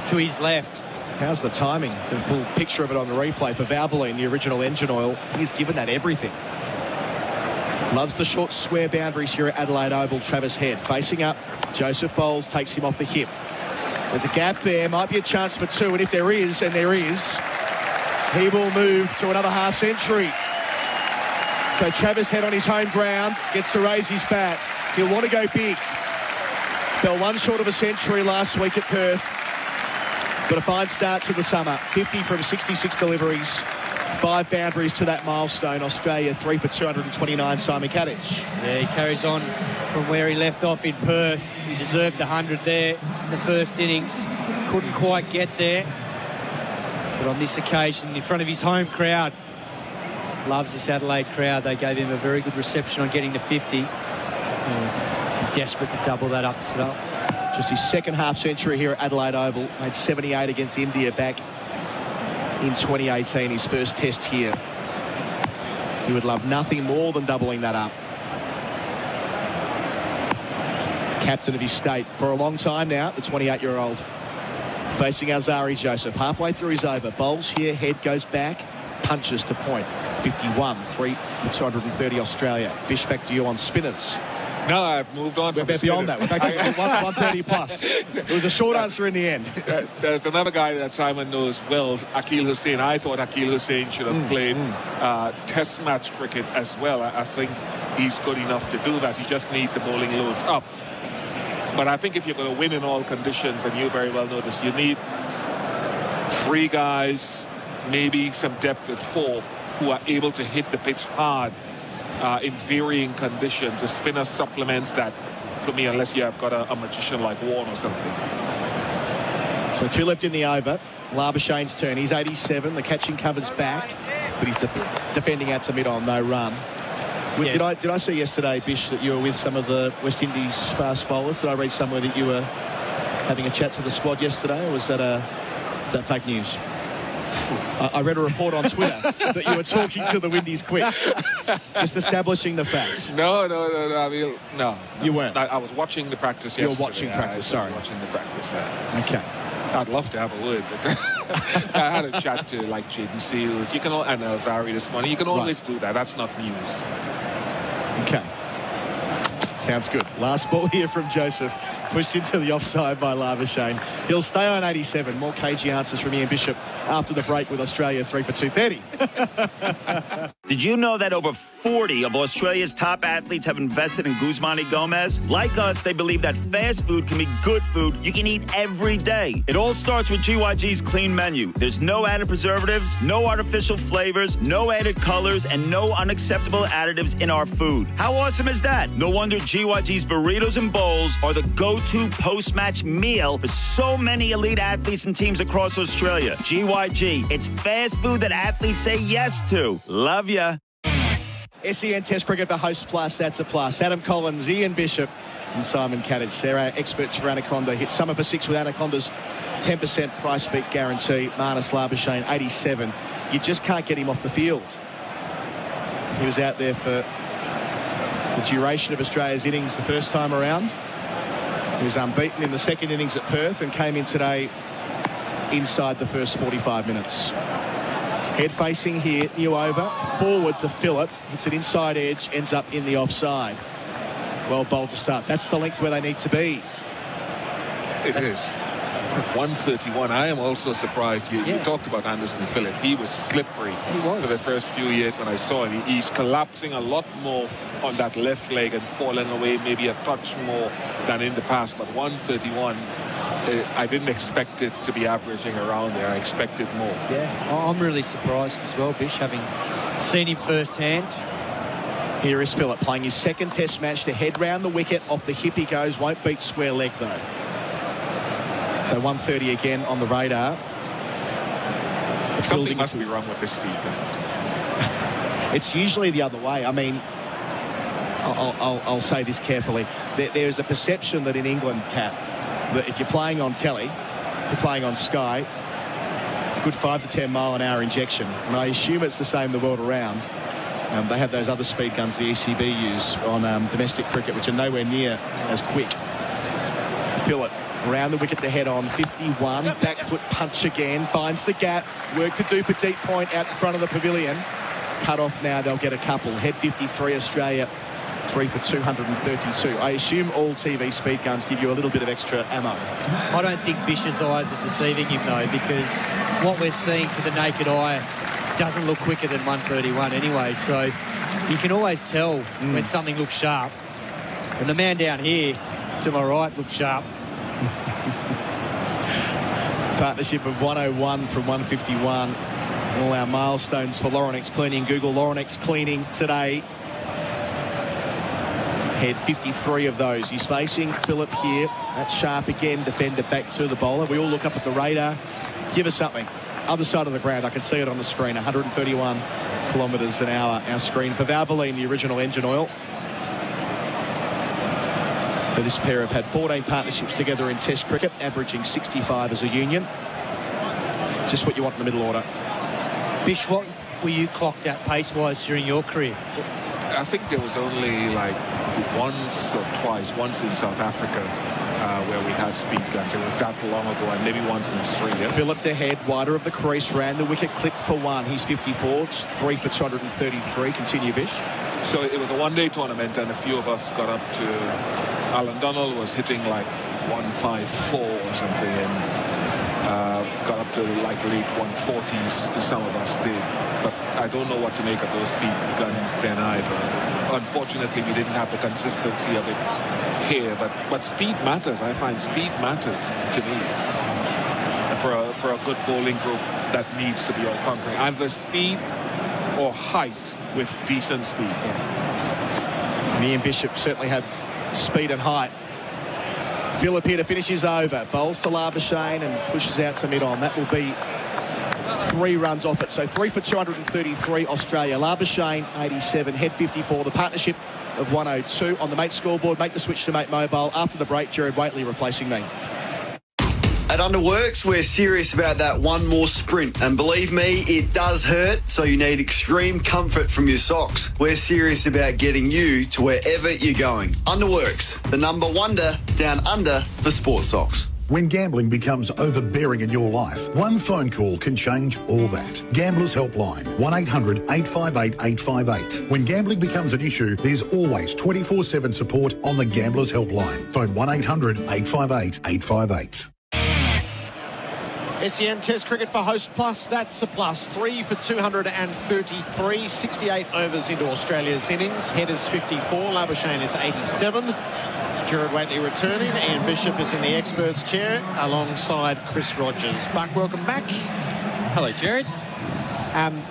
to his left. How's the timing? A full picture of it on the replay for Valvoline, the original engine oil. He's given that everything. Loves the short square boundaries here at Adelaide Oval. Travis Head facing up. Joseph Bowles takes him off the hip. There's a gap there. Might be a chance for two. And if there is, and there is, he will move to another half century. So Travis Head on his home ground gets to raise his bat. He'll want to go big. Fell one short of a century last week at Perth. But a fine start to the summer. 50 from 66 deliveries. 5 boundaries to that milestone. Australia 3 for 229. Simon Katich. Yeah, he carries on from where he left off in Perth. He deserved 100 there in the first innings. Couldn't quite get there. But on this occasion, in front of his home crowd, loves this Adelaide crowd. They gave him a very good reception on getting to 50. Desperate to double that up today. Just his second half century here at Adelaide Oval. Made 78 against India back in 2018, his first test here. He would love nothing more than doubling that up. Captain of his state for a long time now, the 28-year-old. Facing Alzari Joseph. Halfway through his over. Bowls here, Head goes back. Punches to point. 51, 3 for 230 Australia. Bish, back to you on spinners. No, I've moved on. We're beyond that. We're back to 130 plus. It was a short answer in the end. There's another guy that Simon knows well, Akeal Hussain. I thought Akeal Hussain should have played test match cricket as well. I think he's good enough to do that. He just needs the bowling loads up. But I think if you're going to win in all conditions, and you very well know this, you need 3 guys, maybe some depth at 4, who are able to hit the pitch hard in varying conditions. A spinner supplements that for me, unless you have got a magician like Warren or something. So 2 left in the over. Labuschagne's turn. He's 87. The catching cover's back, but he's defending out to mid-on, no run. Yeah. Did I see yesterday, Bish, that you were with some of the West Indies fast bowlers? Did I read somewhere that you were having a chat to the squad yesterday, or was that fake news? I read a report on Twitter that you were talking to the Windies quicks, just establishing the facts. No. I mean, no. You weren't. I was watching the practice yesterday. You were watching practice. Sorry, watching the practice. Okay. I'd love to have a word, but I had a chat to like Jaden Seals. You can and Alzari this morning. You can always do that. That's not news. Okay. Sounds good. Last ball here from Joseph. Pushed into the offside by Labuschagne. He'll stay on 87. More cagey answers from Ian Bishop after the break with Australia 3 for 230. Did you know that over 40 of Australia's top athletes have invested in Guzmán y Gomez? Like us, they believe that fast food can be good food you can eat every day. It all starts with GYG's clean menu. There's no added preservatives, no artificial flavors, no added colors, and no unacceptable additives in our food. How awesome is that? No wonder GYG's burritos and bowls are the go-to post-match meal for so many elite athletes and teams across Australia. GYG, it's fast food that athletes say yes to. Love ya. SEN Test Cricket for Host Plus, that's a plus. Adam Collins, Ian Bishop and Simon Katich. They're our experts for Anaconda. Hit summer for 6 with Anaconda's 10% price beat guarantee. Marnus Labuschagne, 87. You just can't get him off the field. He was out there for the duration of Australia's innings the first time around. He was unbeaten in the second innings at Perth and came in today inside the first 45 minutes. Head facing here, new over, forward to Phillip. Hits an inside edge, ends up in the offside. Well bowled to start. That's the length where they need to be. It is. 131. I am also surprised. You talked about Anderson Phillip. He was slippery for the first few years when I saw him. He's collapsing a lot more on that left leg and falling away maybe a touch more than in the past. But 131, I didn't expect it to be averaging around there. I expected more. Yeah, I'm really surprised as well, Bish, having seen him firsthand. Here is Phillip playing his second test match to head round the wicket. Off the hip he goes. Won't beat square leg, though. So 130 again on the radar. Something must be wrong with this speaker. It's usually the other way. I mean, I'll say this carefully. There's a perception that in England, Kat, that if you're playing on telly, if you're playing on Sky, a good 5 to 10 mile an hour injection. And I assume it's the same the world around. They have those other speed guns the ECB use on domestic cricket, which are nowhere near as quick. Phillip around the wicket to head on, 51, back foot punch again, finds the gap, work to do for deep point out in front of the pavilion. cut off now, they'll get a couple. Head 53, Australia, 3 for 232. I assume all TV speed guns give you a little bit of extra ammo. I don't think Bish's eyes are deceiving him, though, because what we're seeing to the naked eye doesn't look quicker than 131 anyway, so you can always tell when something looks sharp. And the man down here to my right looks sharp. Partnership of 101 from 151. All our milestones for Laurenex Cleaning. Google Laurenex Cleaning today. Head 53 of those. He's facing Phillip here. That's sharp again. Defender back to the bowler. We all look up at the radar. Give us something. Other side of the ground. I can see it on the screen. 131 kilometres an hour. Our screen for Valvoline, the original engine oil. But this pair have had 14 partnerships together in Test cricket, averaging 65 as a union. Just what you want in the middle order. Bish, what were you clocked at pace-wise during your career? I think there was only like once or twice, once in South Africa, where we had speed guns. It was that long ago, and maybe once in Australia. Phillip to head, wider of the crease, ran the wicket, clipped for one. He's 54, 3 for 233. Continue, Bish. So it was a one-day tournament, and a few of us got up to... Alan Donald was hitting like 154 or something, and got up to like late 140s, some of us did. But I don't know what to make of those speed guns then either. Unfortunately, we didn't have the consistency of it here, but speed matters. I find speed matters to me for a good bowling group that needs to be all-conquering. Either speed or height with decent speed. Me and Bishop certainly have speed and height. Phillip here to finish his over. Bowls to Labuschagne and pushes out to mid-on. That will be 3 runs off it. So 3 for 233 Australia. Labuschagne 87, head 54. The partnership of 102 on the Mate scoreboard. Make the switch to Mate Mobile. After the break, Gerard Whateley replacing me. At Underworks, we're serious about that one more sprint. And believe me, it does hurt, so you need extreme comfort from your socks. We're serious about getting you to wherever you're going. Underworks, the number wonder down under for sports socks. When gambling becomes overbearing in your life, one phone call can change all that. Gamblers Helpline, 1-800-858-858. When gambling becomes an issue, there's always 24/7 support on the Gamblers Helpline. Phone 1-800-858-858. SEN Test cricket for Host Plus, that's a plus. 3 for 233, 68 overs into Australia's innings. Head is 54, Labuschagne is 87. Gerard Whateley returning, Ian Bishop is in the experts chair alongside Chris Rogers. Buck, welcome back. Hello, Gerard.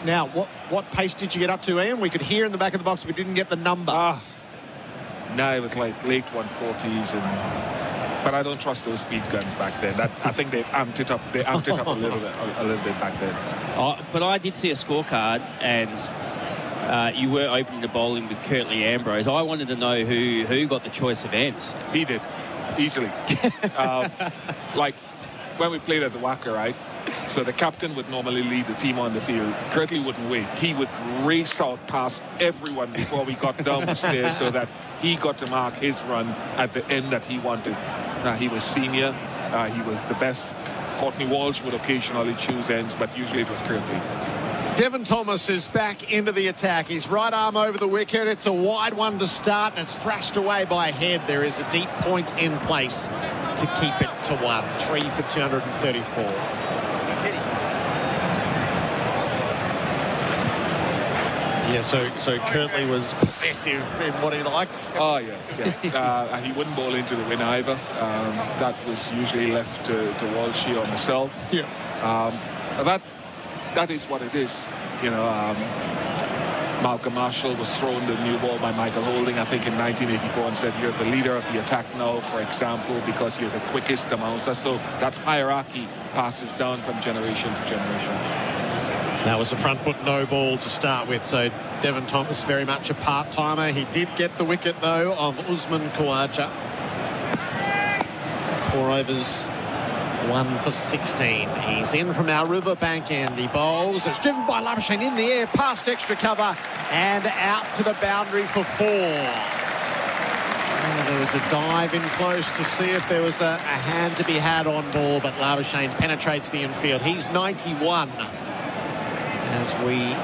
Now, what pace did you get up to, Ian? We could hear in the back of the box, but we didn't get the number. No, it was like late 140s, but I don't trust those speed guns back then. I think they amped it up. They amped it up a little bit back then. But I did see a scorecard, and you were opening the bowling with Curtly Ambrose. I wanted to know who got the choice of ends. He did, easily. Like when we played at the Wacker, right? So the captain would normally lead the team on the field. Curtly wouldn't wait. He would race out past everyone before we got down the stairs so that he got to mark his run at the end that he wanted. He was senior. He was the best. Courtney Walsh would occasionally choose ends, but usually it was Curtly. Devon Thomas is back into the attack. His right arm over the wicket. It's a wide one to start, and it's thrashed away by Head. There is a deep point in place to keep it to 1. 3 for 234. Yeah, so Curtly was possessive in what he liked. Oh, yeah. He wouldn't bowl into the wind either. That was usually left to Walshy or myself. Yeah. That is what it is. You know, Malcolm Marshall was thrown the new ball by Michael Holding, I think, in 1984, and said, you're the leader of the attack now, for example, because you're the quickest amongst us. So that hierarchy passes down from generation to generation. That was a front foot no ball to start with, so Devon Thomas very much a part-timer. He did get the wicket, though, of Usman Khawaja. 4 overs, 1 for 16. He's in from our riverbank end. He bowls. It's driven by Labuschagne in the air, past extra cover, and out to the boundary for 4. There was a dive in close to see if there was a hand to be had on ball, but Labuschagne penetrates the infield. He's 91. As we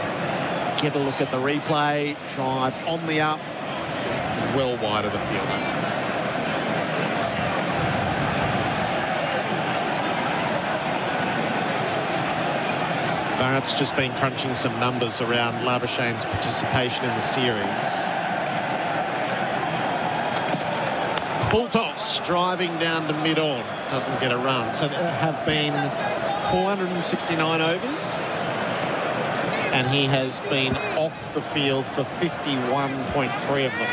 get a look at the replay. Drive on the up, well wide of the fielder. Bharat's just been crunching some numbers around Labuschagne's participation in the series. Full toss, driving down to mid-on, doesn't get a run. So there have been 469 overs, and he has been off the field for 51.3 of them.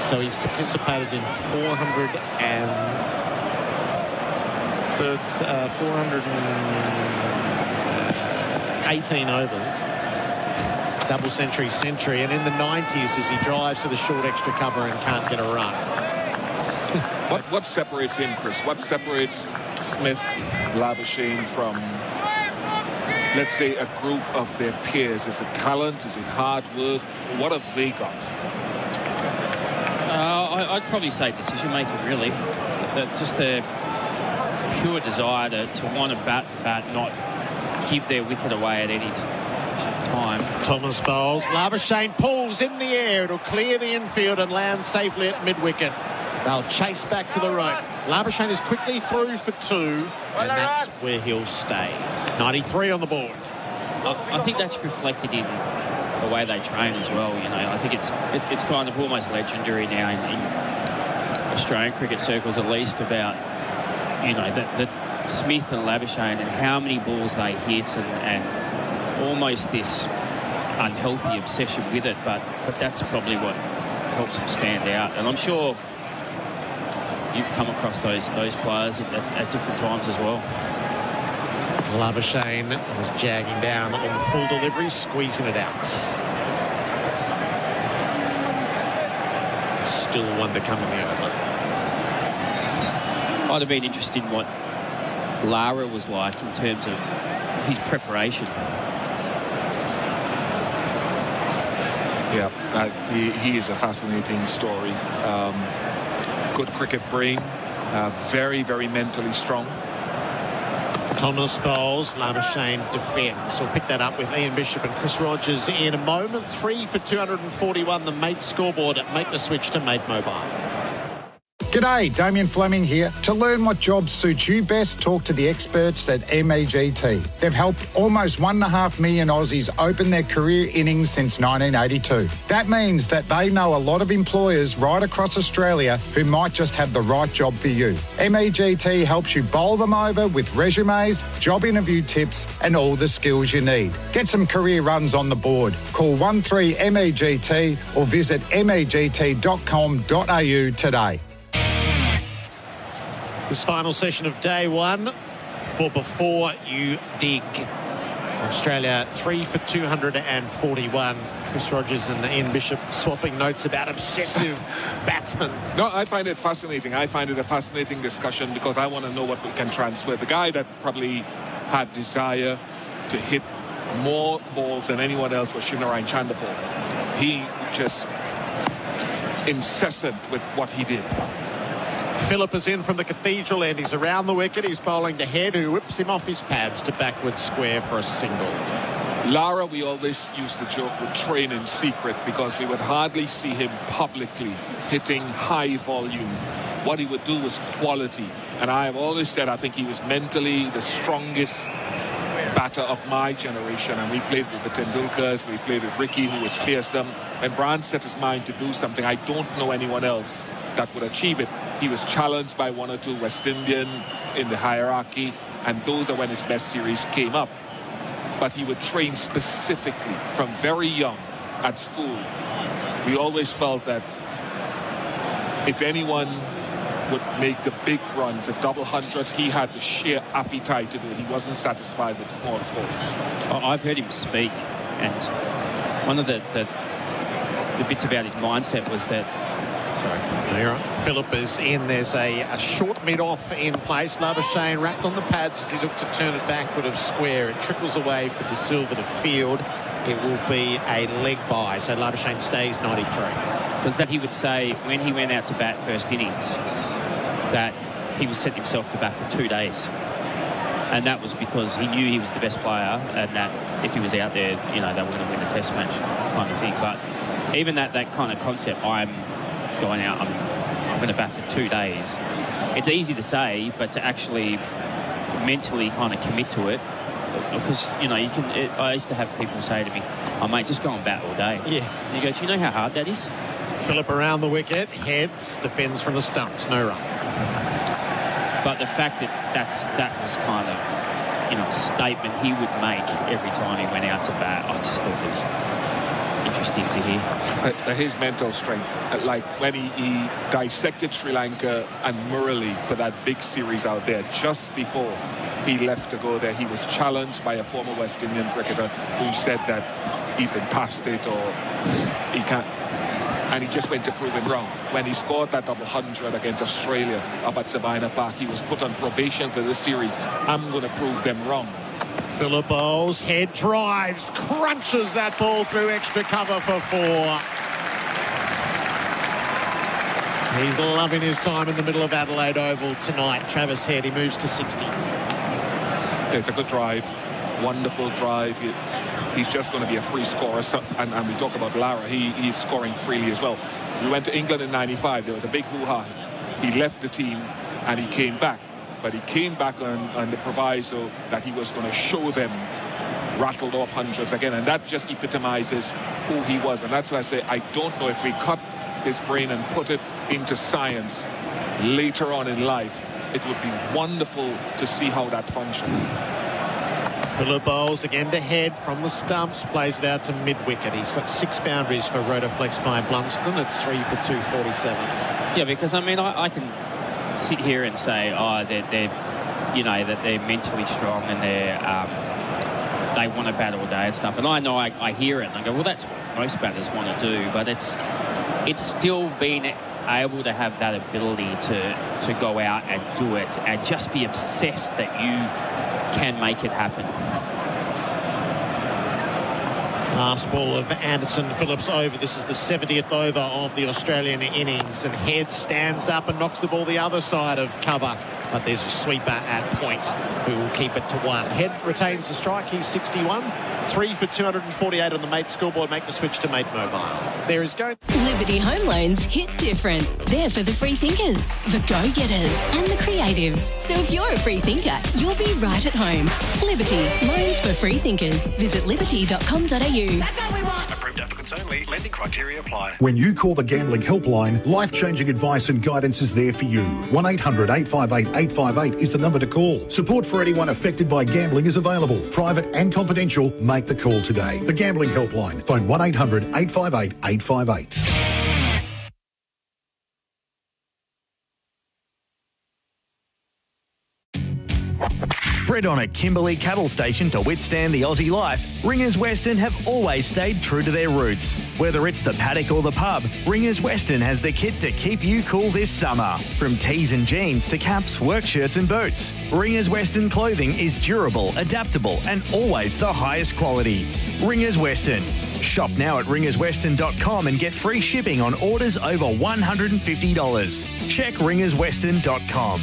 So he's participated in 418 overs. Double century, and in the 90s as he drives to the short extra cover and can't get a run. What separates him, Chris? What separates Smith, Labuschagne from, let's say, a group of their peers? Is it talent? Is it hard work? What have they got? I'd probably say decision making, really. Just the pure desire to want to bat, not give their wicket away at any time. Thomas bowls. Labuschagne pulls in the air. It'll clear the infield and land safely at mid-wicket. They'll chase back to the rope. Labuschagne is quickly through for 2, and that's where he'll stay. 93 on the board. I think that's reflected in the way they train as well. You know, I think it's kind of almost legendary now in Australian cricket circles, at least, about, you know, that Smith and Labuschagne and how many balls they hit, and almost this unhealthy obsession with it. But that's probably what helps them stand out. And I'm sure you've come across those players at different times as well. Labuschagne was jagging down on the full delivery, squeezing it out. Still one to come in the over. I'd have been interested in what Lara was like in terms of his preparation. Yeah, he is a fascinating story. Good cricket brain, very, very mentally strong. Thomas bowls, Labuschagne defends. We'll pick that up with Ian Bishop and Chris Rogers in a moment. 3 for 241, the Mate scoreboard. Make the switch to Mate Mobile. G'day, Damian Fleming here. To learn what jobs suit you best, talk to the experts at MEGT. They've helped almost 1.5 million Aussies open their career innings since 1982. That means that they know a lot of employers right across Australia who might just have the right job for you. MEGT helps you bowl them over with resumes, job interview tips and all the skills you need. Get some career runs on the board. Call 13MEGT or visit MEGT.com.au today. This final session of day 1 for Before You Dig. Australia 3 for 241. Chris Rogers and Ian Bishop swapping notes about obsessive batsmen. No, I find it fascinating. I find it a fascinating discussion because I want to know what we can transfer. The guy that probably had desire to hit more balls than anyone else was Shivnarine Chanderpaul. He just incessant with what he did. Phillip is in from the Cathedral end. He's around the wicket. He's bowling to Head, who whips him off his pads to backward square for a single. Lara, we always used to joke, would train in secret because we would hardly see him publicly hitting high volume. What he would do was quality. And I have always said I think he was mentally the strongest batter of my generation. And we played with the Tendulkars, we played with Ricky, who was fearsome. When Brian set his mind to do something, I don't know anyone else that would achieve it. He was challenged by 1 or 2 West Indian in the hierarchy, and those are when his best series came up. But he would train specifically from very young at school. We always felt that if anyone would make the big runs, the double hundreds, he had the sheer appetite to do it. He wasn't satisfied with small scores. I've heard him speak, and one of the bits about his mindset was that. Sorry. No, you're right. Phillip is in. There's a short mid-off in place. Labuschagne wrapped on the pads as he looked to turn it backward of square. It trickles away for De Silva to field. It will be a leg by. So Labuschagne stays 93. Was that he would say when he went out to bat first innings that he was setting himself to bat for 2 days. And that was because he knew he was the best player, and that if he was out there, you know, they were going to win a test match kind of thing. But even that kind of concept, I'm going out, I'm going to bat for 2 days. It's easy to say, but to actually mentally kind of commit to it, because, you know, I used to have people say to me, oh, mate, just go and bat all day. Yeah. And you go, do you know how hard that is? Phillip around the wicket, heads, defends from the stumps, no run. But the fact that was kind of, you know, a statement he would make every time he went out to bat, I just thought was interesting to hear. His mental strength, like when he dissected Sri Lanka and Worrell for that big series out there just before he left to go there, he was challenged by a former West Indian cricketer who said that he'd been past it or he can't. And he just went to prove him wrong. When he scored that double 100 against Australia up at Sabina Park, he was put on probation for this series. I'm going to prove them wrong. Phillip Bowles, head drives, crunches that ball through extra cover for 4. He's loving his time in the middle of Adelaide Oval tonight. Travis Head, he moves to 60. Yeah, it's a good drive, wonderful drive. He's just going to be a free scorer, and we talk about Lalor, he's scoring freely as well. We went to England in '95, there was a big hoo-ha. He left the team and he came back, but he came back on the proviso that he was going to show them rattled off hundreds again, and that just epitomizes who he was. And that's why I say I don't know if we cut his brain and put it into science later on in life, it would be wonderful to see how that functioned. Phillip Bowles again to head from the stumps, plays it out to mid-wicket. He's got 6 boundaries for Rotoflex by Blunston. It's 3 for 247. Yeah, because I mean, I can sit here and say, oh, they're you know, that they're mentally strong and they want to bat all day and stuff. And I know I hear it and I go, well, that's what most batters want to do. But it's still being able to have that ability to go out and do it and just be obsessed that you can make it happen. Last ball of Anderson Phillips over. This is the 70th over of the Australian innings, and Head stands up and knocks the ball the other side of cover, but there's a sweeper at point who will keep it to 1. Head retains the strike. He's 61. 3 for 248 on the Mate scoreboard. Make the switch to Mate Mobile. There is going. Liberty Home Loans hit different. They're for the free thinkers, the go-getters and the creatives. So if you're a free thinker, you'll be right at home. Liberty, loans for free thinkers. Visit liberty.com.au. That's how we want. Approved applicants only. Lending criteria apply. When you call the Gambling Helpline, life-changing advice and guidance is there for you. 1-800-858-858 is the number to call. Support for anyone affected by gambling is available. Private and confidential. Make the call today. The Gambling Helpline. Phone 1-800-858-858. Bred on a Kimberley cattle station to withstand the Aussie life, Ringers Western have always stayed true to their roots. Whether it's the paddock or the pub, Ringers Western has the kit to keep you cool this summer. From tees and jeans to caps, work shirts and boots, Ringers Western clothing is durable, adaptable and always the highest quality. Ringers Western. Shop now at ringerswestern.com and get free shipping on orders over $150. Check ringerswestern.com.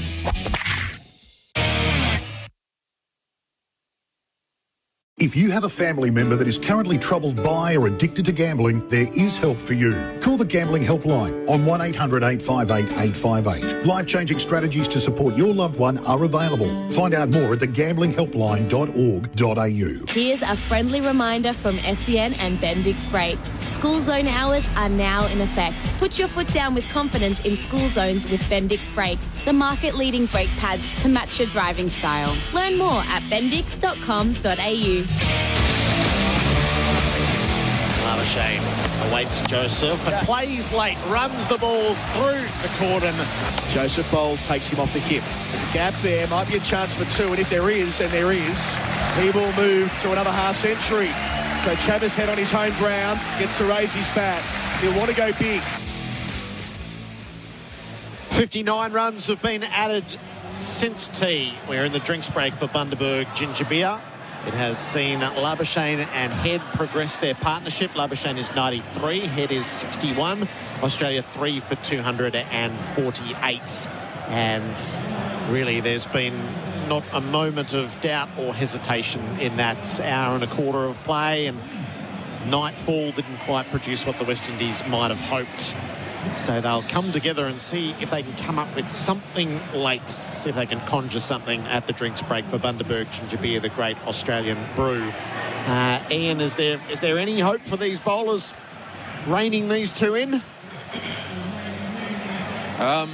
If you have a family member that is currently troubled by or addicted to gambling, there is help for you. Call the Gambling Helpline on 1-800-858-858. Life-changing strategies to support your loved one are available. Find out more at thegamblinghelpline.org.au. Here's a friendly reminder from SEN and Bendix Brakes. School zone hours are now in effect. Put your foot down with confidence in school zones with Bendix Brakes, the market-leading brake pads to match your driving style. Learn more at bendix.com.au. Shane awaits Joseph and plays late, runs the ball through the cordon. Joseph Bowles takes him off the hip. There's a gap there, might be a chance for 2, and if there is, and there is, he will move to another half century. So Travis Head on his home ground gets to raise his bat. He'll want to go big. 59 runs have been added since tea. We're in the drinks break for Bundaberg Ginger Beer. It has seen Labuschagne and Head progress their partnership. Labuschagne is 93, Head is 61. Australia 3 for 248. And really, there's been not a moment of doubt or hesitation in that hour and a quarter of play, and nightfall didn't quite produce what the West Indies might have hoped. So they'll come together and see if they can come up with something late, see if they can conjure something at the drinks break for Bundaberg Ginger, the great Australian brew. Ian, is there any hope for these bowlers reining these two in? I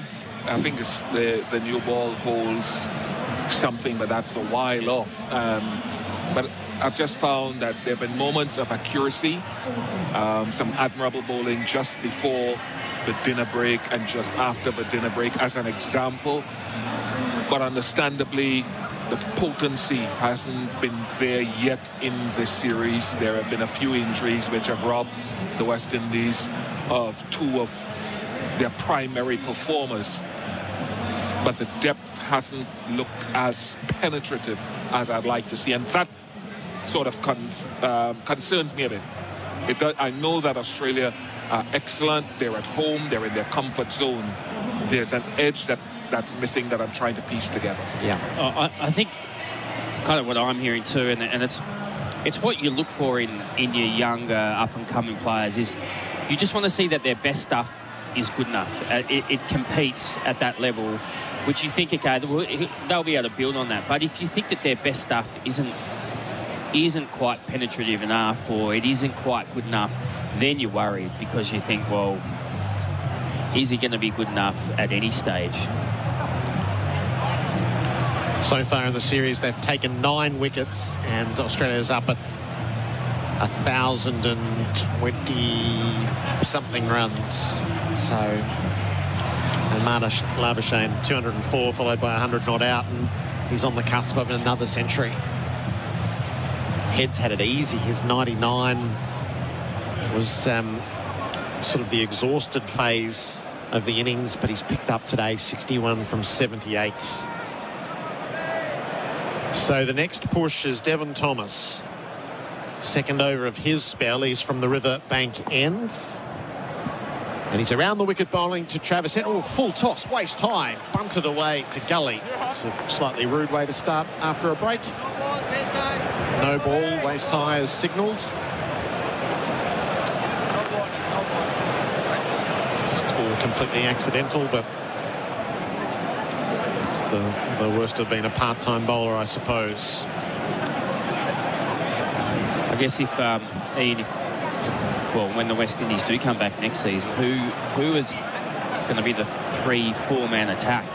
think it's the new ball holds something, but that's a while off. But I've just found that there have been moments of accuracy, some admirable bowling just before the dinner break and just after the dinner break, as an example. But understandably, the potency hasn't been there yet in this series. There have been a few injuries which have robbed the West Indies of two of their primary performers. But the depth hasn't looked as penetrative as I'd like to see. And that sort of concerns me a bit. I know that Australia are excellent. They're at home. They're in their comfort zone. There's an edge that's missing that I'm trying to piece together. Yeah, I think kind of what I'm hearing too, and it's what you look for in your younger up-and-coming players, is you just want to see that their best stuff is good enough. It competes at that level, which you think, okay, they'll be able to build on that. But if you think that their best stuff isn't quite penetrative enough, or it isn't quite good enough, then you're worried, because you think, well, is he going to be good enough at any stage? So far in the series, they've taken 9 wickets, and Australia's up at 1,020-something runs. So, and Labuschagne, 204, followed by 100 not out, and he's on the cusp of another century. Head's had it easy. His 99 was sort of the exhausted phase of the innings, but he's picked up today 61 from 78. So the next push is Devon Thomas. Second over of his spell. He's from the River Bank end. And he's around the wicket, bowling to Travis Head. Oh, full toss, waist high, bunted away to Gully. It's a slightly rude way to start after a break. No ball, waist high is signalled. Just all completely accidental, but it's the worst of being a part-time bowler, I suppose. I guess if when the West Indies do come back next season, who is going to be the 3-4-man attack?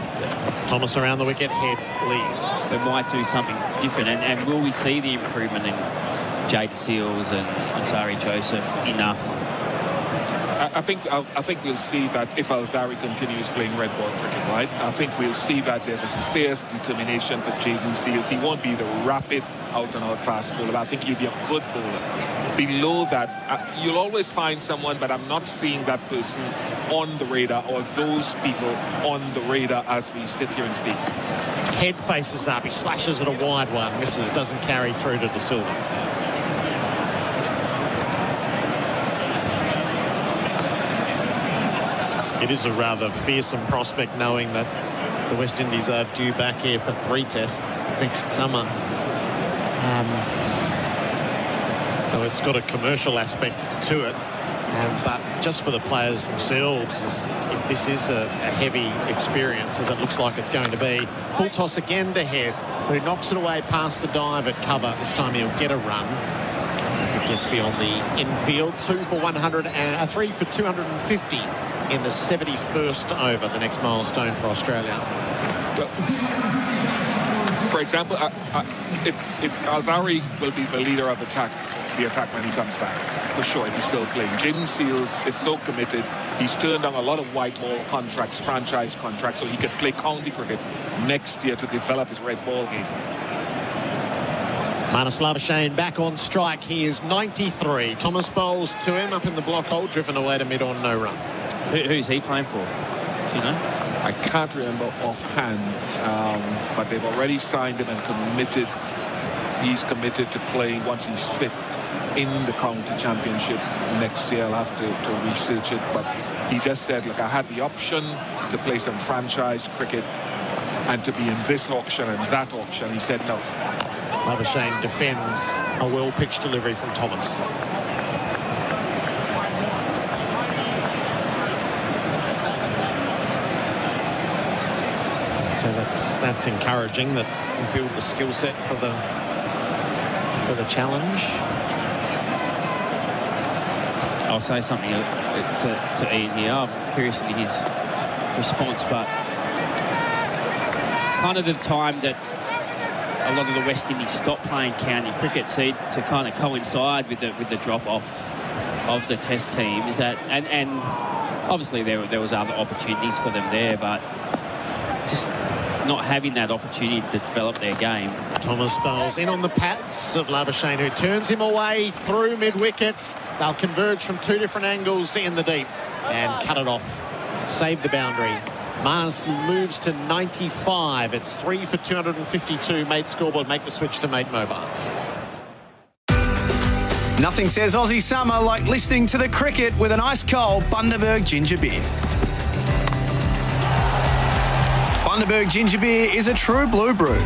Thomas around the wicket, Head leaves. They might do something different, and will we see the improvement in Jaden Seals and Ansari Joseph enough? I think we'll see that if Alzari continues playing red ball cricket, right? I think we'll see that there's a fierce determination for Jaden Seals. He won't be the rapid out-and-out fast bowler, but I think he'll be a good bowler. Below that, you'll always find someone, but I'm not seeing that person on the radar, or those people on the radar as we sit here and speak. Head faces up, he slashes at a wide one, misses, doesn't carry through to De Silva. It is a rather fearsome prospect, knowing that the West Indies are due back here for 3 tests next summer. So it's got a commercial aspect to it. But just for the players themselves, if this is a heavy experience, as it looks like it's going to be. Full toss again to Head, who knocks it away past the dive at cover. This time he'll get a run as it gets beyond the infield. 2 for 100 and 3 for 250 in the 71st over, the next milestone for Australia. For example, if Alzari will be the leader of the attack when he comes back, for sure, if he's still playing. Jaden Seals is so committed. He's turned down a lot of white ball contracts, franchise contracts, so he could play county cricket next year to develop his red ball game. Marnus Labuschagne back on strike. He is 93. Thomas bowls to him up in the block hole, driven away to mid-on, no run. Who's he playing for? Do you know? I can't remember offhand, but they've already signed him and committed. He's committed to playing once he's fit in the county championship next year. I'll have to research it, but he just said, look, I had the option to play some franchise cricket. and to be in this auction and that auction. He said no. Labuschagne defends a well-pitched delivery from Thomas. So that's encouraging that you build the skill set for the challenge. I'll say something to Ian here. I'm curious to his response, but kind of the time that a lot of the West Indies stopped playing county cricket seemed to kind of coincide with the drop-off of the Test team. Is that and obviously there was other opportunities for them there, but just not having that opportunity to develop their game. Thomas bowls in on the pads of Labuschagne, who turns him away through mid-wickets. They'll converge from two different angles in the deep and cut it off. Save the boundary. Marnus moves to 95. It's 3 for 252. Made scoreboard, make the switch to Mate Mobile. Nothing says Aussie summer like listening to the cricket with an ice-cold Bundaberg ginger beer. Bundaberg ginger beer is a true blue brew.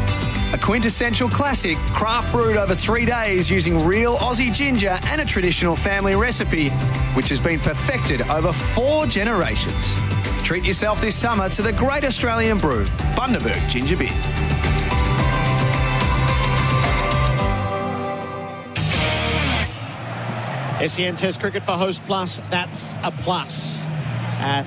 A quintessential classic, craft brewed over 3 days using real Aussie ginger and a traditional family recipe, which has been perfected over 4 generations. Treat yourself this summer to the great Australian brew, Bundaberg ginger beer. SEN Test cricket for Host Plus, that's a plus.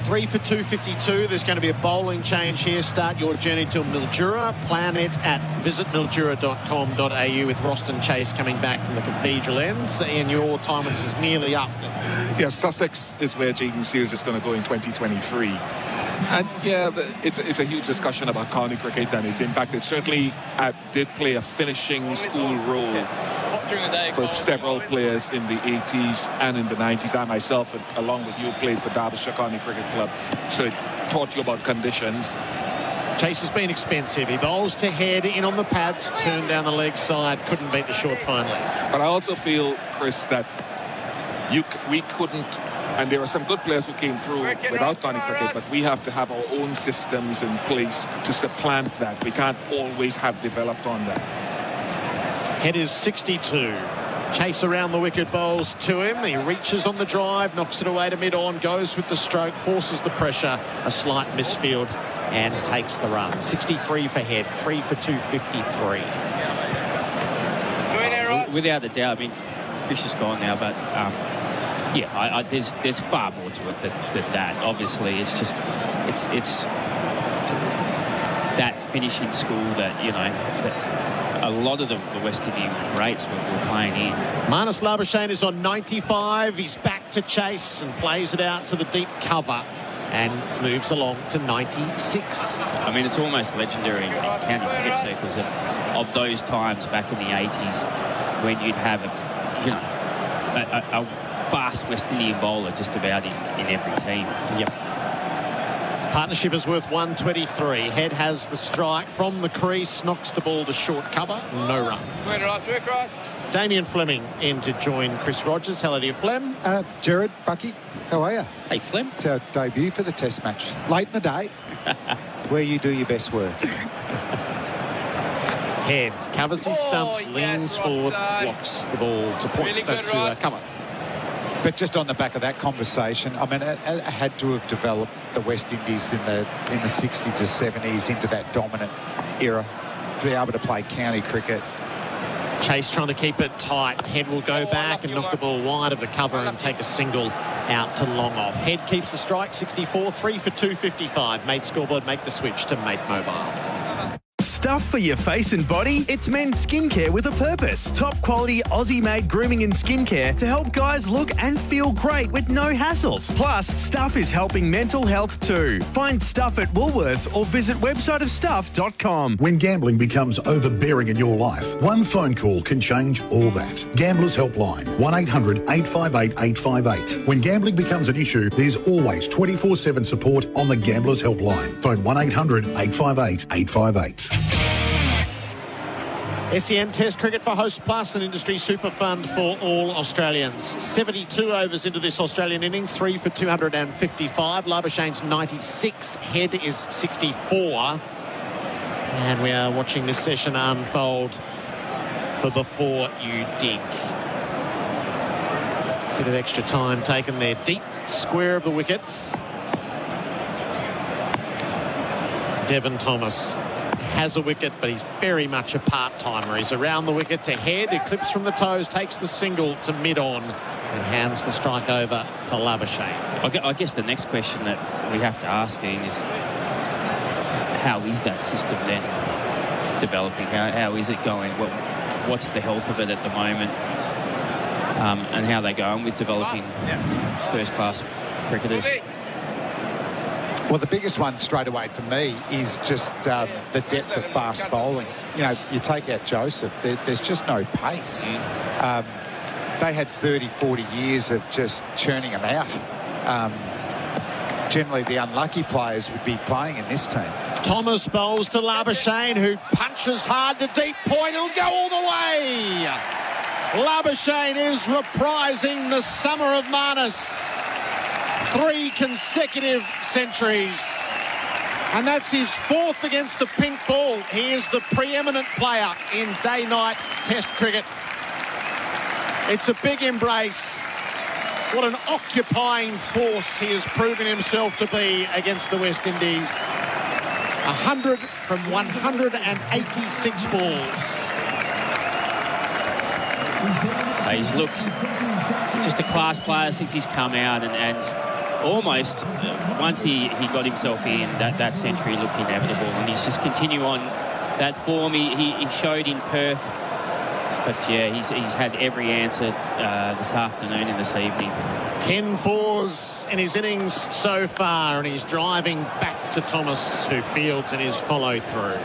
3 for 252. There's going to be a bowling change here. Start your journey to Mildura. Plan it at visitmildura.com.au with Roston Chase coming back from the Cathedral end. And your time is nearly up. Yeah, Sussex is where Jaden Sears is going to go in 2023. And yeah, it's a huge discussion about county cricket and its impact. It certainly did play a finishing school role for several players in the 80s and in the 90s. I myself, along with you, played for Derbyshire County Cricket Club, so it taught you about conditions. Chase has been expensive. He bowls to head in on the pads, turned down the leg side, couldn't beat the short fine leg. But I also feel, Chris, that we couldn't, and there are some good players who came through without county cricket, but we have to have our own systems in place to supplant that. We can't always have developed on that. Head is 62. Chase around the wicket, bowls to him. He reaches on the drive, knocks it away to mid-on, goes with the stroke, forces the pressure, a slight misfield, and takes the run. 63 for Head, 3 for 253. Without a doubt, I mean, Fish is gone now, but yeah, there's far more to it than that. Obviously, it's just it's that finishing school that, you know, that a lot of the West Indian greats were playing in. Marnus Labuschagne is on 95. He's back to Chase and plays it out to the deep cover and moves along to 96. I mean, it's almost legendary in county cricket circles of those times back in the 80s when you'd have a fast West Indian bowler just about in every team. Yep. Partnership is worth 123. Head has the strike from the crease, knocks the ball to short cover, no run. Damian Fleming in to join Chris Rogers. Hello to you, Flem. Gerard, Bucky, how are you? Hey, Flem. It's our debut for the Test match. Late in the day, where you do your best work. Head covers his stumps, leans forward, blocks the ball to point to cover. But just on the back of that conversation, I mean, it had to have developed the West Indies in the 60s to 70s into that dominant era to be able to play county cricket. Chase trying to keep it tight. Head will go back and knock the ball wide of the cover and take a single out to long off. Head keeps the strike, 64, 3 for 255. Mate scoreboard, make the switch to Mate Mobile. Stuff for your face and body? It's men's skincare with a purpose. Top quality Aussie-made grooming and skincare to help guys look and feel great with no hassles. Plus, Stuff is helping mental health too. Find Stuff at Woolworths or visit websiteofstuff.com. When gambling becomes overbearing in your life, one phone call can change all that. Gamblers Helpline, 1-800-858-858. When gambling becomes an issue, there's always 24/7 support on the Gamblers Helpline. Phone 1-800-858-858. SEN Test cricket for Host Plus, an industry super fund for all Australians. 72 overs into this Australian innings, 3 for 255. Labuschagne's 96. Head is 64. And we are watching this session unfold for Before You Dig. Bit of extra time taken there. Deep square of the wickets. Devon Thomas has a wicket, but he's very much a part-timer. He's around the wicket to head. He clips from the toes, takes the single to mid-on, and hands the strike over to Labuschagne. I guess the next question that we have to ask is, how is that system then developing? How is it going? What's the health of it at the moment? And how they're going with developing first-class cricketers? Well, the biggest one straight away for me is just the depth of fast bowling. You know, you take out Joseph, there's just no pace. They had 30, 40 years of just churning them out. Generally, the unlucky players would be playing in this team. Thomas bowls to Labuschagne, who punches hard to deep point. It'll go all the way. Labuschagne is reprising the summer of Marnus. 3 consecutive centuries. And that's his 4th against the pink ball. He is the preeminent player in day-night Test cricket. It's a big embrace. What an occupying force he has proven himself to be against the West Indies. 100 from 186 balls. He's looked just a class player since he's come out, and almost once he got himself in, that century looked inevitable, and he's just continue on that form he showed in Perth. But yeah, he's had every answer this afternoon and this evening. 10 fours in his innings so far, and he's driving back to Thomas, who fields in his follow-through.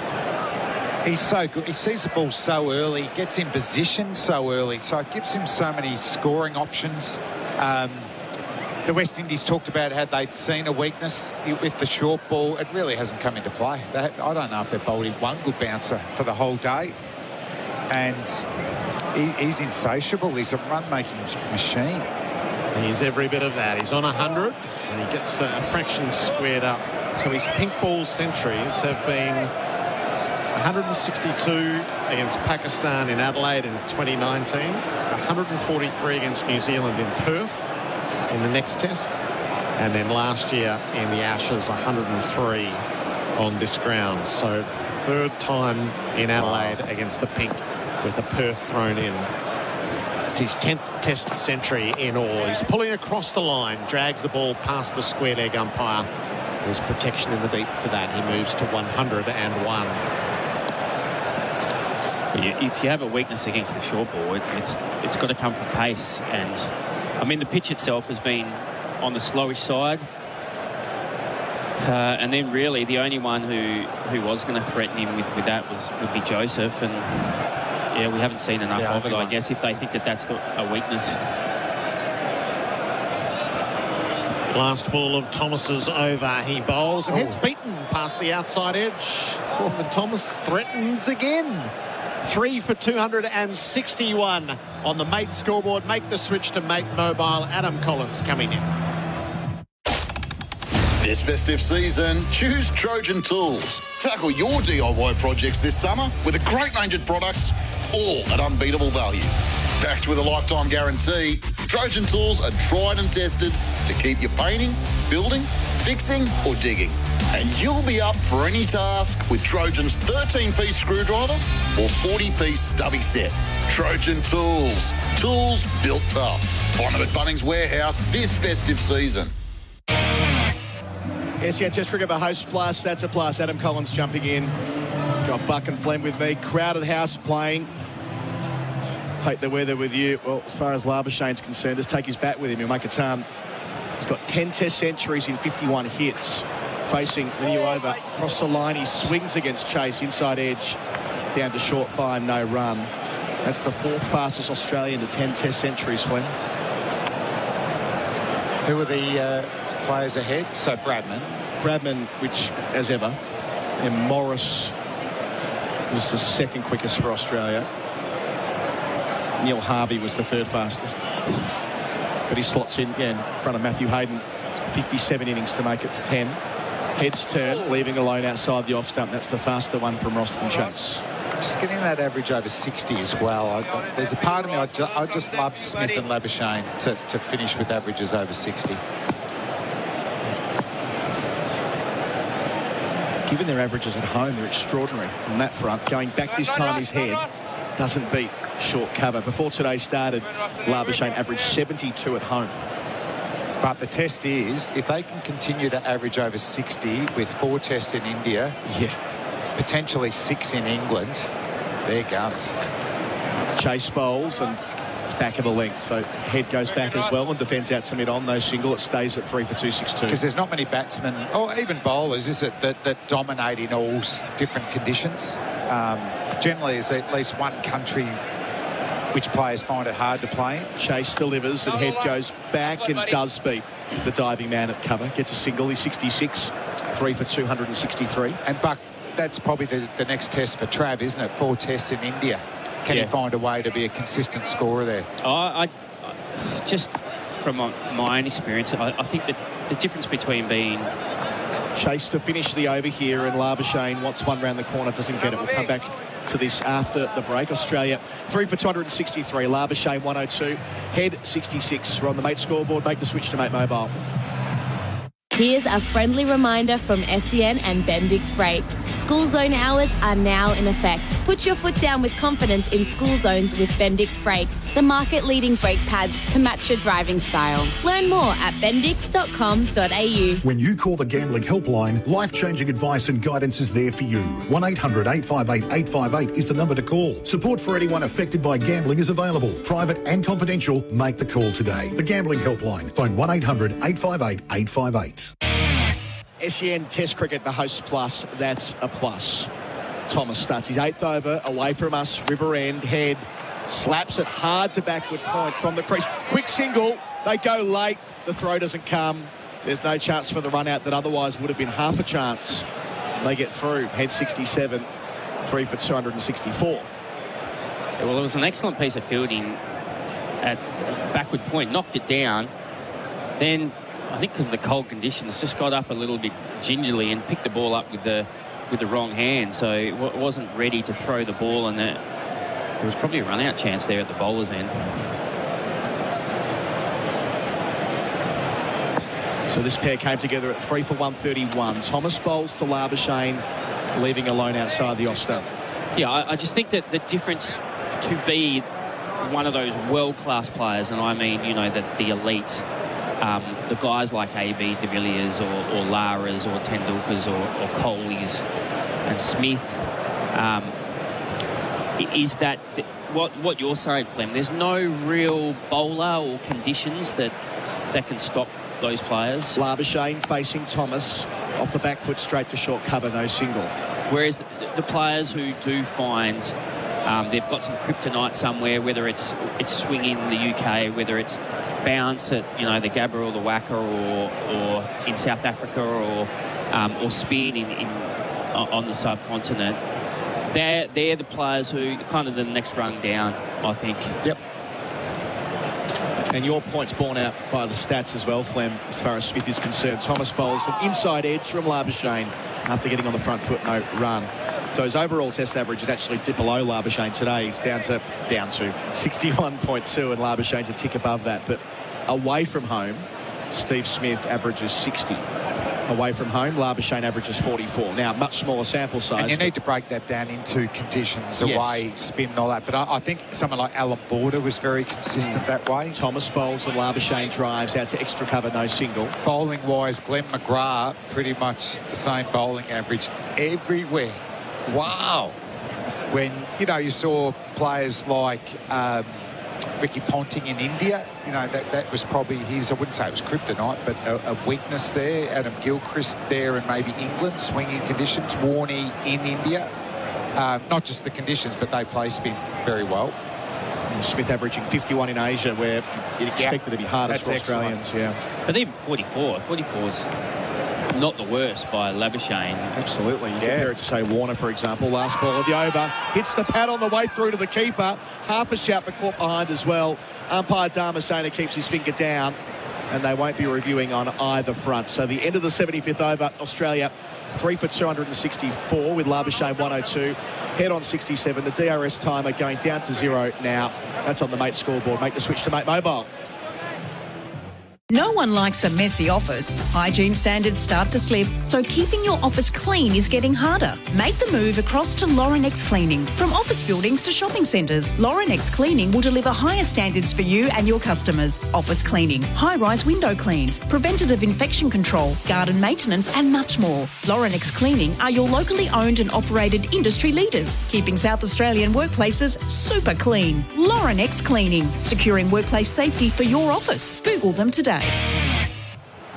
He's so good. He sees the ball so early, gets in position so early, so it gives him so many scoring options. The West Indies talked about how they'd seen a weakness with the short ball. It really hasn't come into play. I don't know if they've bowled in one good bouncer for the whole day. And he's insatiable. He's a run-making machine. He's every bit of that. He's on 100, and he gets a fraction squared up. So his pink ball centuries have been 162 against Pakistan in Adelaide in 2019, 143 against New Zealand in Perth in the next test, and then last year in the Ashes, 103 on this ground. So 3rd time in Adelaide against the pink with a Perth thrown in. It's his 10th test century in all. He's pulling across the line, drags the ball past the square leg umpire. There's protection in the deep for that. He moves to 101. If you have a weakness against the short ball, it's got to come from pace. And I mean, the pitch itself has been on the slowish side. And then really the only one who was going to threaten him with that would be Joseph. And yeah, we haven't seen enough of it, I guess, if they think that's a weakness. Last ball of Thomas's over. He bowls and heads beaten past the outside edge. And Thomas threatens again. 3 for 261 on the Mate scoreboard. Make the switch to Mate Mobile. Adam Collins coming in. This festive season, choose Trojan Tools. Tackle your DIY projects this summer with a great range of products, all at unbeatable value. Backed with a lifetime guarantee, Trojan Tools are tried and tested to keep you painting, building, fixing or digging. And you'll be up for any task with Trojan's 13-piece screwdriver or 40-piece stubby set. Trojan Tools. Tools built tough. Find them at Bunnings Warehouse this festive season. SEN Test Cricket, the host plus, that's a plus. Adam Collins jumping in. Got Buck and Flem with me. Crowded house playing. Take the weather with you. Well, as far as Labuschagne's concerned, just take his bat with him. He'll make a ton. He's got 10 Test centuries in 51 hits. Facing the new over. Across the line, he swings against Chase. Inside edge. Down to short, fine, no run. That's the 4th fastest Australian to 10 Test centuries, Flem. Who are the players ahead? So Bradman, which, as ever. And Morris was the 2nd quickest for Australia. Neil Harvey was the 3rd fastest. But he slots in, in front of Matthew Hayden. 57 innings to make it to 10. Heads turn, leaving alone outside the off stump. That's the faster one from Roston Chase. Just getting that average over 60 as well. There's a part of me, I just love Smith and Labuschagne to finish with averages over 60. Given their averages at home, they're extraordinary on that front. Going back this time, his head doesn't beat short cover. Before today started, Labuschagne averaged 72 at home. But the test is, if they can continue to average over 60 with 4 tests in India, potentially 6 in England, they're guns. Chase bowls and it's back of the length, so head goes back as well and defends out to mid on no single. It stays at 3 for 262. Because there's not many batsmen or even bowlers, is it, that dominate in all different conditions. Generally, there's at least one country which players find it hard to play in. Chase delivers and head goes back and does beat the diving man at cover. Gets a single. He's 66, 3 for 263. And Buck, that's probably the next test for Trav, isn't it? 4 tests in India. Can he find a way to be a consistent scorer there? I just from my own experience, I think that the difference between being Chase to finish the over here, and Labuschagne wants one round the corner, doesn't get it. We'll come back to this after the break. Australia 3 for 263. Labuschagne 102. Head 66. We're on the Mate scoreboard. Make the switch to Mate Mobile. Here's a friendly reminder from SEN and Bendix Brakes. School zone hours are now in effect. Put your foot down with confidence in school zones with Bendix Brakes, the market-leading brake pads to match your driving style. Learn more at bendix.com.au. When you call the Gambling Helpline, life-changing advice and guidance is there for you. 1-800-858-858 is the number to call. Support for anyone affected by gambling is available. Private and confidential. Make the call today. The Gambling Helpline. Phone 1-800-858-858. SEN Test Cricket for Host Plus, that's a plus. Thomas starts his 8th over, away from us, River End, head, slaps it hard to backward point from the crease. Quick single, they go late, the throw doesn't come. There's no chance for the run out that otherwise would have been half a chance. They get through, head 67, 3 for 264. Well, it was an excellent piece of fielding at backward point, knocked it down, then I think because of the cold conditions, just got up a little bit gingerly and picked the ball up with the wrong hand, so it wasn't ready to throw the ball, and there was probably a run-out chance there at the bowler's end. So this pair came together at 3 for 131. Thomas bowls to Labuschagne, leaving alone outside the off stump. Yeah, I just think that the difference to be one of those world-class players, and I mean, you know, that the elite, the guys like A.B. de Villiers or Laras or Tendulkars or Kohlis and Smith, is that what you're saying, Flem? There's no real bowler or conditions that can stop those players. Labuschagne facing Thomas, off the back foot straight to short cover, no single. Whereas the players who do find they've got some kryptonite somewhere, whether it's swinging in the UK, whether it's bounce at, you know, the Gabba or the Wacker or in South Africa or spin on the subcontinent. They're the players who kind of the next rung down, I think. Yep. And your point's borne out by the stats as well, Flem, as far as Smith is concerned. Thomas bowls an inside edge from Labuschagne after getting on the front foot, no run. So his overall test average is actually dip below Labuschagne today. He's down to 61.2, and Labuschagne's a tick above that. But away from home, Steve Smith averages 60. Away from home, Labuschagne averages 44. Now, much smaller sample size. And you need to break that down into conditions, away, spin and all that. But I think someone like Alan Border was very consistent that way. Thomas bowls and Labuschagne drives out to extra cover, no single. Bowling-wise, Glenn McGrath, pretty much the same bowling average everywhere. Wow. When, you know, you saw players like Ricky Ponting in India, you know, that was probably his, I wouldn't say it was kryptonite, but a weakness there. Adam Gilchrist there and maybe England, swinging conditions. Warney in India. Not just the conditions, but they play spin very well. And Smith averaging 51 in Asia, where you'd expect it to be hardest for Australians. Yeah. But even 44 is not the worst by Labuschagne. Absolutely. You compare it to, say, Warner, for example. Last ball of the over. Hits the pad on the way through to the keeper. Half a shout, but caught behind as well. Umpire Dharmasena keeps his finger down. and they won't be reviewing on either front. So the end of the 75th over, Australia 3 for 264 with Labuschagne 102. Head on 67. The DRS timer going down to 0 now. That's on the Mate scoreboard. Make the switch to Mate Mobile. No one likes a messy office. Hygiene standards start to slip, so keeping your office clean is getting harder. Make the move across to Laurenex Cleaning. From office buildings to shopping centres, Laurenex Cleaning will deliver higher standards for you and your customers. Office cleaning, high-rise window cleans, preventative infection control, garden maintenance and much more. Laurenex Cleaning are your locally owned and operated industry leaders, keeping South Australian workplaces super clean. Laurenex Cleaning, securing workplace safety for your office. Google them today.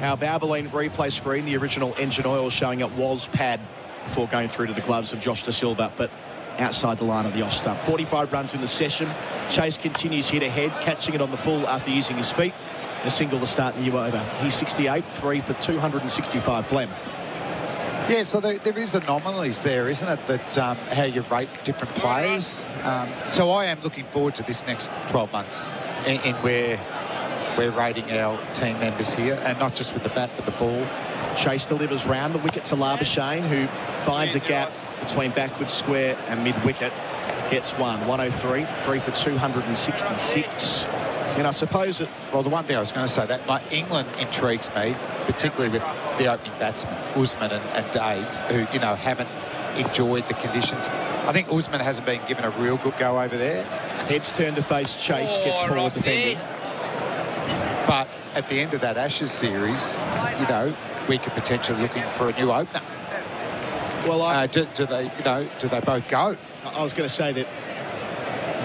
Our Valvoline replay screen, the original engine oil showing it was pad before going through to the gloves of Josh Da Silva, but outside the line of the off stump. 45 runs in the session. Chase continues hit ahead, catching it on the full after using his feet. A single to start the new over. He's 68, 3 for 265. Flem. Yeah, so there is anomalies there, isn't it, that how you rate different players. So I am looking forward to this next 12 months in where we're rating our team members here, and not just with the bat but the ball. Chase delivers round the wicket to Labuschagne, who finds a gap between backward square and mid-wicket. Gets one. 103, 3 for 266. And I suppose well, the one thing I was going to say, that England intrigues me, particularly with the opening batsmen, Usman and Dave, who, you know, haven't enjoyed the conditions. I think Usman hasn't been given a real good go over there. Heads turn to face Chase, gets forward defending. But at the end of that Ashes series, you know, we could potentially looking for a new opener. Well, do they both go? I was going to say that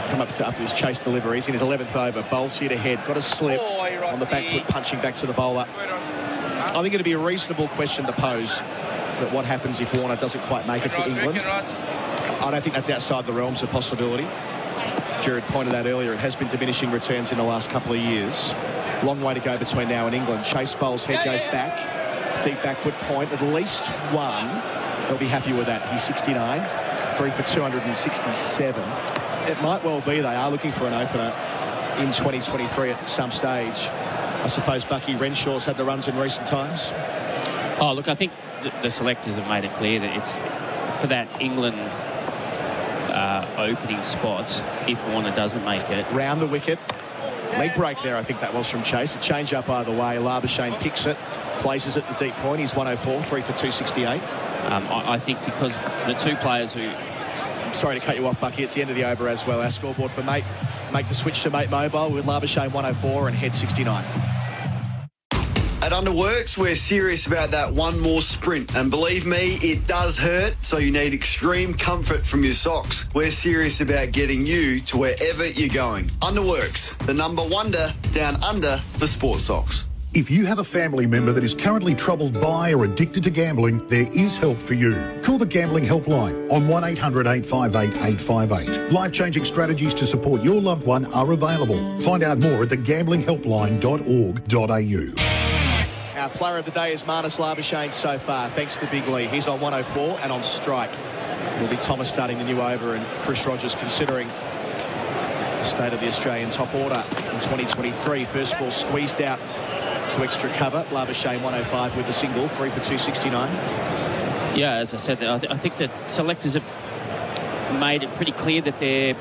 come up after this Chase delivery. He's in his 11th over. Bowls hit ahead, got a slip on the back foot, punching back to the bowler. I think it'd be a reasonable question to pose, but what happens if Warner doesn't quite make it to England? I don't think that's outside the realms of possibility. As Gerard pointed out earlier, it has been diminishing returns in the last couple of years. Long way to go between now and England. Chase bowls, head goes back. Deep backward point, at least one. They'll be happy with that. He's 69, 3 for 267. It might well be they are looking for an opener in 2023 at some stage. I suppose Bucky Renshaw's had the runs in recent times. Oh, look, I think the selectors have made it clear that it's for that England opening spot if Warner doesn't make it. Round the wicket. Leg break there, I think that was from Chase. A change up either way. Labuschagne picks it, places it the deep point. He's 104, 3 for 268. I think because the two players who... Sorry to cut you off, Bucky. It's the end of the over as well. Our scoreboard for Mate. Make the switch to Mate Mobile with Labuschagne 104 and Head 69. At Underworks, we're serious about that one more sprint. And believe me, it does hurt, so you need extreme comfort from your socks. We're serious about getting you to wherever you're going. Underworks, the number wonder down under for sports socks. If you have a family member that is currently troubled by or addicted to gambling, there is help for you. Call the Gambling Helpline on 1800 858 858. Life-changing strategies to support your loved one are available. Find out more at thegamblinghhelpline.org.au. Our player of the day is Marnus Labuschagne so far, thanks to Big Lee. He's on 104 and on strike. It'll be Thomas starting the new over and Chris Rogers considering the state of the Australian top order in 2023. First ball squeezed out to extra cover. Labuschagne 105 with the single, 3 for 269. Yeah, as I said, I think that selectors have made it pretty clear that they're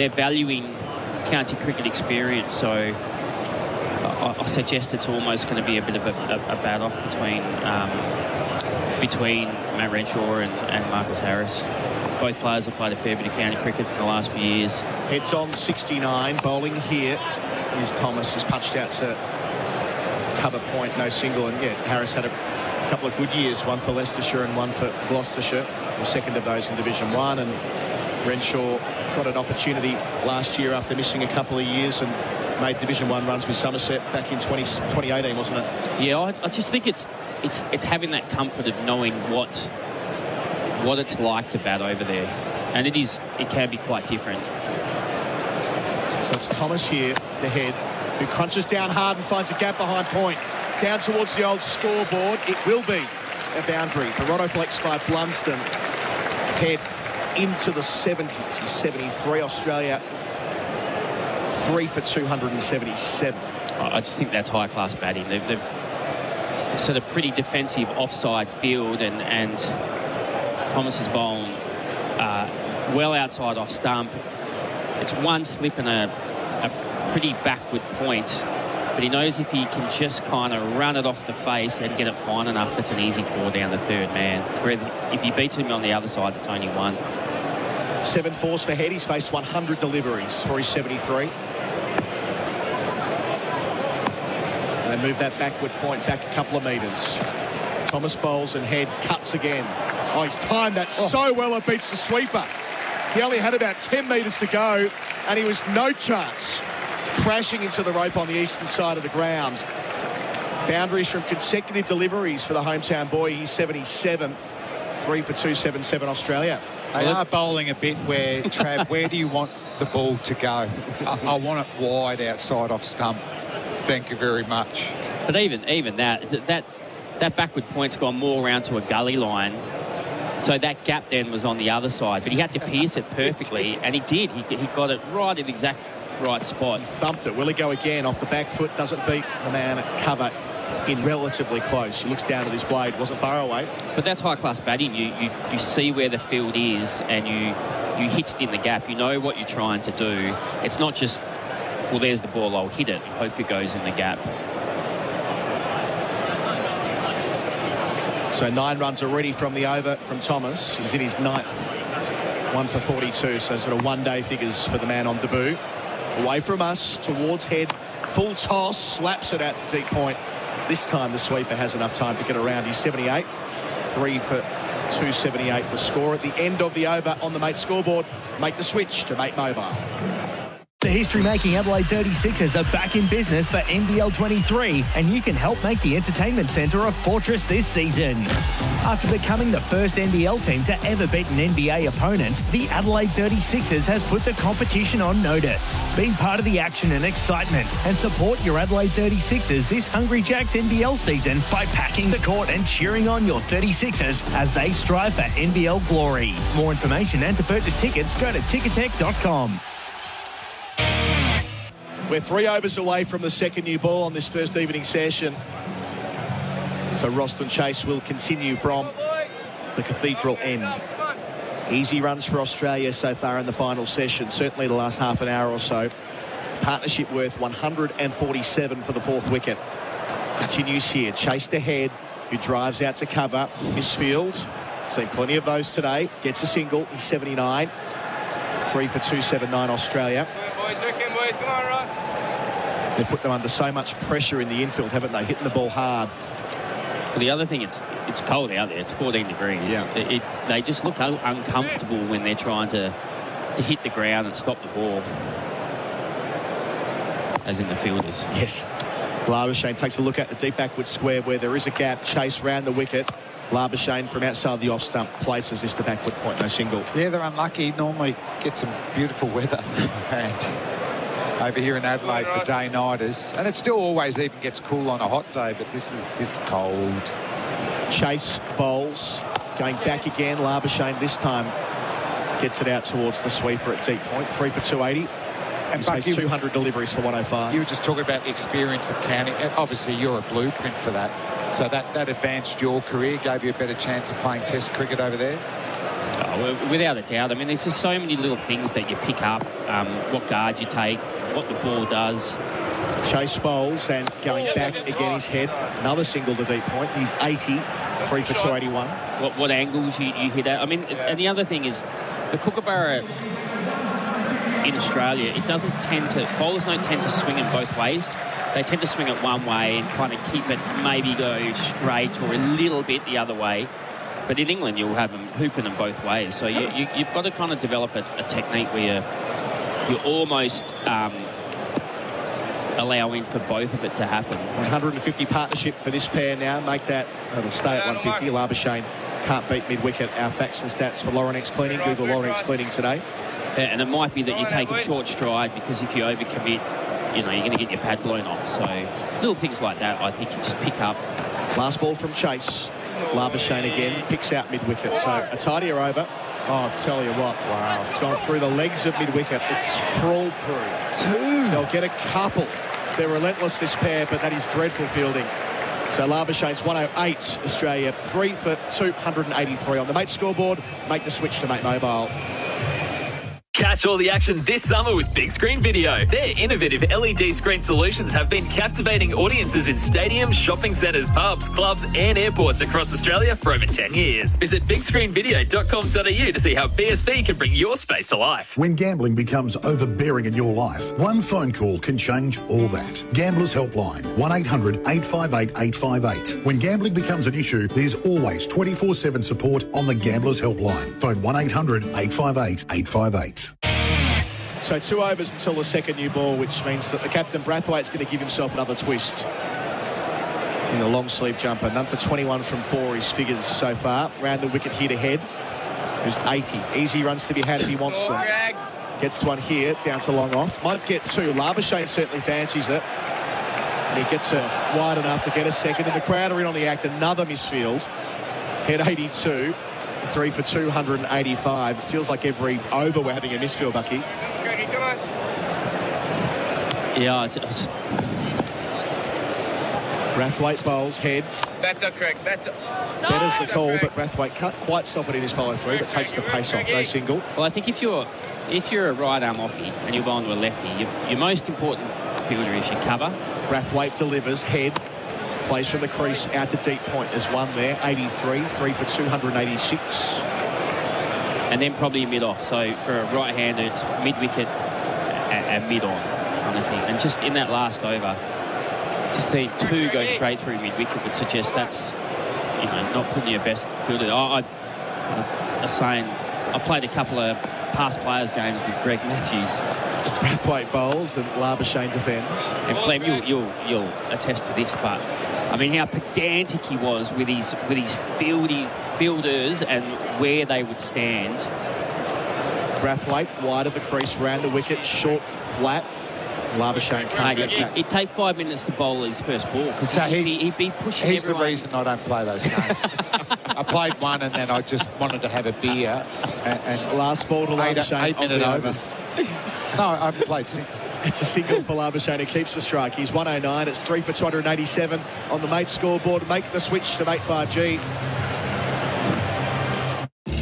valuing county cricket experience. So I suggest it's almost going to be a bit of a bat-off between Matt Renshaw and Marcus Harris. Both players have played a fair bit of county cricket in the last few years. Heads on 69. Bowling here is Thomas, who's punched out to cover point, no single. And yeah, Harris had a couple of good years, one for Leicestershire and one for Gloucestershire, the second of those in Division 1. And Renshaw got an opportunity last year after missing a couple of years and made Division 1 runs with Somerset back in 2018, wasn't it? Yeah, I just think it's having that comfort of knowing what it's like to bat over there, and it can be quite different. So it's Thomas here to head, who crunches down hard and finds a gap behind point. Down towards the old scoreboard. It will be a boundary. The Rotoflex by Blunston. Head into the 70s. He's 73. Australia 3 for 277. I just think that's high-class batting. They've sort of pretty defensive offside field, and Thomas is bowling well outside off stump. It's one slip and a pretty backward point, but he knows if he can just kind of run it off the face and get it fine enough, that's an easy 4 down the third man. Where if he beats him on the other side, it's only 1. 7 fours for Head. He's faced 100 deliveries for his 73. They move that backward point back a couple of metres. Thomas bowls and Head cuts again. Oh, he's timed that so well it beats the sweeper. He only had about 10 metres to go, and he was no chance, crashing into the rope on the eastern side of the ground. Boundaries from consecutive deliveries for the hometown boy. He's 77. 3 for 277 Australia. They are bowling a bit where, Trav, where do you want the ball to go? I want it wide outside off stump. Thank you very much. But even that backward point's gone more around to a gully line. So that gap then was on the other side, but he had to pierce it perfectly, and he did. He got it right in the exact right spot. He thumped it. Will he go again off the back foot? Doesn't beat the man at cover in relatively close. He looks down at his blade. Wasn't far away. But that's high-class batting. You see where the field is, and you hit it in the gap. You know what you're trying to do. It's not just, well, there's the ball, I'll hit it. Hope it goes in the gap. So 9 runs already from the over from Thomas. He's in his 9th. 1 for 42, so sort of one-day figures for the man on debut. Away from us, towards Head. Full toss, slaps it out to deep point. This time the sweeper has enough time to get around. He's 78. 3 for 278 the score at the end of the over on the Mate scoreboard. Make the switch to Mate Mobile. The history-making Adelaide 36ers are back in business for NBL 23, and you can help make the entertainment centre a fortress this season. After becoming the first NBL team to ever beat an NBA opponent, the Adelaide 36ers has put the competition on notice. Be part of the action and excitement and support your Adelaide 36ers this Hungry Jacks NBL season by packing the court and cheering on your 36ers as they strive for NBL glory. More information and to purchase tickets, go to ticketek.com. We're 3 overs away from the second new ball on this first evening session. So Roston Chase will continue from the Cathedral end. Easy runs for Australia so far in the final session, certainly the last half an hour or so. Partnership worth 147 for the 4th wicket. Continues here. Chase to Head, who drives out to cover. Misfield, seen plenty of those today. Gets a single. He's 79. 3 for 279 Australia. Boys, come on, Ross. They've put them under so much pressure in the infield, haven't they? Hitting the ball hard. Well, the other thing, it's cold out there. It's 14 degrees. Yeah. They just look uncomfortable when they're trying to hit the ground and stop the ball. As in the fielders. Yes. Labuschagne takes a look at the deep backward square where there is a gap. Chase round the wicket. Labuschagne from outside the off stump places this to backward point, no single. Yeah, they're unlucky. Normally get some beautiful weather. And over here in Adelaide for day-nighters. And it still always even gets cool on a hot day, but this is cold. Chase bowls. Going back again. Labuschagne this time gets it out towards the sweeper at deep point. 3 for 280. And so 200 deliveries for 105. You were just talking about the experience of counting. Obviously, you're a blueprint for that. So that advanced your career, gave you a better chance of playing Test cricket over there? Oh, without a doubt. I mean, there's just so many little things that you pick up. What guard you take, what the ball does. Chase bowls and going back again his Head. Another single to deep point. He's 80. 3 for 281. What angles you hit at. I mean, and the other thing is the Kookaburra in Australia, it doesn't tend to, bowlers don't tend to swing it both ways. They tend to swing it one way and kind of keep it, maybe go straight or a little bit the other way. But in England, you'll have them hooping them both ways. So you've got to kind of develop a technique where you're almost allowing for both of it to happen. 150 partnership for this pair now. Make that, it'll stay at 150. Labuschagne can't beat mid-wicket. Our facts and stats for Laurenex Cleaning. Google Laurenex Cleaning today. Yeah, and it might be that you take a short stride because if you overcommit, you know, you're going to get your pad blown off. So little things like that, I think you just pick up. Last ball from Chase. Labuschagne again picks out mid-wicket. So a tidier over. Oh, I'll tell you what. Wow. It's gone through the legs of mid-wicket. It's crawled through. 2. They'll get a couple. They're relentless, this pair, but that is dreadful fielding. So Labuschagne's 108, Australia 3 for 283 on the Mate scoreboard. Make the switch to Mate Mobile. Catch all the action this summer with Big Screen Video. Their innovative LED screen solutions have been captivating audiences in stadiums, shopping centres, pubs, clubs and airports across Australia for over 10 years. Visit bigscreenvideo.com.au to see how BSV can bring your space to life. When gambling becomes overbearing in your life, one phone call can change all that. Gamblers Helpline, 1-800-858-858. When gambling becomes an issue, there's always 24/7 support on the Gamblers Helpline. Phone 1-800-858-858. So 2 overs until the second new ball, which means that the captain, Brathwaite's going to give himself another twist in the long sleeve jumper. None for 21 from 4, his figures so far. Round the wicket here to Head, who's 80. Easy runs to be had if he wants them. Gets one here, down to long off. Might get 2. Labuschagne certainly fancies it. And he gets it wide enough to get a second. And the crowd are in on the act. Another misfield. Head 82. 3 for 285. It feels like every over we're having a misfield, Bucky. Yeah, Brathwaite bowls, Head. That's a correct. That's a... Better's the call, but Brathwaite can't quite stop it in his follow-through, but takes the pace off. No single. Well, I think if you're a right-arm offie and you're bowling to a lefty, your most important fielder is your cover. Brathwaite delivers, Head. Plays from the crease out to deep point. There's one there, 83, 3 for 286. And then probably mid-off. So for a right-hander, it's mid-wicket and mid-on kind of thing. And just in that last over, just seeing 2 go straight through mid-wicket would suggest that's, not putting your best fielder. I played a couple of past players games with Greg Matthews. Brathwaite bowls and Labuschagne defends. And Flem, you'll attest to this, but I mean how pedantic he was with his fielders and where they would stand. Brathwaite wide of the crease, round the wicket, short, flat. Labuschagne can't get that. It'd take 5 minutes to bowl his first ball because he'd be pushing He's everyone. the reason I don't play those games. I played one and then I just wanted to have a beer. And last ball to Labuschagne. 8-minute overs. No, I haven't played since. It's a single for Labuschagne who keeps the strike. He's 109. It's 3 for 287 on the Mate scoreboard. Make the switch to Mate 5G.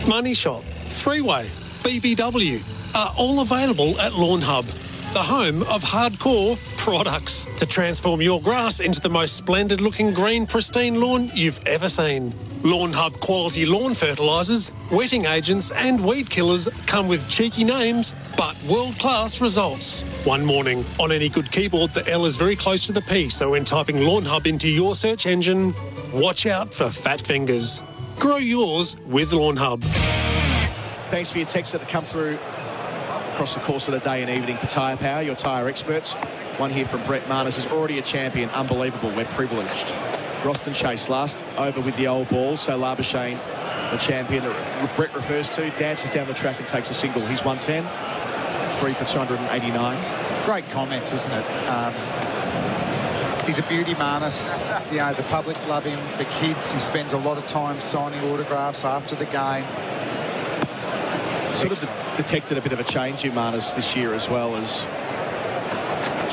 Money Shot, Three-Way, BBW are all available at Lawn Hub, the home of hardcore products to transform your grass into the most splendid looking green pristine lawn you've ever seen. Lawn Hub quality lawn fertilisers, wetting agents and weed killers come with cheeky names but world-class results. One morning, on any good keyboard the L is very close to the P, so when typing Lawn Hub into your search engine, watch out for fat fingers. Grow yours with Lawn Hub. Thanks for your texts that have come through across the course of the day and evening for Tyre Power, your tyre experts. One here from Brett Marnus is already a champion. Unbelievable. We're privileged. Roston Chase last over with the old ball. So Labuschagne, the champion that Brett refers to, dances down the track and takes a single. He's 110, 3 for 289. Great comments, isn't it? He's a beauty, Marnus. The public love him. The kids, he spends a lot of time signing autographs after the game. Sort of detected a bit of a change in Marnus this year as well, as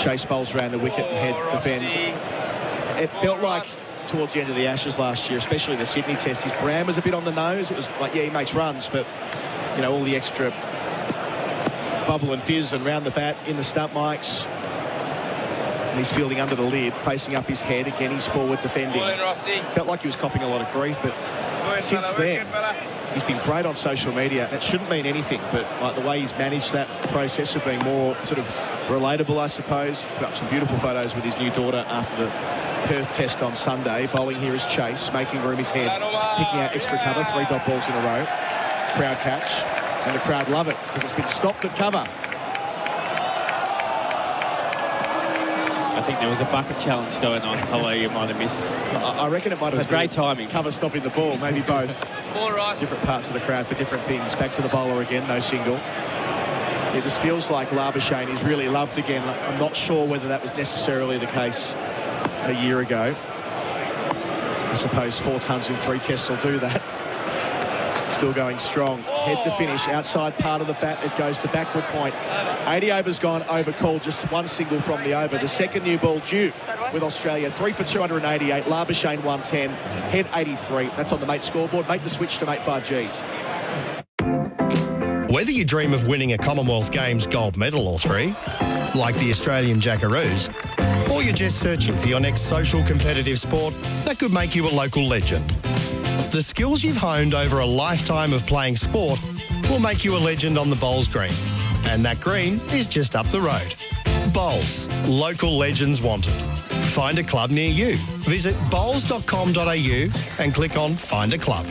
Chase bowls around the wicket and Head defends. It felt like towards the end of the Ashes last year, especially the Sydney Test, his brand was a bit on the nose. It was like, yeah, he makes runs, but, all the extra bubble and fizz and round the bat in the stump mics. And he's fielding under the lid, facing up his head. Again, he's forward defending. Felt like he was copping a lot of grief, but since then, he's been great on social media. And it shouldn't mean anything, but like the way he's managed that process of being more sort of relatable, I suppose. Put up some beautiful photos with his new daughter after the Perth Test on Sunday. Bowling here is Chase, making room his head, picking out extra cover, 3 dot balls in a row. Crowd catch, and the crowd love it because it's been stopped at cover. I think there was a bucket challenge going on, Hello, you might have missed. I reckon it might have been great timing. Cover stopping the ball, maybe both. Different parts of the crowd for different things. Back to the bowler again, no single. It just feels like Labuschagne is really loved again. I'm not sure whether that was necessarily the case a year ago. I suppose 4 tons in 3 tests will do that. Still going strong. Head to finish. Outside part of the bat. It goes to backward point. 80 overs gone. Over called. Just one single from the over. The second new ball due with Australia. 3 for 288. Labuschagne 110. Head 83. That's on the mate scoreboard. Make the switch to mate 5G. Whether you dream of winning a Commonwealth Games gold medal or three, like the Australian Jackaroos, or you're just searching for your next social competitive sport that could make you a local legend, the skills you've honed over a lifetime of playing sport will make you a legend on the Bowls Green. And that green is just up the road. Bowls, local legends wanted. Find a club near you. Visit bowls.com.au and click on Find a Club.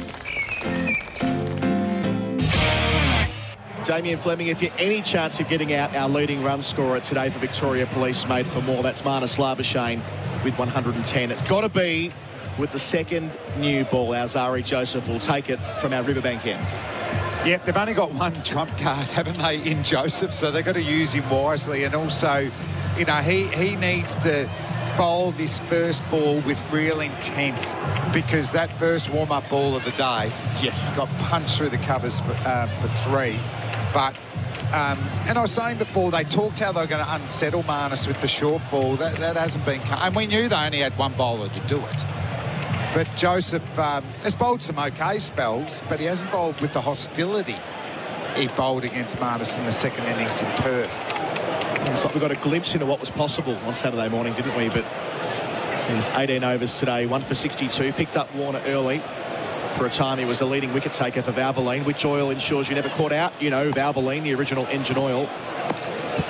Damian Fleming, if you're any chance of getting out our leading run scorer today for Victoria Police made for more, that's Marnus Labuschagne with 110. It's got to be with the second new ball. Our Zari Joseph will take it from our Riverbank end. Yep, they've only got one trump card, haven't they, in Joseph, so they've got to use him wisely. And also, you know, he needs to bowl this first ball with real intent, because that first warm-up ball of the day got punched through the covers for three. But, and I was saying before, they talked how they were going to unsettle Marnus with the short ball. That hasn't been... And we knew they only had one bowler to do it. But Joseph has bowled some OK spells, but he hasn't bowled with the hostility he bowled against Marnus in the second innings in Perth. It's like we got a glimpse into what was possible on Saturday morning, didn't we? But there's 18 overs today, 1 for 62. Picked up Warner early. For a time, he was the leading wicket taker for Valvoline, which oil ensures you never caught out. You know, Valvoline, the original engine oil.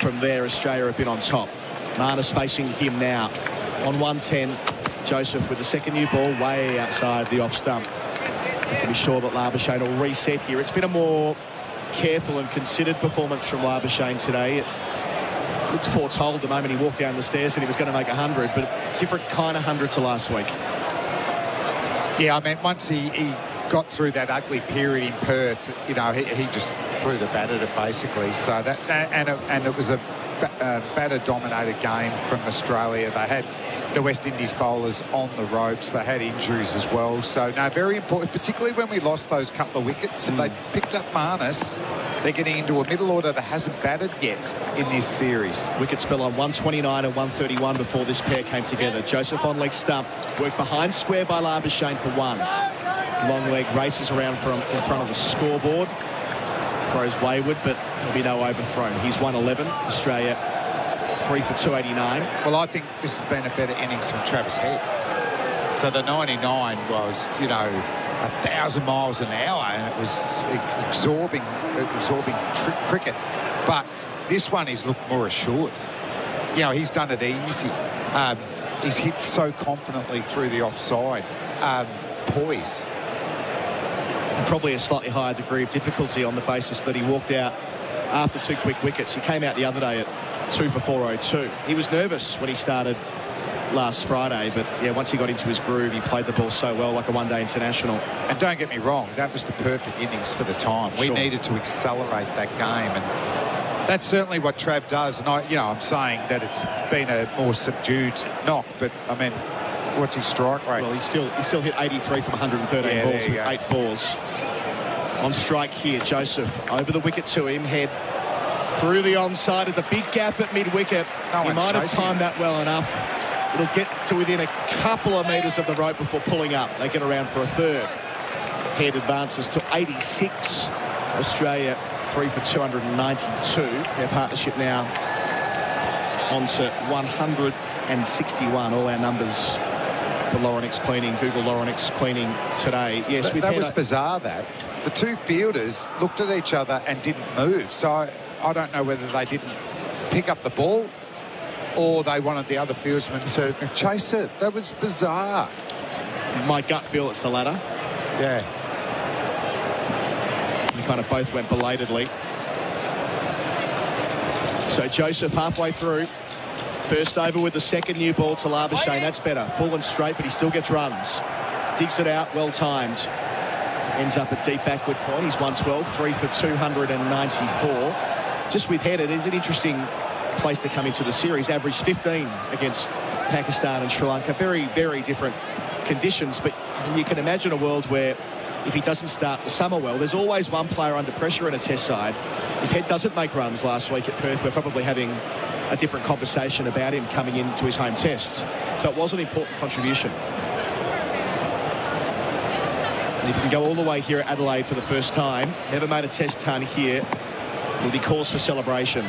From there, Australia have been on top. Marnus facing him now on 110. Joseph with the second new ball way outside the off stump. You can be sure that Labuschagne will reset here. It's been a more careful and considered performance from Labuschagne today. It looked foretold the moment he walked down the stairs that he was going to make 100, but a different kind of 100 to last week. Yeah, I mean, once he got through that ugly period in Perth, you know, he just threw the bat at it, basically. So and it was a batter-dominated game from Australia. They had the West Indies bowlers on the ropes. They had injuries as well. So, no, very important, particularly when we lost those couple of wickets. They picked up Marnus. They're getting into a middle order that hasn't batted yet in this series. Wickets fell on 129 and 131 before this pair came together. Joseph on leg stump, worked behind square by Labuschagne for one. Long leg races around in front of the scoreboard. Throws wayward, but there'll be no overthrown. He's 111. Australia 3 for 289. Well, I think this has been a better innings from Travis Head. So the 99 was, you know, 1,000 miles an hour, and it was absorbing cricket. But this one is looked more assured. You know, he's done it easy. He's hit so confidently through the offside. Poise. And probably a slightly higher degree of difficulty on the basis that he walked out after 2 quick wickets. He came out the other day at 2 for 402. He was nervous when he started last Friday, but yeah, once he got into his groove, he played the ball so well, like a one-day international. And don't get me wrong, that was the perfect innings for the time. We needed to accelerate that game, and that's certainly what Trav does. And I'm saying that it's been a more subdued knock, but I mean, what's his strike rate? Well, he still hit 83 from 113 balls with 8 fours. On strike here, Joseph over the wicket to him, head through the onside. It's a big gap at mid-wicket. He might have timed that well enough. It'll get to within a couple of metres of the rope before pulling up. They get around for a third. Head advances to 86. Australia 3 for 292. Their partnership now on to 161. All our numbers for Laurenix Cleaning. Google Laurenix Cleaning today. Yes, that was bizarre, that. The two fielders looked at each other and didn't move. So I don't know whether they didn't pick up the ball or they wanted the other fieldsman to chase it. That was bizarre. My gut feel it's the latter. Yeah. They kind of both went belatedly. So Joseph halfway through. First over with the second new ball to Labuschagne. That's better. Full and straight, but he still gets runs. Digs it out, well timed. Ends up at deep backward point. He's 112, 3 for 294. Just with head, it is an interesting place to come into the series. Averaged 15 against Pakistan and Sri Lanka. Very, very different conditions, but you can imagine a world where if he doesn't start the summer well. There's always one player under pressure in a test side. If Head doesn't make runs last week at Perth, we're probably having a different conversation about him coming into his home test. So it was an important contribution. And if you can go all the way here at Adelaide for the first time, never made a test ton here, will be cause for celebration.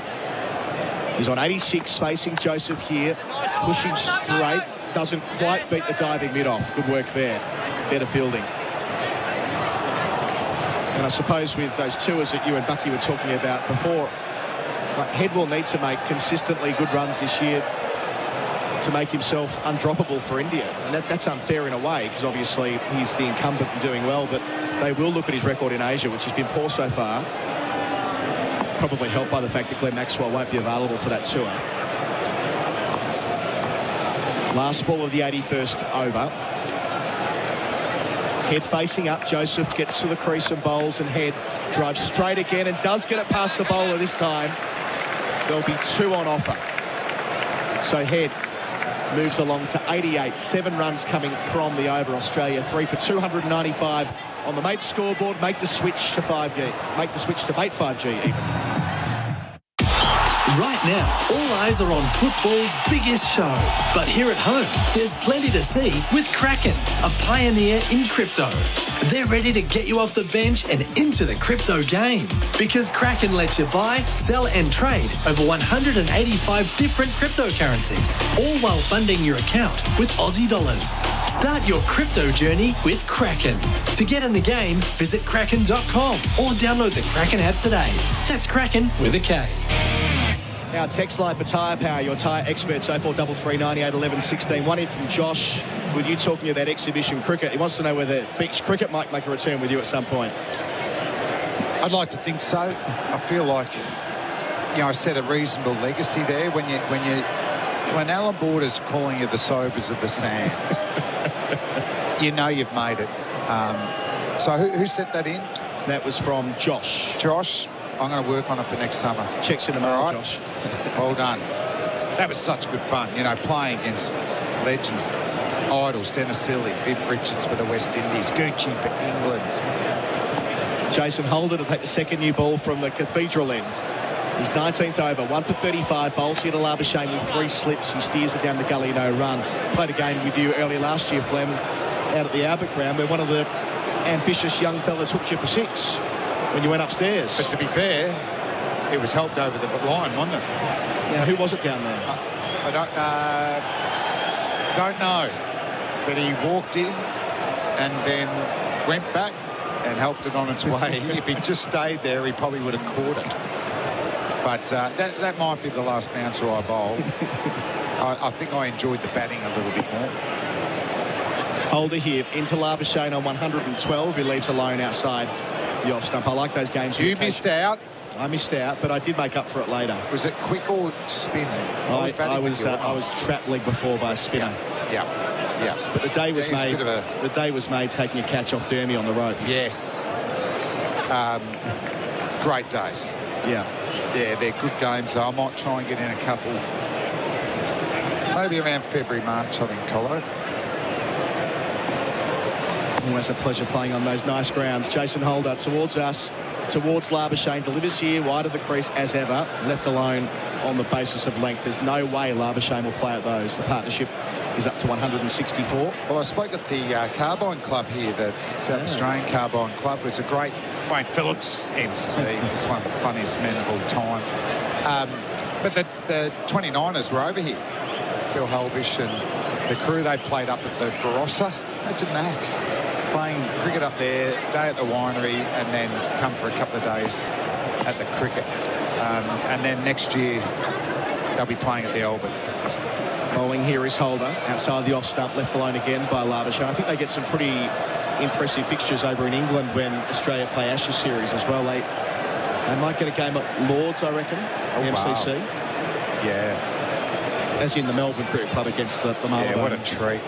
He's on 86, facing Joseph here, pushing straight, doesn't quite beat the diving mid-off. Good work there, better fielding. And I suppose with those tours that you and Bucky were talking about before, Head will need to make consistently good runs this year to make himself undroppable for India. And that's unfair in a way, because obviously he's the incumbent and doing well, but they will look at his record in Asia, which has been poor so far. Probably helped by the fact that Glenn Maxwell won't be available for that tour. Last ball of the 81st over. Head facing up. Joseph gets to the crease and bowls, and Head drives straight again and does get it past the bowler this time. There'll be 2 on offer. So Head moves along to 88. 7 runs coming from the over. Australia 3 for 295 on the mate scoreboard. Make the switch to 5G. Make the switch to mate 5G even. Right now, all eyes are on football's biggest show. But here at home, there's plenty to see with Kraken, a pioneer in crypto. They're ready to get you off the bench and into the crypto game. Because Kraken lets you buy, sell and trade over 185 different cryptocurrencies, all while funding your account with Aussie dollars. Start your crypto journey with Kraken. To get in the game, visit kraken.com or download the Kraken app today. That's Kraken with a K. Our text line for Tyre Power, your tyre experts, 0433 98 11 16. One in from Josh, with you talking about exhibition cricket. He wants to know whether beach cricket might make a return with you at some point. I'd like to think so. I feel like, you know, I set a reasonable legacy there. When Alan Border's calling you the Sobers of the Sands, you know you've made it. So who sent that in? That was from Josh. Josh. I'm going to work on it for next summer. Checks in tomorrow, right. Josh. Well done. That was such good fun, you know, playing against legends, idols, Dennis Seeley, Viv Richards for the West Indies, Gucci for England. Jason Holder to take the second new ball from the Cathedral end. He's 19th over, 1 for 35 bowls here to Labuschagne with 3 slips. He steers it down the gully, no run. Played a game with you earlier last year, Flem, out at the Albert ground, where one of the ambitious young fellas hooked you for 6. When you went upstairs. But to be fair, it was helped over the line, wasn't it? Now, who was it down there? I don't know. But he walked in and then went back and helped it on its way. If he'd just stayed there, he probably would have caught it. But that might be the last bouncer I bowled. I think I enjoyed the batting a little bit more. Holder here into Labuschagne on 112, who leaves alone outside the off stump. I like those games. You missed out. I missed out, but I did make up for it later. Was it quick or spin? I was trapped leg before by a spinner. Yeah. But the day was made. The day was made taking a catch off Dermy on the rope. Yes. Great days. Yeah, they're good games. I might try and get in a couple. Maybe around February, March, I think, Colo. Always a pleasure playing on those nice grounds. Jason Holder towards us, towards Labuschagne, delivers here, wide of the crease as ever, left alone on the basis of length. There's no way Labuschagne will play at those. The partnership is up to 164. Well, I spoke at the Carbine Club here, the South Australian Carbine Club. It was a great Wayne Phillips MC, just one of the funniest men of all time. But the 29ers were over here. Phil Holbish and the crew, they played up at the Barossa. Imagine that. Playing cricket up there, day at the winery, and then come for a couple of days at the cricket. And then next year, they'll be playing at the Albert. Bowling here is Holder, outside the off stump, left alone again by Labuschagne. I think they get some pretty impressive fixtures over in England when Australia play Ashes series as well. They might get a game at Lords, I reckon, the MCC. Wow. Yeah. As in the Melbourne Cricket Club against the Marlborough. Yeah, what a treat.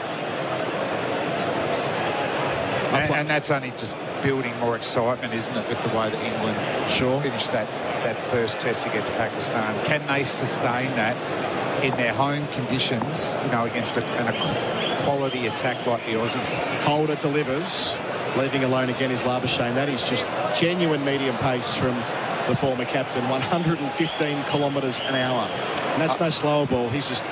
And that's only just building more excitement, isn't it, with the way that England finished that first test against Pakistan. Can they sustain that in their home conditions, you know, against a quality attack like the Aussies? Holder delivers. Leaving alone again is Labuschagne. That is just genuine medium pace from the former captain. 115 kilometres an hour. And that's no slower ball. He's just...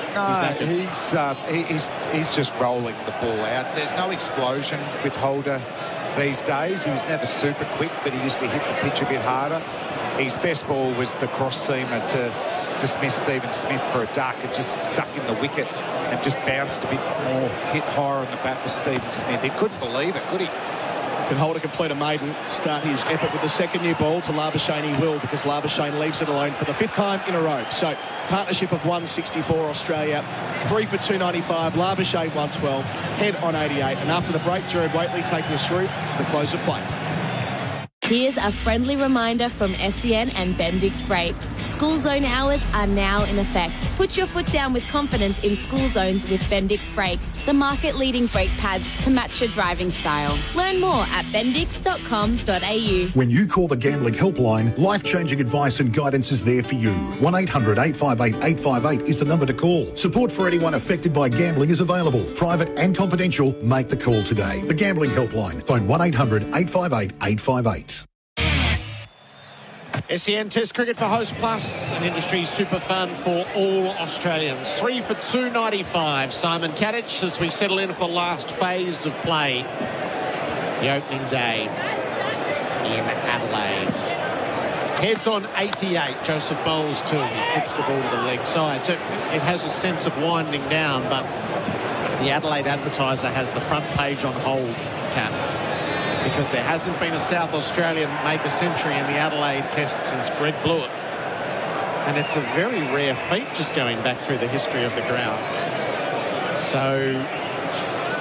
he's just rolling the ball out. There's no explosion with Holder these days. He was never super quick, but he used to hit the pitch a bit harder. His best ball was the cross-seamer to dismiss Stephen Smith for a duck. It just stuck in the wicket and just bounced a bit more, hit higher on the bat with Stephen Smith. He couldn't believe it, could he? Can Holder complete a maiden, start his effort with the second new ball to Labuschagne? He will, because Labuschagne leaves it alone for the 5th time in a row. So, partnership of 164 Australia, 3 for 295, Labuschagne 112, Head on 88. And after the break, Gerard, Whateley taking us through to the close of play. Here's a friendly reminder from SEN and Bendix Brakes. School zone hours are now in effect. Put your foot down with confidence in school zones with Bendix Brakes, the market-leading brake pads to match your driving style. Learn more at bendix.com.au. When you call the Gambling Helpline, life-changing advice and guidance is there for you. 1-800-858-858 is the number to call. Support for anyone affected by gambling is available. Private and confidential. Make the call today. The Gambling Helpline. Phone 1-800-858-858. SEN Test Cricket for Host Plus, an industry super fun for all Australians. 3 for 295. Simon Katich as we settle in for the last phase of play. The opening day in Adelaide. Heads on 88. Joseph Bowles too. He kicks the ball to the leg side. So it has a sense of winding down, but the Adelaide Advertiser has the front page on hold, Kat, because there hasn't been a South Australian make a century in the Adelaide Test since Greg Blewett. And it's a very rare feat just going back through the history of the ground. So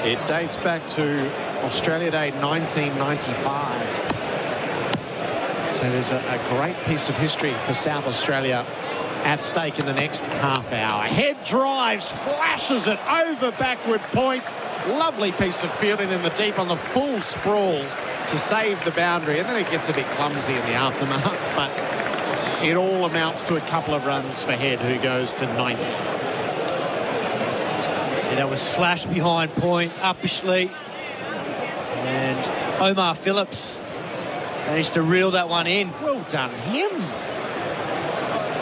it dates back to Australia Day 1995. So there's a great piece of history for South Australia at stake in the next half hour. Head drives, flashes it over backward point. Lovely piece of fielding in the deep on the full sprawl to save the boundary. And then it gets a bit clumsy in the aftermath. But it all amounts to a couple of runs for Head, who goes to 90. Yeah, that was slashed behind point, uppishly. And Omar Phillips managed to reel that one in. Well done, him.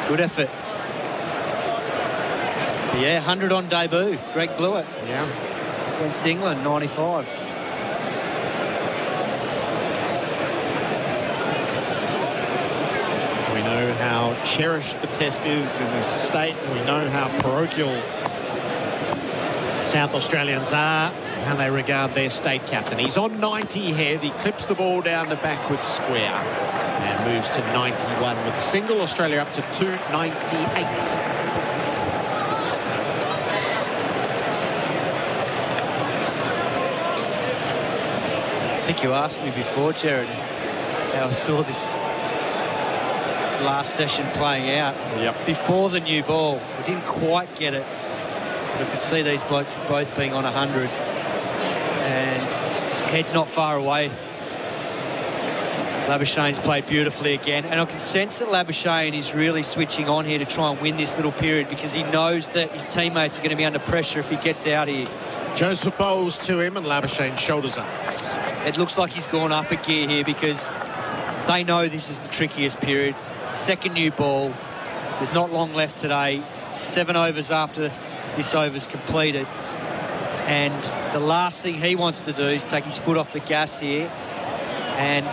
Good effort. But yeah, 100 on debut. Greg Blewett. Yeah. Against England, 95. We know how cherished the Test is in this state. We know how parochial South Australians are, how they regard their state captain. He's on 90 Head. He clips the ball down the backward square and moves to 91 with a single. Australia up to 298. I think you asked me before, Gerard, how I saw this last session playing out. Yep. Before the new ball. We didn't quite get it. We could see these blokes both being on 100. And Head's not far away. Labuschagne's played beautifully again. And I can sense that Labuschagne is really switching on here to try and win this little period, because he knows that his teammates are going to be under pressure if he gets out here. Joseph Bowles to him and Labuschagne shoulders up. It looks like he's gone up a gear here, because they know this is the trickiest period. Second new ball. There's not long left today. 7 overs after this over's completed. And the last thing he wants to do is take his foot off the gas here and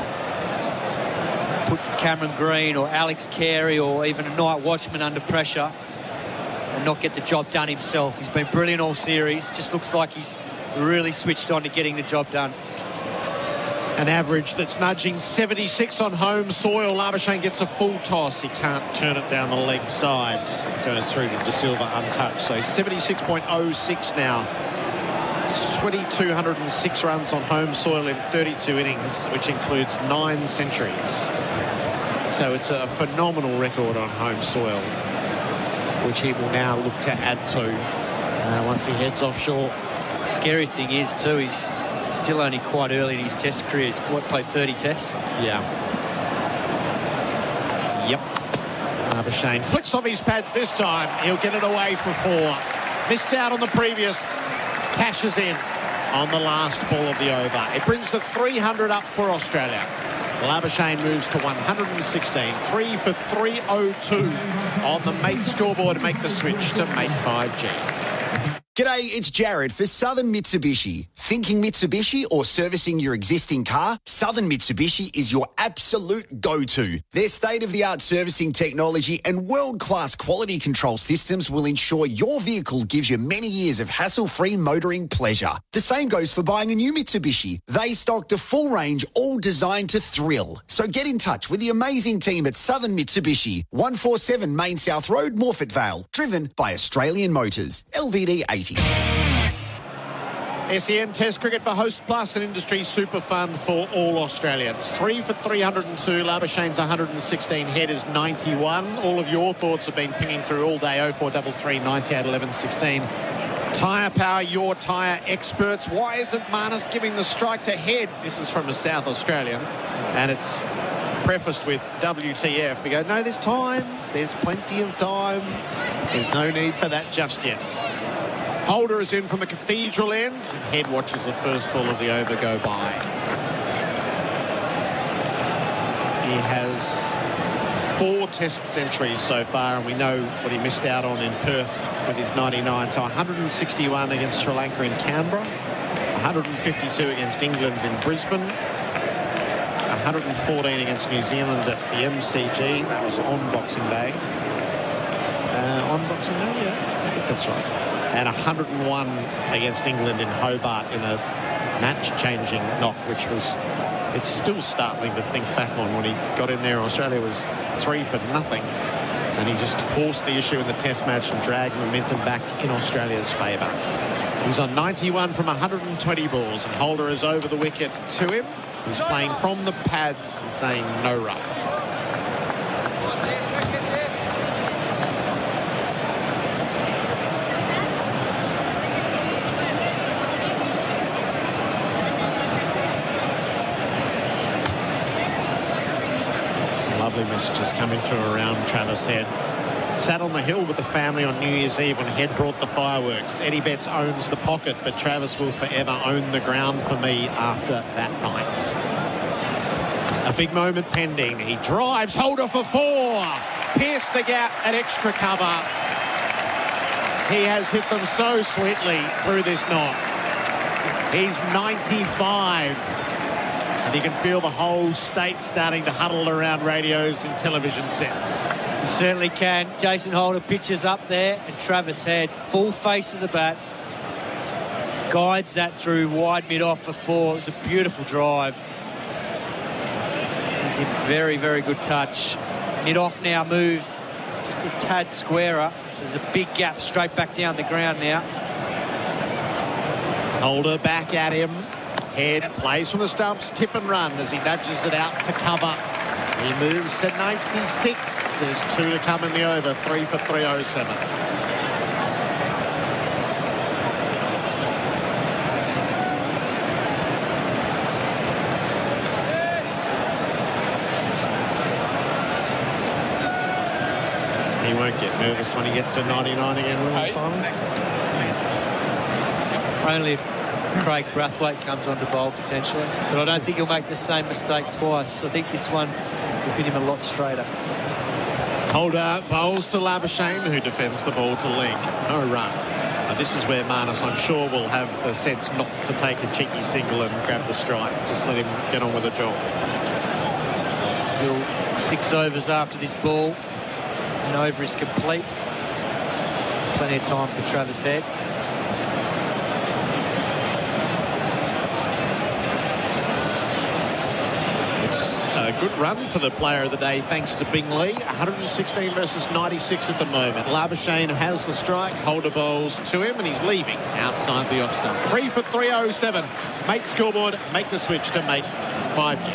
put Cameron Green or Alex Carey or even a night watchman under pressure and not get the job done himself. He's been brilliant all series. Just looks like he's really switched on to getting the job done. An average that's nudging 76 on home soil. Labuschagne gets a full toss. He can't turn it down the leg sides. It goes through to De Silva untouched. So 76.06 now. 2,206 runs on home soil in 32 innings, which includes 9 centuries. So it's a phenomenal record on home soil, which he will now look to add to once he heads offshore. The scary thing is, too, he's still only quite early in his test career. He's played 30 tests. Yeah. Yep. Labuschagne flicks off his pads this time. He'll get it away for 4. Missed out on the previous. Cashes in. on the last ball of the over. It brings the 300 up for Australia. Labuschagne moves to 116. 3 for 302 on the mate scoreboard to make the switch to mate 5G. G'day, it's Gerard for Southern Mitsubishi. Thinking Mitsubishi or servicing your existing car? Southern Mitsubishi is your absolute go-to. Their state-of-the-art servicing technology and world-class quality control systems will ensure your vehicle gives you many years of hassle-free motoring pleasure. The same goes for buying a new Mitsubishi. They stock the full range, all designed to thrill. So get in touch with the amazing team at Southern Mitsubishi, 147 Main South Road, Morphett Vale, driven by Australian Motors, LVD 80. SEN Test Cricket for Host Plus, an industry super fund for all Australians. 3 for 302. Labuschagne's 116. Head is 91. All of your thoughts have been pinging through all day. 0433 98 11 16. Tyre Power, your tyre experts. Why isn't Marnus giving the strike to Head? This is from a South Australian, and it's prefaced with WTF. We go, no, there's time. There's plenty of time. There's no need for that just yet. Holder is in from the Cathedral end. Head watches the first ball of the over go by. He has 4 test centuries so far, and we know what he missed out on in Perth with his 99. So 161 against Sri Lanka in Canberra, 152 against England in Brisbane, 114 against New Zealand at the MCG. That was on Boxing Day. On Boxing Day, yeah, I think that's right. And 101 against England in Hobart in a match-changing knock, which was, it's still startling to think back on when he got in there. Australia was 3 for nothing, and he just forced the issue in the test match and dragged momentum back in Australia's favour. He's on 91 from 120 balls, and Holder is over the wicket to him. He's playing from the pads and saying no run. Lovely messages coming through around Travis Head. Sat on the hill with the family on New Year's Eve when Head brought the fireworks. Eddie Betts owns the pocket, but Travis will forever own the ground for me after that night. A big moment pending. He drives, Holder for 4. Pierce the gap at extra cover. He has hit them so sweetly through this knock. He's 95. And you can feel the whole state starting to huddle around radios and television sets. You certainly can. Jason Holder pitches up there, and Travis Head, full face of the bat, guides that through wide mid-off for 4. It was a beautiful drive. He's in very, very good touch. Mid-off now moves just a tad squarer. So there's a big gap straight back down the ground now. Holder back at him. Head plays from the stumps, tip and run as he nudges it out to cover. He moves to 96. There's 2 to come in the over. 3 for 307. He won't get nervous when he gets to 99 again, will he, Simon? Only if Craig Brathwaite comes on to bowl potentially, but I don't think he'll make the same mistake twice. I think this one will hit him a lot straighter. Holder bowls to Labuschagne, who defends the ball to Ling. No run. Now this is where Marnus, I'm sure, will have the sense not to take a cheeky single and grab the strike. Just let him get on with the job. Still 6 overs after this ball. An over is complete. Plenty of time for Travis Head. A good run for the player of the day, thanks to Bingley. 116 versus 96 at the moment. Labuschagne has the strike. Holder bowls to him, and he's leaving outside the off stump. 3 for 307. Mate scoreboard, make the switch to mate 5G.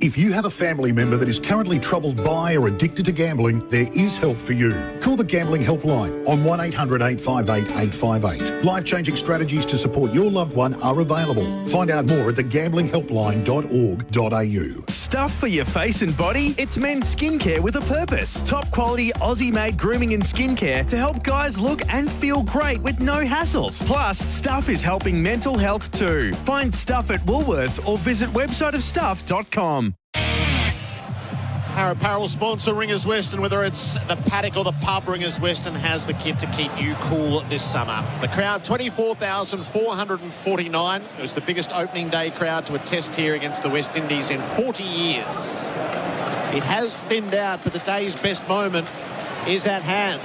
If you have a family member that is currently troubled by or addicted to gambling, there is help for you. Call the Gambling Helpline on 1800 858 858. Life-changing strategies to support your loved one are available. Find out more at thegamblinghhelpline.org.au. Stuff for your face and body? It's men's skincare with a purpose. Top quality Aussie-made grooming and skincare to help guys look and feel great with no hassles. Plus, Stuff is helping mental health too. Find Stuff at Woolworths or visit websiteofstuff.com. Our apparel sponsor, Ringers Western, whether it's the paddock or the pub, Ringers Western has the kit to keep you cool this summer. The crowd, 24,449. It was the biggest opening day crowd to a test here against the West Indies in 40 years. It has thinned out, but the day's best moment is at hand.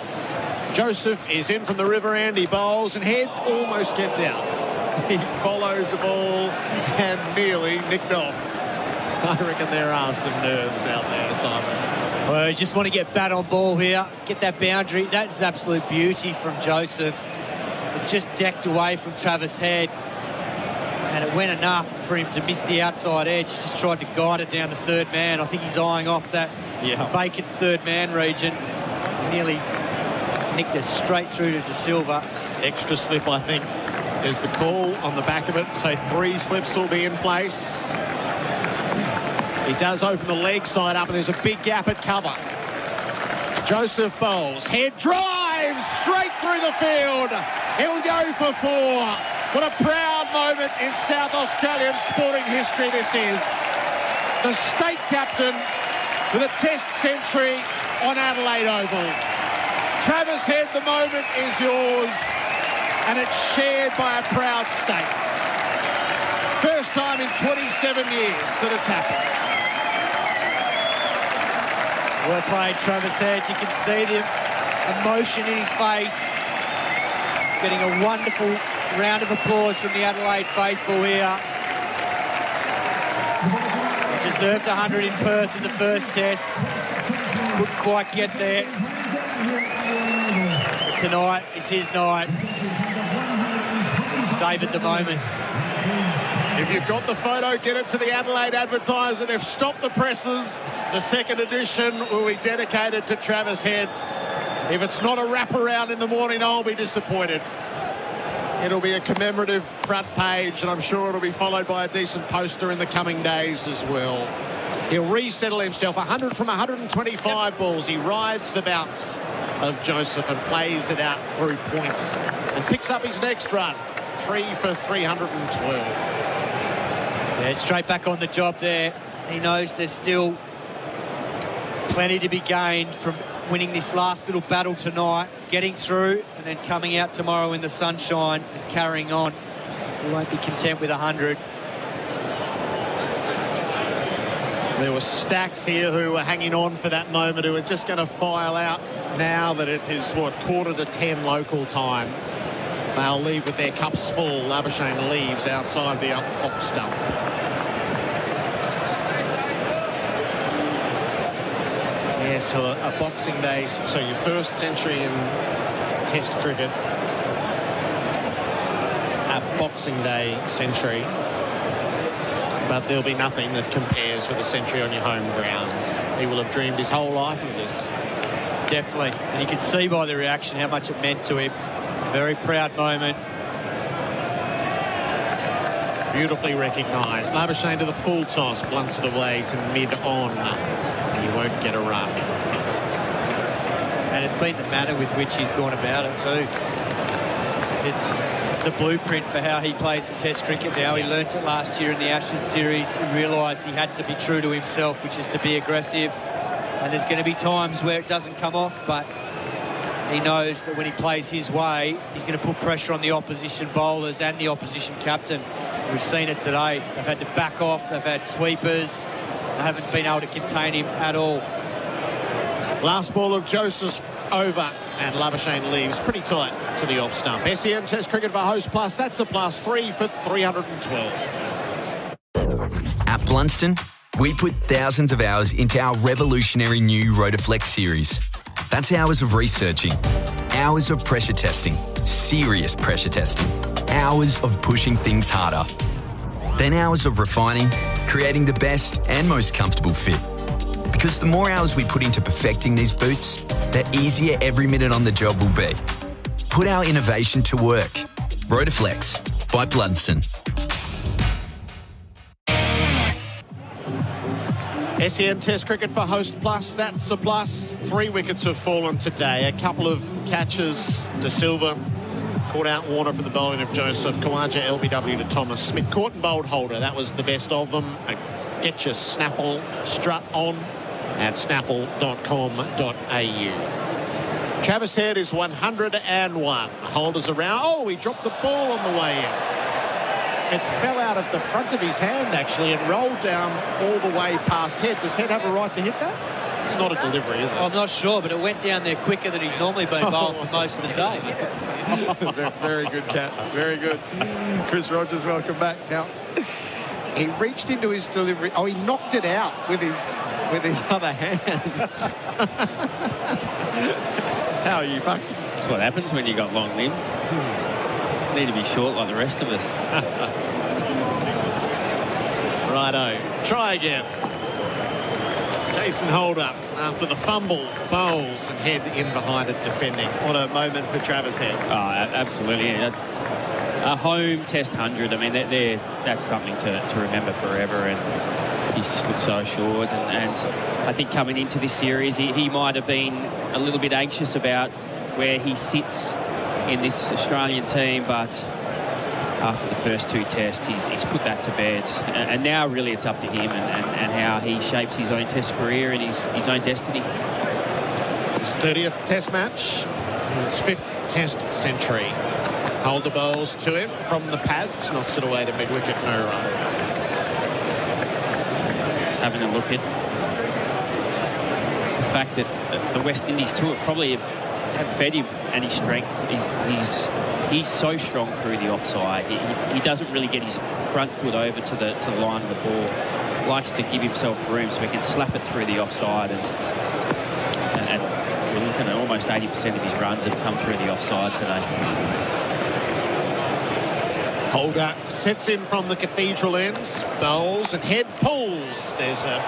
Joseph is in from the river end. He bowls and head almost gets out. He follows the ball and nearly nicked off. I reckon there are some nerves out there, Simon. Well, you just want to get bat on ball here, get that boundary. That's absolute beauty from Joseph. It just decked away from Travis Head, and it went enough for him to miss the outside edge. He just tried to guide it down to third man. I think he's eyeing off that vacant third man region. Nearly nicked it straight through to De Silva. Extra slip, I think, is the call on the back of it. So 3 slips will be in place. He does open the leg side up, and there's a big gap at cover. Joseph bowls. Head drives straight through the field. He'll go for 4. What a proud moment in South Australian sporting history this is. The state captain with a test century on Adelaide Oval. Travis Head, the moment is yours, and it's shared by a proud state. First time in 27 years that it's happened. Well played, Travis Head. You can see the emotion in his face. He's getting a wonderful round of applause from the Adelaide faithful here. He deserved 100 in Perth in the first test. Couldn't quite get there. But tonight is his night. He savoured the moment. If you've got the photo, get it to the Adelaide Advertiser. They've stopped the presses. The second edition will be dedicated to Travis Head. If it's not a wraparound in the morning, I'll be disappointed. It'll be a commemorative front page, and I'm sure it'll be followed by a decent poster in the coming days as well. He'll resettle himself. 100 from 125 balls. He rides the bounce of Joseph and plays it out through points and picks up his next run. 3 for 312. Yeah, straight back on the job there. He knows there's still plenty to be gained from winning this last little battle tonight, getting through and then coming out tomorrow in the sunshine and carrying on. He won't be content with 100. There were stacks here who were hanging on for that moment, who are just going to file out now that it is, what, 9:45 local time. They'll leave with their cups full. Labuschagne leaves outside the off stump. Yeah, so a Boxing Day, so your first century in Test cricket, a Boxing Day century, but there'll be nothing that compares with a century on your home grounds. He will have dreamed his whole life of this. Definitely, and you can see by the reaction how much it meant to him. Very proud moment. Beautifully recognised. Labuschagne to the full toss, blunts it away to mid-on. He won't get a run. And it's been the manner with which he's gone about it too. It's the blueprint for how he plays in Test cricket now. He learnt it last year in the Ashes series. He realised he had to be true to himself, which is to be aggressive. And there's going to be times where it doesn't come off, but he knows that when he plays his way, he's going to put pressure on the opposition bowlers and the opposition captain. We've seen it today. They've had to back off. They've had sweepers. They haven't been able to contain him at all. Last ball of Joseph over, and Labuschagne leaves pretty tight to the off stump. SEN Test cricket for Host Plus. That's a plus. 3 for 312. At Blunston, we put thousands of hours into our revolutionary new Rotaflex series. That's hours of researching, hours of pressure testing, serious pressure testing, hours of pushing things harder. then hours of refining, creating the best and most comfortable fit. Because the more hours we put into perfecting these boots, the easier every minute on the job will be. Put our innovation to work. Rotaflex by Blundstone. SEN Test cricket for Host Plus, that's a plus. 3 wickets have fallen today. A couple of catches. De Silva caught out Warner for the bowling of Joseph. Khawaja LBW to Thomas. Smith caught and bowled Holder. That was the best of them. Get your snaffle strut on at snaffle.com.au. Travis Head is 101. Holder's around. Oh, he dropped the ball on the way in. It fell out of the front of his hand, actually, and rolled down all the way past Head. Does Head have a right to hit that? It's not a delivery, is it? I'm not sure, but it went down there quicker than he's normally been bowled for most of the day. Very good, Cat. Very good. Chris Rogers, welcome back. Now, he reached into his delivery. Oh, he knocked it out with his other hand. How are you, Bucky? That's what happens when you got long limbs. Need to be short like the rest of us. Righto. Try again. Jason Holder, after the fumble, bowls and Head in behind it defending. What a moment for Travis Head. Oh, absolutely. A home Test 100, I mean, that's something to remember forever, and he's just looked so assured. And I think coming into this series, he might have been a little bit anxious about where he sits in this Australian team, but after the first 2 tests, he's put that to bed. And now really it's up to him and how he shapes his own Test career and his own destiny. His 30th Test match, his 5th Test century. Holder bowls to him from the pads, knocks it away to mid-wicket, no run. Just having a look at the fact that the West Indies too have probably have fed him and his strength. He's so strong through the offside. He doesn't really get his front foot over to the line of the ball. Likes to give himself room so he can slap it through the offside, and we're looking at almost 80% of his runs have come through the offside today. Holder sets in from the cathedral ends, bowls and Head pulls. There's a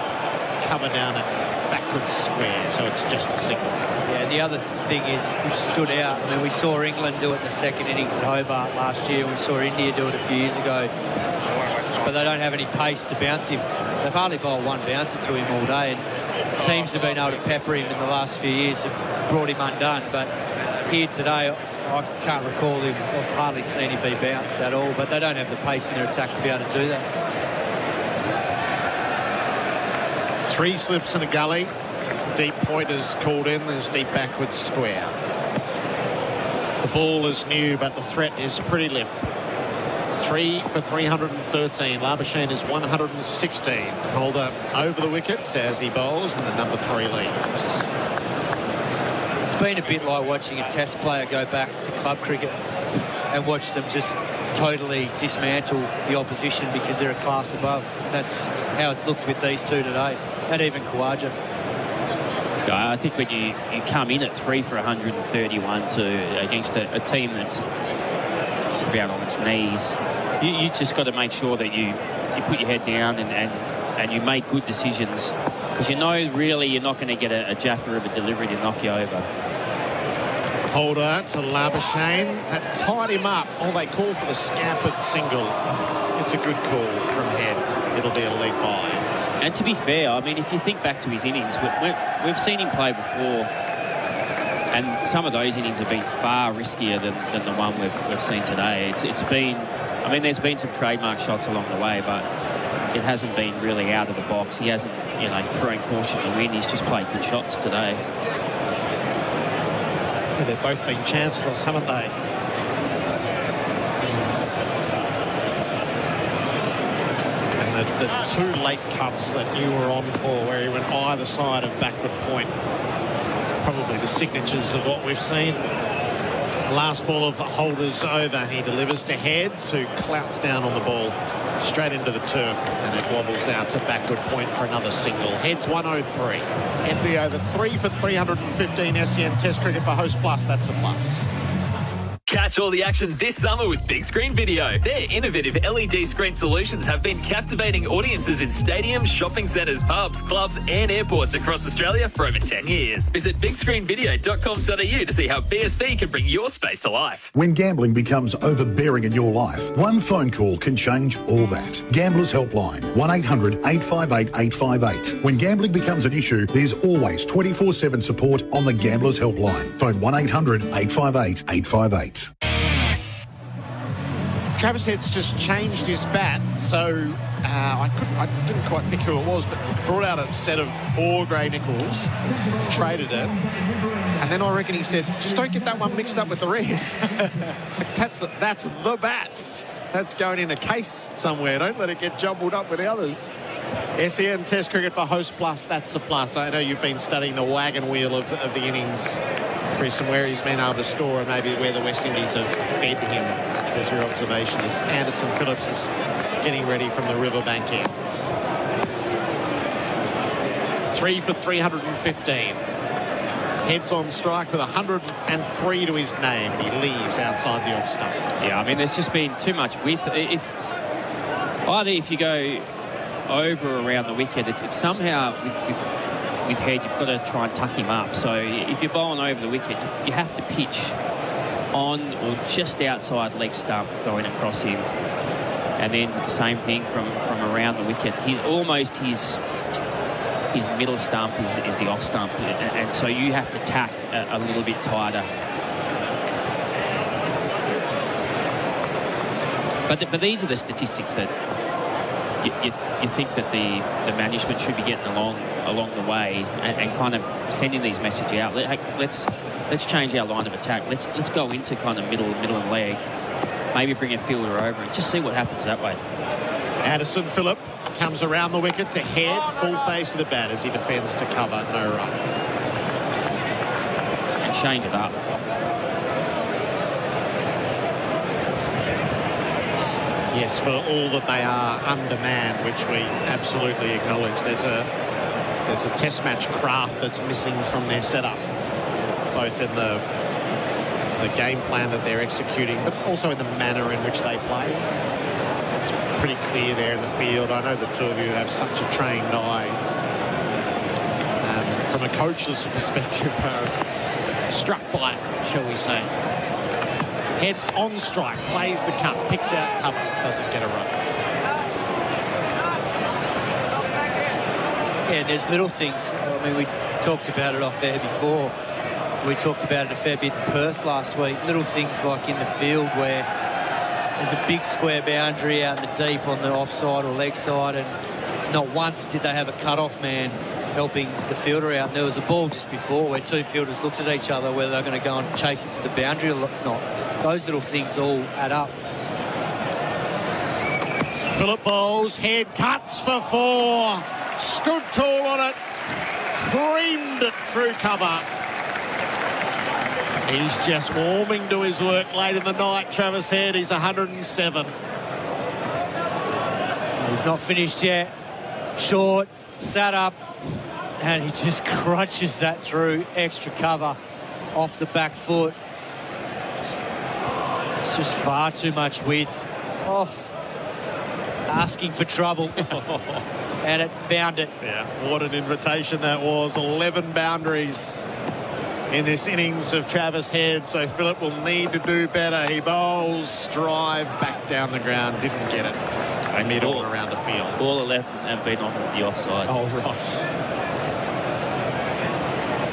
cover down at backwards square, so it's just a single. Yeah, the other thing is, which stood out, I mean, we saw England do it in the second innings at Hobart last year. We saw India do it a few years ago. But they don't have any pace to bounce him. They've hardly bowled one bouncer to him all day, and teams have been able to pepper him in the last few years and brought him undone. But here today, I can't recall him. I've hardly seen him be bounced at all, but they don't have the pace in their attack to be able to do that. 3 slips in a gully. Deep pointers called in. There's deep backwards square. The ball is new, but the threat is pretty limp. 3 for 313. Labuschagne is 116. Holder over the wickets as he bowls, and the number 3 leaves. It's been a bit like watching a Test player go back to club cricket and watch them just totally dismantle the opposition because they're a class above. And that's how it's looked with these 2 today, and even Khawaja. I think when you come in at 3 for 131 against a team that's just about on its knees, you just got to make sure that you put your head down and you make good decisions, because you know really you're not going to get a Jaffa of a delivery to knock you over. Holder to Labuschagne. That tied him up. Oh, they call for the scampered single. It's a good call from Head. It'll be a lead by. And to be fair, I mean, if you think back to his innings, we've seen him play before, and some of those innings have been far riskier than the one we've seen today. It's been, I mean, there's been some trademark shots along the way, but it hasn't been really out of the box. He hasn't, thrown caution to the wind. He's just played good shots today. Yeah, they've both been chanceless, haven't they? The 2 late cuts that you were on for, where he went either side of backward point, probably the signatures of what we've seen. Last ball of Holder's over. He delivers to Head, who clouts down on the ball straight into the turf, and it wobbles out to backward point for another single. Head's 103. Head the over. 3 for 315 SEN Test cricket for Host Plus. That's a plus. Catch all the action this summer with Big Screen Video. Their innovative LED screen solutions have been captivating audiences in stadiums, shopping centres, pubs, clubs and airports across Australia for over 10 years. Visit bigscreenvideo.com.au to see how BSV can bring your space to life. When gambling becomes overbearing in your life, one phone call can change all that. Gamblers Helpline, 1-800-858-858. When gambling becomes an issue, there's always 24/7 support on the Gamblers Helpline. Phone 1-800-858-858. Travis Head's just changed his bat, so I didn't quite pick who it was, but brought out a set of 4 grey nickels, traded it, and then I reckon he said, just don't get that one mixed up with the rest. That's the bat. That's going in a case somewhere. Don't let it get jumbled up with the others. SEN Test cricket for Host Plus, that's a plus. I know you've been studying the wagon wheel of the innings, Chris, and where he's been able to score and maybe where the West Indies have fed him, which was your observation, as Anderson Phillips is getting ready from the Riverbank end. 3 for 315. Heads on strike with 103 to his name. He leaves outside the off stump. Yeah, I mean, there's just been too much width. If you go over or around the wicket, it's somehow with Head, you've got to try and tuck him up. So if you're bowling over the wicket, you have to pitch on or just outside leg stump going across him. And then the same thing from around the wicket. He's almost his middle stump is the off stump, and so you have to tack a little bit tighter. But these are the statistics that you think that the management should be getting along the way and kind of sending these messages out. Let's change our line of attack. Let's go into kind of middle and leg. Maybe bring a fielder over and just see what happens that way. Anderson Phillip comes around the wicket to Head, full face of the bat as he defends to cover, no run. And chained it up. Yes, for all that they are undermanned, which we absolutely acknowledge. There's a test match craft that's missing from their setup, both in the game plan that they're executing, but also in the manner in which they play. It's pretty clear there in the field. I know the two of you have such a trained eye. From a coach's perspective, struck by it, shall we say. Head on strike, plays the cut, picks out cover, doesn't get a run. Yeah, there's little things. I mean, we talked about it off air before. We talked about it a fair bit in Perth last week. Little things like in the field where there's a big square boundary out in the deep on the offside or leg side, and not once did they have a cut-off man helping the fielder out. And there was a ball just before where 2 fielders looked at each other whether they're going to go and chase it to the boundary or not. Those little things all add up. Phillip bowls, Head cuts for 4, stood tall on it, creamed it through cover. He's just warming to his work late in the night, Travis Head. He's 107. He's not finished yet. Short, sat up, and he just crunches that through extra cover off the back foot. It's just far too much width. Oh, asking for trouble. And it found it. Yeah, what an invitation that was. 11 boundaries in this innings of Travis Head, so Phillip will need to do better. He bowls, drive back down the ground, didn't get it. Mid all around the field. All 11 have been on the offside. Oh, Ross.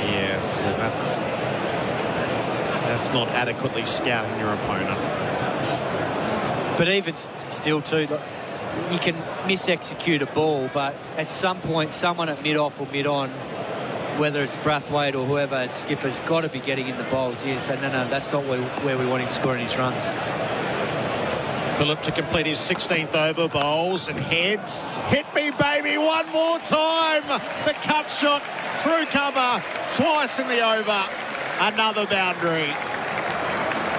Yes, and that's not adequately scouting your opponent. But even still, too, you can mis-execute a ball, but at some point, someone at mid-off or mid-on, whether it's Brathwaite or whoever, as skipper's got to be getting in the bowls here and say, no, that's not where we want him scoring his runs. Phillip to complete his 16th over, bowls and heads. Hit me, baby, one more time. The cut shot through cover, twice in the over. Another boundary.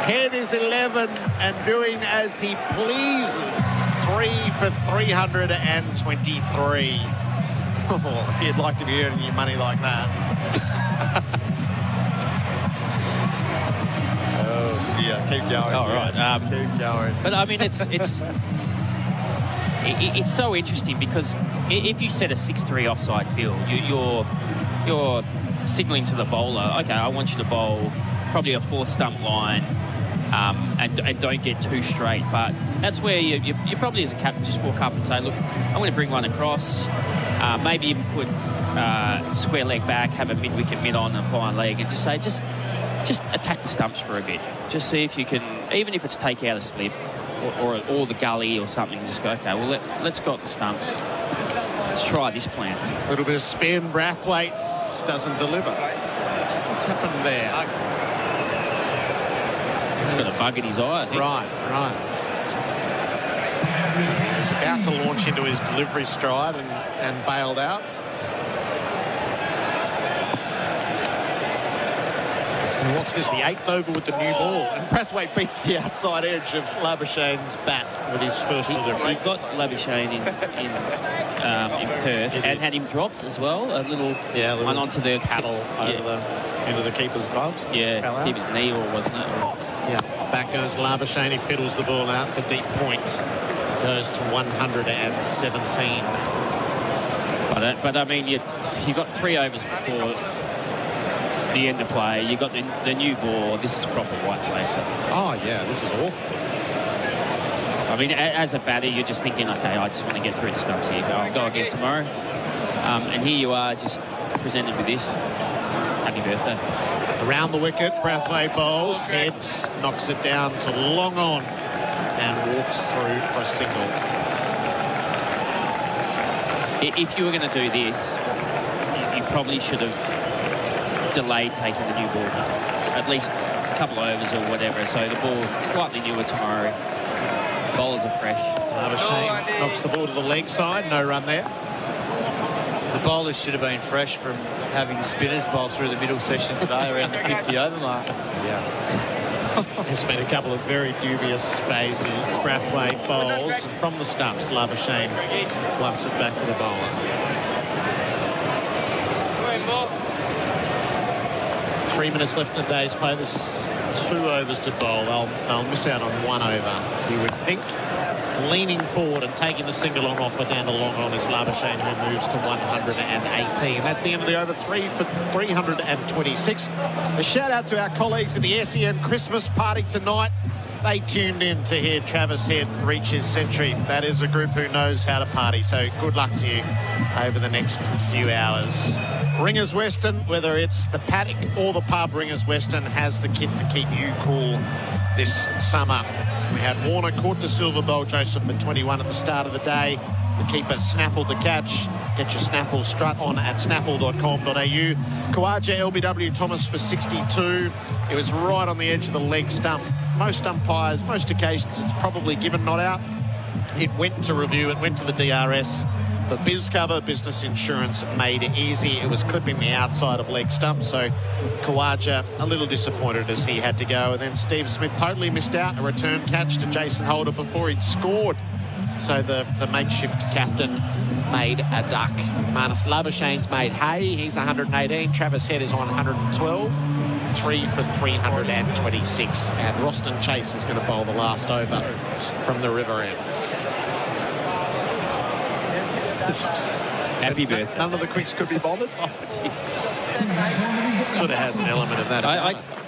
Head is 11 and doing as he pleases. 3 for 323. Oh, you'd like to be earning your money like that. Oh, dear. Keep going. Oh, right. Keep going. But, I mean, it's so interesting because if you set a 6-3 offside field, you're signalling to the bowler, okay, I want you to bowl probably a fourth stump line and don't get too straight. But that's where you probably as a captain just walk up and say, look, I'm going to bring one across, maybe even put square leg back, have a mid-wicket mid-on and fine leg, and just say, just attack the stumps for a bit. Just see if you can, even if it's take out a slip or the gully or something, just go, okay, well, let's go at the stumps. Let's try this plan. A little bit of spin. Brathwaite doesn't deliver. What's happened there? He's got a bug in his eye, I think. Right. He's about to launch into his delivery stride and bailed out. So what's this, the 8th over with the new ball? And Brathwaite beats the outside edge of Labuschagne's bat with his first delivery. He got Labuschagne in Perth and had him dropped as well. A little one onto the paddle into the keeper's gloves. Yeah, keeper's knee, or wasn't it? Yeah, back goes Labuschagne. He fiddles the ball out to deep point. Goes to 117. But I mean, you got 3 overs before the end of play. You got the new ball. This is proper white flag stuff. Oh yeah, this is awful. I mean, as a batter, you're just thinking, okay, I just want to get through the stumps here. I'll go again tomorrow. And here you are, just presented with this. Happy birthday. Around the wicket, Brathwaite bowls, heads, knocks it down to long on, and walks through for a single. If you were going to do this, you probably should have delayed taking the new ball, at least a couple of overs or whatever, so the ball slightly newer tomorrow. Bowlers are fresh. Labuschagne knocks the ball to the leg side. No run there. The bowlers should have been fresh from having the spinners bowl through the middle session today around the 50 over mark. Yeah. There's been a couple of very dubious phases. Brathwaite bowls, and from the stumps, Labuschagne flumps it back to the bowler. 3 minutes left in the day's play. There's 2 overs to bowl. They'll miss out on 1 over, you would think. Leaning forward and taking the single on offer down to long on is Labuschagne, who moves to 118. That's the end of the over. 3 for 326. A shout out to our colleagues at the SEN Christmas party tonight. They tuned in to hear Travis Head reach his century. That is a group who knows how to party. So good luck to you over the next few hours. Ringers Western, whether it's the paddock or the pub, Ringers Western has the kit to keep you cool this summer. We had Warner caught to silver bowl Joseph for 21 at the start of the day. The keeper snaffled the catch. Get your snaffle strut on at snaffle.com.au. Khawaja LBW Thomas for 62. It was right on the edge of the leg stump. Most umpires, most occasions, it's probably given not out. It went to review. It went to the DRS. For BizCover, business insurance made it easy. It was clipping the outside of leg stump, so Khawaja a little disappointed as he had to go. And then Steve Smith totally missed out a return catch to Jason Holder before he'd scored. So the makeshift captain made a duck. Marnus Labuschagne's made hay. He's 118. Travis Head is on 112. 3 for 326. And Roston Chase is going to bowl the last over from the river end. Happy birthday. None of the quicks could be bothered. Sort of has an element of that.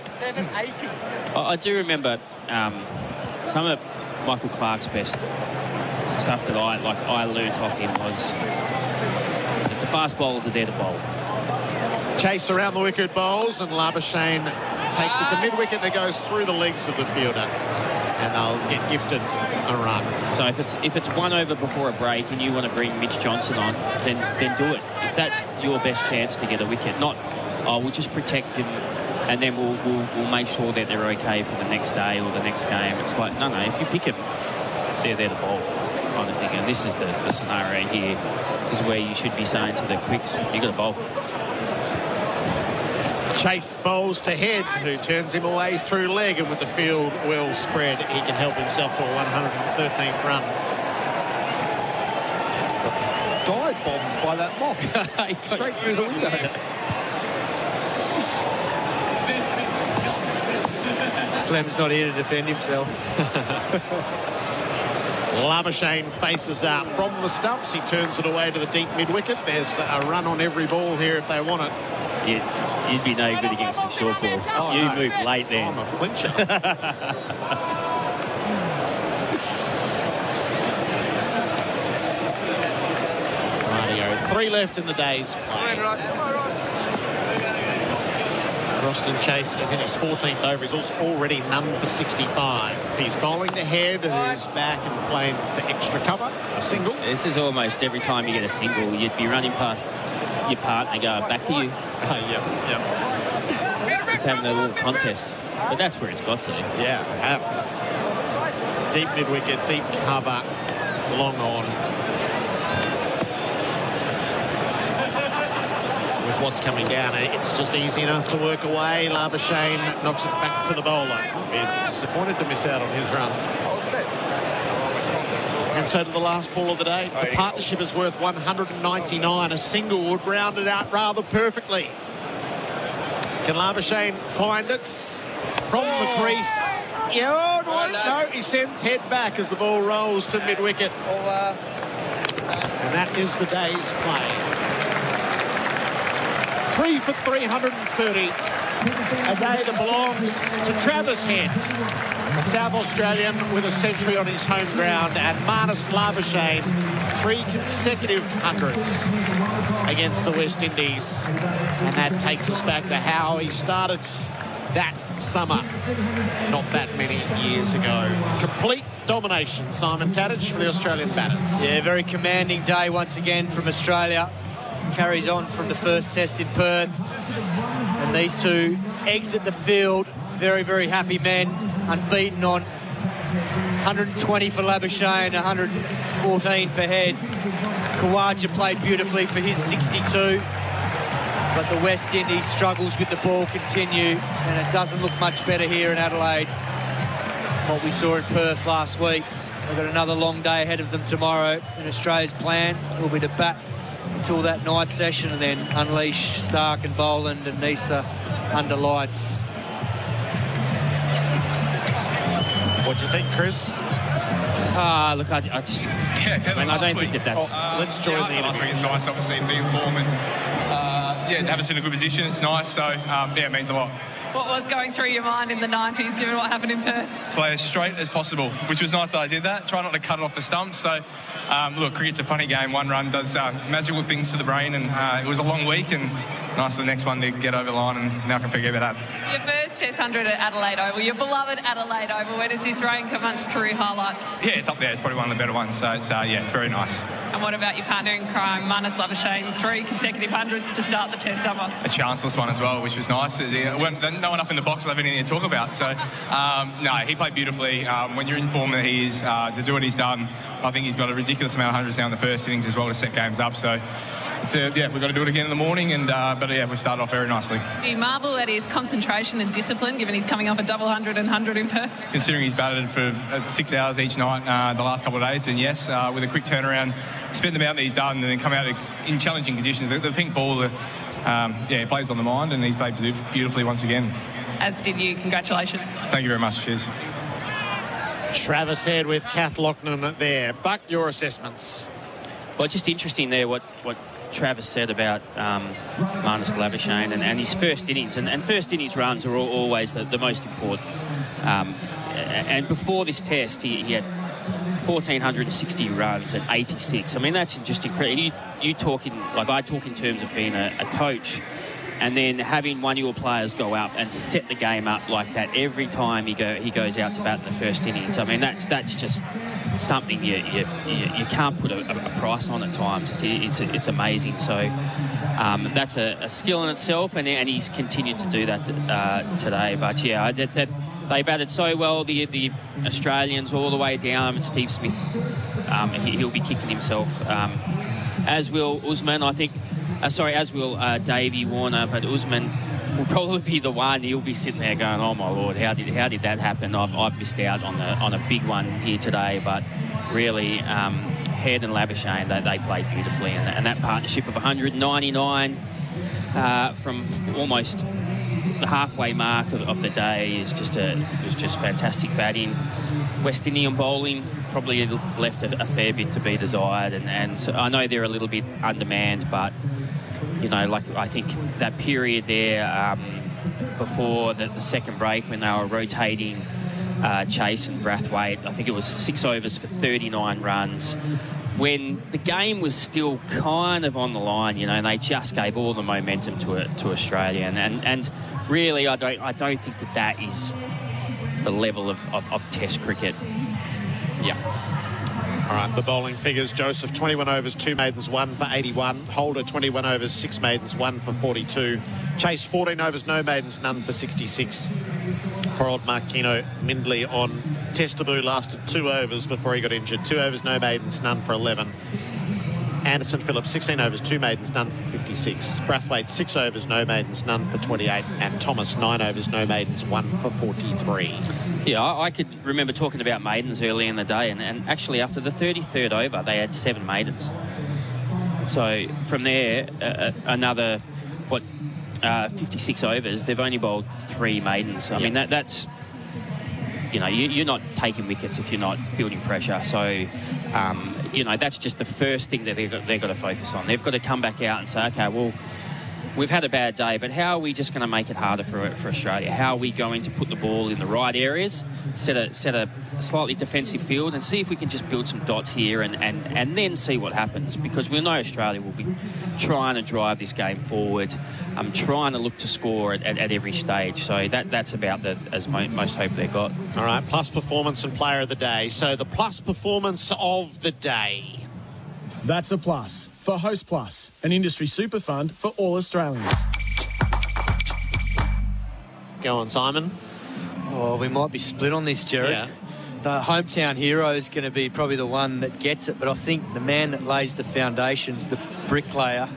780. I do remember some of Michael Clark's best stuff that I learnt off him was that the fast bowlers are there to bowl. Chase around the wicket bowls, and Labuschagne takes it to mid-wicket and it goes through the legs of the fielder. And they'll get gifted a run. So if it's 1 over before a break and you want to bring Mitch Johnson on, then do it. If that's your best chance to get a wicket, not we'll just protect him and then we'll make sure that they're okay for the next day or the next game. It's like no, if you pick him, they're there to bowl, kind of thing. And this is the scenario here. This is where you should be saying to the quicks, you got to bowl. Chase bowls to Head, who turns him away through leg, and with the field well spread, he can help himself to a 113th run. Dive bombed by that moth. Straight through the window. Flem's not here to defend himself. Labuschagne faces out from the stumps. He turns it away to the deep mid-wicket. There's a run on every ball here if they want it. You'd be no good against the short ball. Oh, you no. moved late then. I'm a flincher. Rightio. 3 left in the day's play. Come on, Ross. Roston Chase is in his 14th over. He's also already none for 65. He's bowling the head, who's back and playing to extra cover. A single. This is almost every time you get a single, you'd be running past your partner going back to you. Yep. Just having a little contest. But that's where it's got to. Yeah, it has. Deep mid-wicket, deep cover, long on. With what's coming down, it's just easy enough to work away. Labuschagne knocks it back to the bowler. He's disappointed to miss out on his run. And so to the last ball of the day. The partnership is worth 199. A single would round it out rather perfectly. Can Labuschagne find it from the crease? Yeah, no, he sends head back as the ball rolls to mid-wicket. And that is the day's play. 3 for 330. A day that belongs to Travis Head, a South Australian with a century on his home ground, and Marnus Labuschagne, 3 consecutive hundreds against the West Indies. And that takes us back to how he started that summer not that many years ago. Complete domination, Simon Katich, for the Australian batters. Yeah, very commanding day once again from Australia. Carries on from the first test in Perth. And these two exit the field very, very happy men, unbeaten on 120 for Labuschagne, 114 for Head. Khawaja played beautifully for his 62. But the West Indies struggles with the ball continue, and it doesn't look much better here in Adelaide. What we saw in Perth last week. They've got another long day ahead of them tomorrow, and Australia's plan will be to bat until that night session and then unleash Stark and Boland and Nisa under lights. What do you think, Chris? Look, I don't think that's... let's join the last week. It's nice, obviously, to be in form and to have us in a good position. It's nice, so it means a lot. What was going through your mind in the 90s, given what happened in Perth? Play as straight as possible, which was nice that I did that. Try not to cut it off the stumps. So, look, cricket's a funny game. One run does magical things to the brain, and it was a long week, and nice the next one to get over the line, and now I can forget about that. Your first Test 100 at Adelaide Oval, your beloved Adelaide Oval. Where does this rank amongst career highlights? Yeah, it's up there. It's probably one of the better ones. So, it's very nice. And what about your partner in crime, Marnus Labuschagne? 3 consecutive hundreds to start the Test summer. A chanceless one as well, which was nice. No one up in the box will have anything to talk about. So, no, he played beautifully. When you're in form that he is, to do what he's done, I think he's got a ridiculous amount of hundreds now in the first innings as well to set games up. So, we've got to do it again in the morning, and we started off very nicely. Do you marvel at his concentration and discipline, given he's coming off a double 100 and 100 in Perth? Considering he's batted for 6 hours each night the last couple of days, and yes, with a quick turnaround, spend the amount that he's done, and then come out in challenging conditions. The pink ball, it plays on the mind, and he's played beautifully once again. As did you. Congratulations. Thank you very much. Cheers. Travis Head with Kath Loughnan there. Buck, your assessments? Well, just interesting there what Travis said about Marnus Labuschagne and his first innings. And first innings runs are always the most important. And before this test, he had 1,460 runs at 86. I mean, that's just incredible. You talking, like I talk in terms of being a coach, and then having one of your players go out and set the game up like that every time he goes out to bat in the first innings. I mean, that's just something you can't put a price on at times. It's amazing. So that's a skill in itself, and he's continued to do that today. But yeah, they batted so well, the Australians, all the way down. And Steve Smith, he'll be kicking himself, as will Usman, I think. As will Davey Warner, but Usman will probably be the one. He'll be sitting there going, "Oh my Lord, how did that happen? I've missed out on a big one here today." But really, Head and Labuschagne, they played beautifully, and that partnership of 199 from almost the halfway mark of the day is just fantastic batting. West Indian bowling probably left a fair bit to be desired, and so I know they're a little bit undermanned, but you know, like I think that period there before the second break when they were rotating Chase and Brathwaite, I think it was 6 overs for 39 runs. When the game was still kind of on the line, you know, and they just gave all the momentum to Australia, and really, I don't think that is the level of Test cricket. Yeah. All right, the bowling figures. Joseph, 21 overs, 2 maidens, 1 for 81. Holder, 21 overs, 6 maidens, 1 for 42. Chase, 14 overs, no maidens, none for 66. Poor old Marquino Mindley on Test debut lasted 2 overs before he got injured. 2 overs, no maidens, none for 11. Anderson Phillips, 16 overs, 2 maidens, none for 56. Brathwaite, 6 overs, no maidens, none for 28. And Thomas, 9 overs, no maidens, 1 for 43. Yeah, I could remember talking about maidens early in the day, and actually after the 33rd over, they had 7 maidens. So from there, another, 56 overs, they've only bowled 3 maidens. I mean, that's, you know, you're not taking wickets if you're not building pressure. So, you know, that's just the first thing that they've got to focus on. They've got to come back out and say, okay, well, we've had a bad day, but how are we just going to make it harder for Australia? How are we going to put the ball in the right areas, set a slightly defensive field, and see if we can just build some dots here and then see what happens? Because we know Australia will be trying to drive this game forward, trying to look to score at every stage. So that's about as most hope they've got. All right, plus performance and player of the day. So the plus performance of the day. That's a plus for Host Plus, an industry super fund for all Australians. Go on, Simon. Oh, we might be split on this, Gerard. Yeah. The hometown hero is going to be probably the one that gets it, but I think the man that lays the foundations, the bricklayer,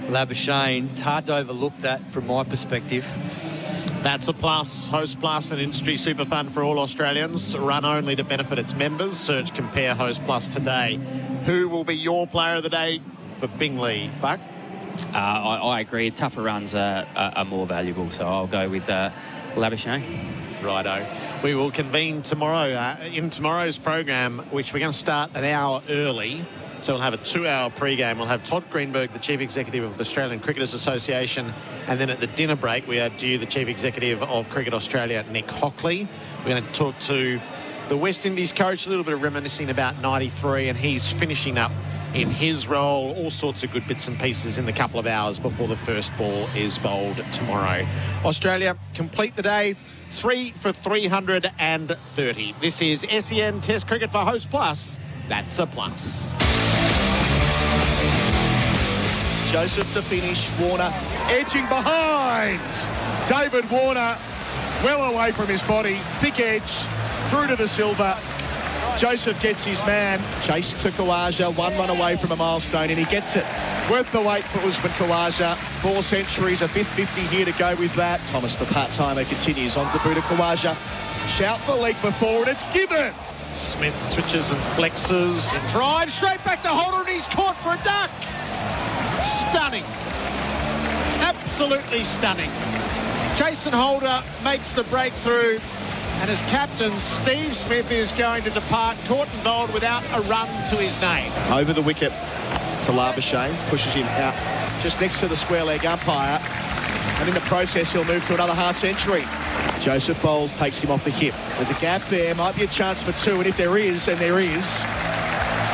Labuschagne, it's hard to overlook that from my perspective. That's a plus. Host Plus, an industry super fund for all Australians. Run only to benefit its members. Search Compare Host Plus today. Who will be your player of the day for Bingley, Buck? I agree. Tougher runs are more valuable, so I'll go with Labuschagne. Righto. We will convene tomorrow in tomorrow's program, which we're going to start an hour early. So we'll have a 2-hour pre-game. We'll have Todd Greenberg, the Chief Executive of the Australian Cricketers Association. And then at the dinner break, we are due the Chief Executive of Cricket Australia, Nick Hockley. We're going to talk to the West Indies coach, a little bit of reminiscing about 93, and he's finishing up in his role. All sorts of good bits and pieces in the couple of hours before the first ball is bowled tomorrow. Australia complete the day 3 for 330. This is SEN Test Cricket for Host Plus. That's a plus. Joseph to finish. Warner edging behind. David Warner well away from his body. Thick edge through to De Silva. Joseph gets his man. Chase to Khawaja. 1 run away from a milestone, and he gets it. Worth the wait for Usman Khawaja. 4 centuries, a 5th 50 here to go with that. Thomas, the part-timer, continues on to Buddha Khawaja. Shout the leg before, and it's given. Smith twitches and flexes and drives straight back to Holder, and he's caught for a duck. Stunning. Absolutely stunning. Jason Holder makes the breakthrough, and as captain, Steve Smith is going to depart caught and bowled without a run to his name. Over the wicket to Labuschagne, pushes him out just next to the square leg umpire, and in the process he'll move to another half century. Joseph bowls, takes him off the hip. There's a gap there, might be a chance for 2, and if there is, and there is,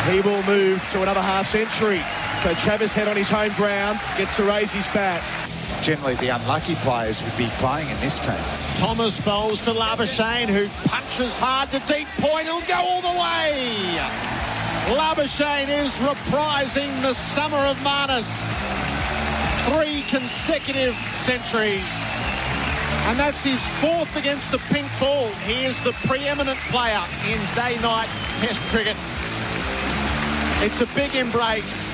he will move to another half century. So Travis Head on his home ground gets to raise his bat. Generally, the unlucky players would be playing in this team. Thomas bowls to Labuschagne, who punches hard to deep point. It'll go all the way. Labuschagne is reprising the summer of Marnus. 3 consecutive centuries. And that's his 4th against the pink ball. He is the preeminent player in day-night Test cricket. It's a big embrace.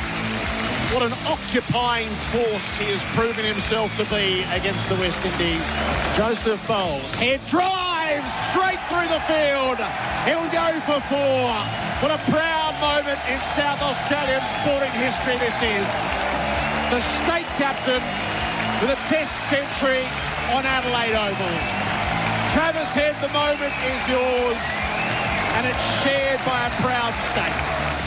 What an occupying force he has proven himself to be against the West Indies. Joseph bowls, head drives straight through the field. He'll go for 4. What a proud moment in South Australian sporting history this is. The state captain with a Test century on Adelaide Oval. Travis Head, the moment is yours, and it's shared by a proud state.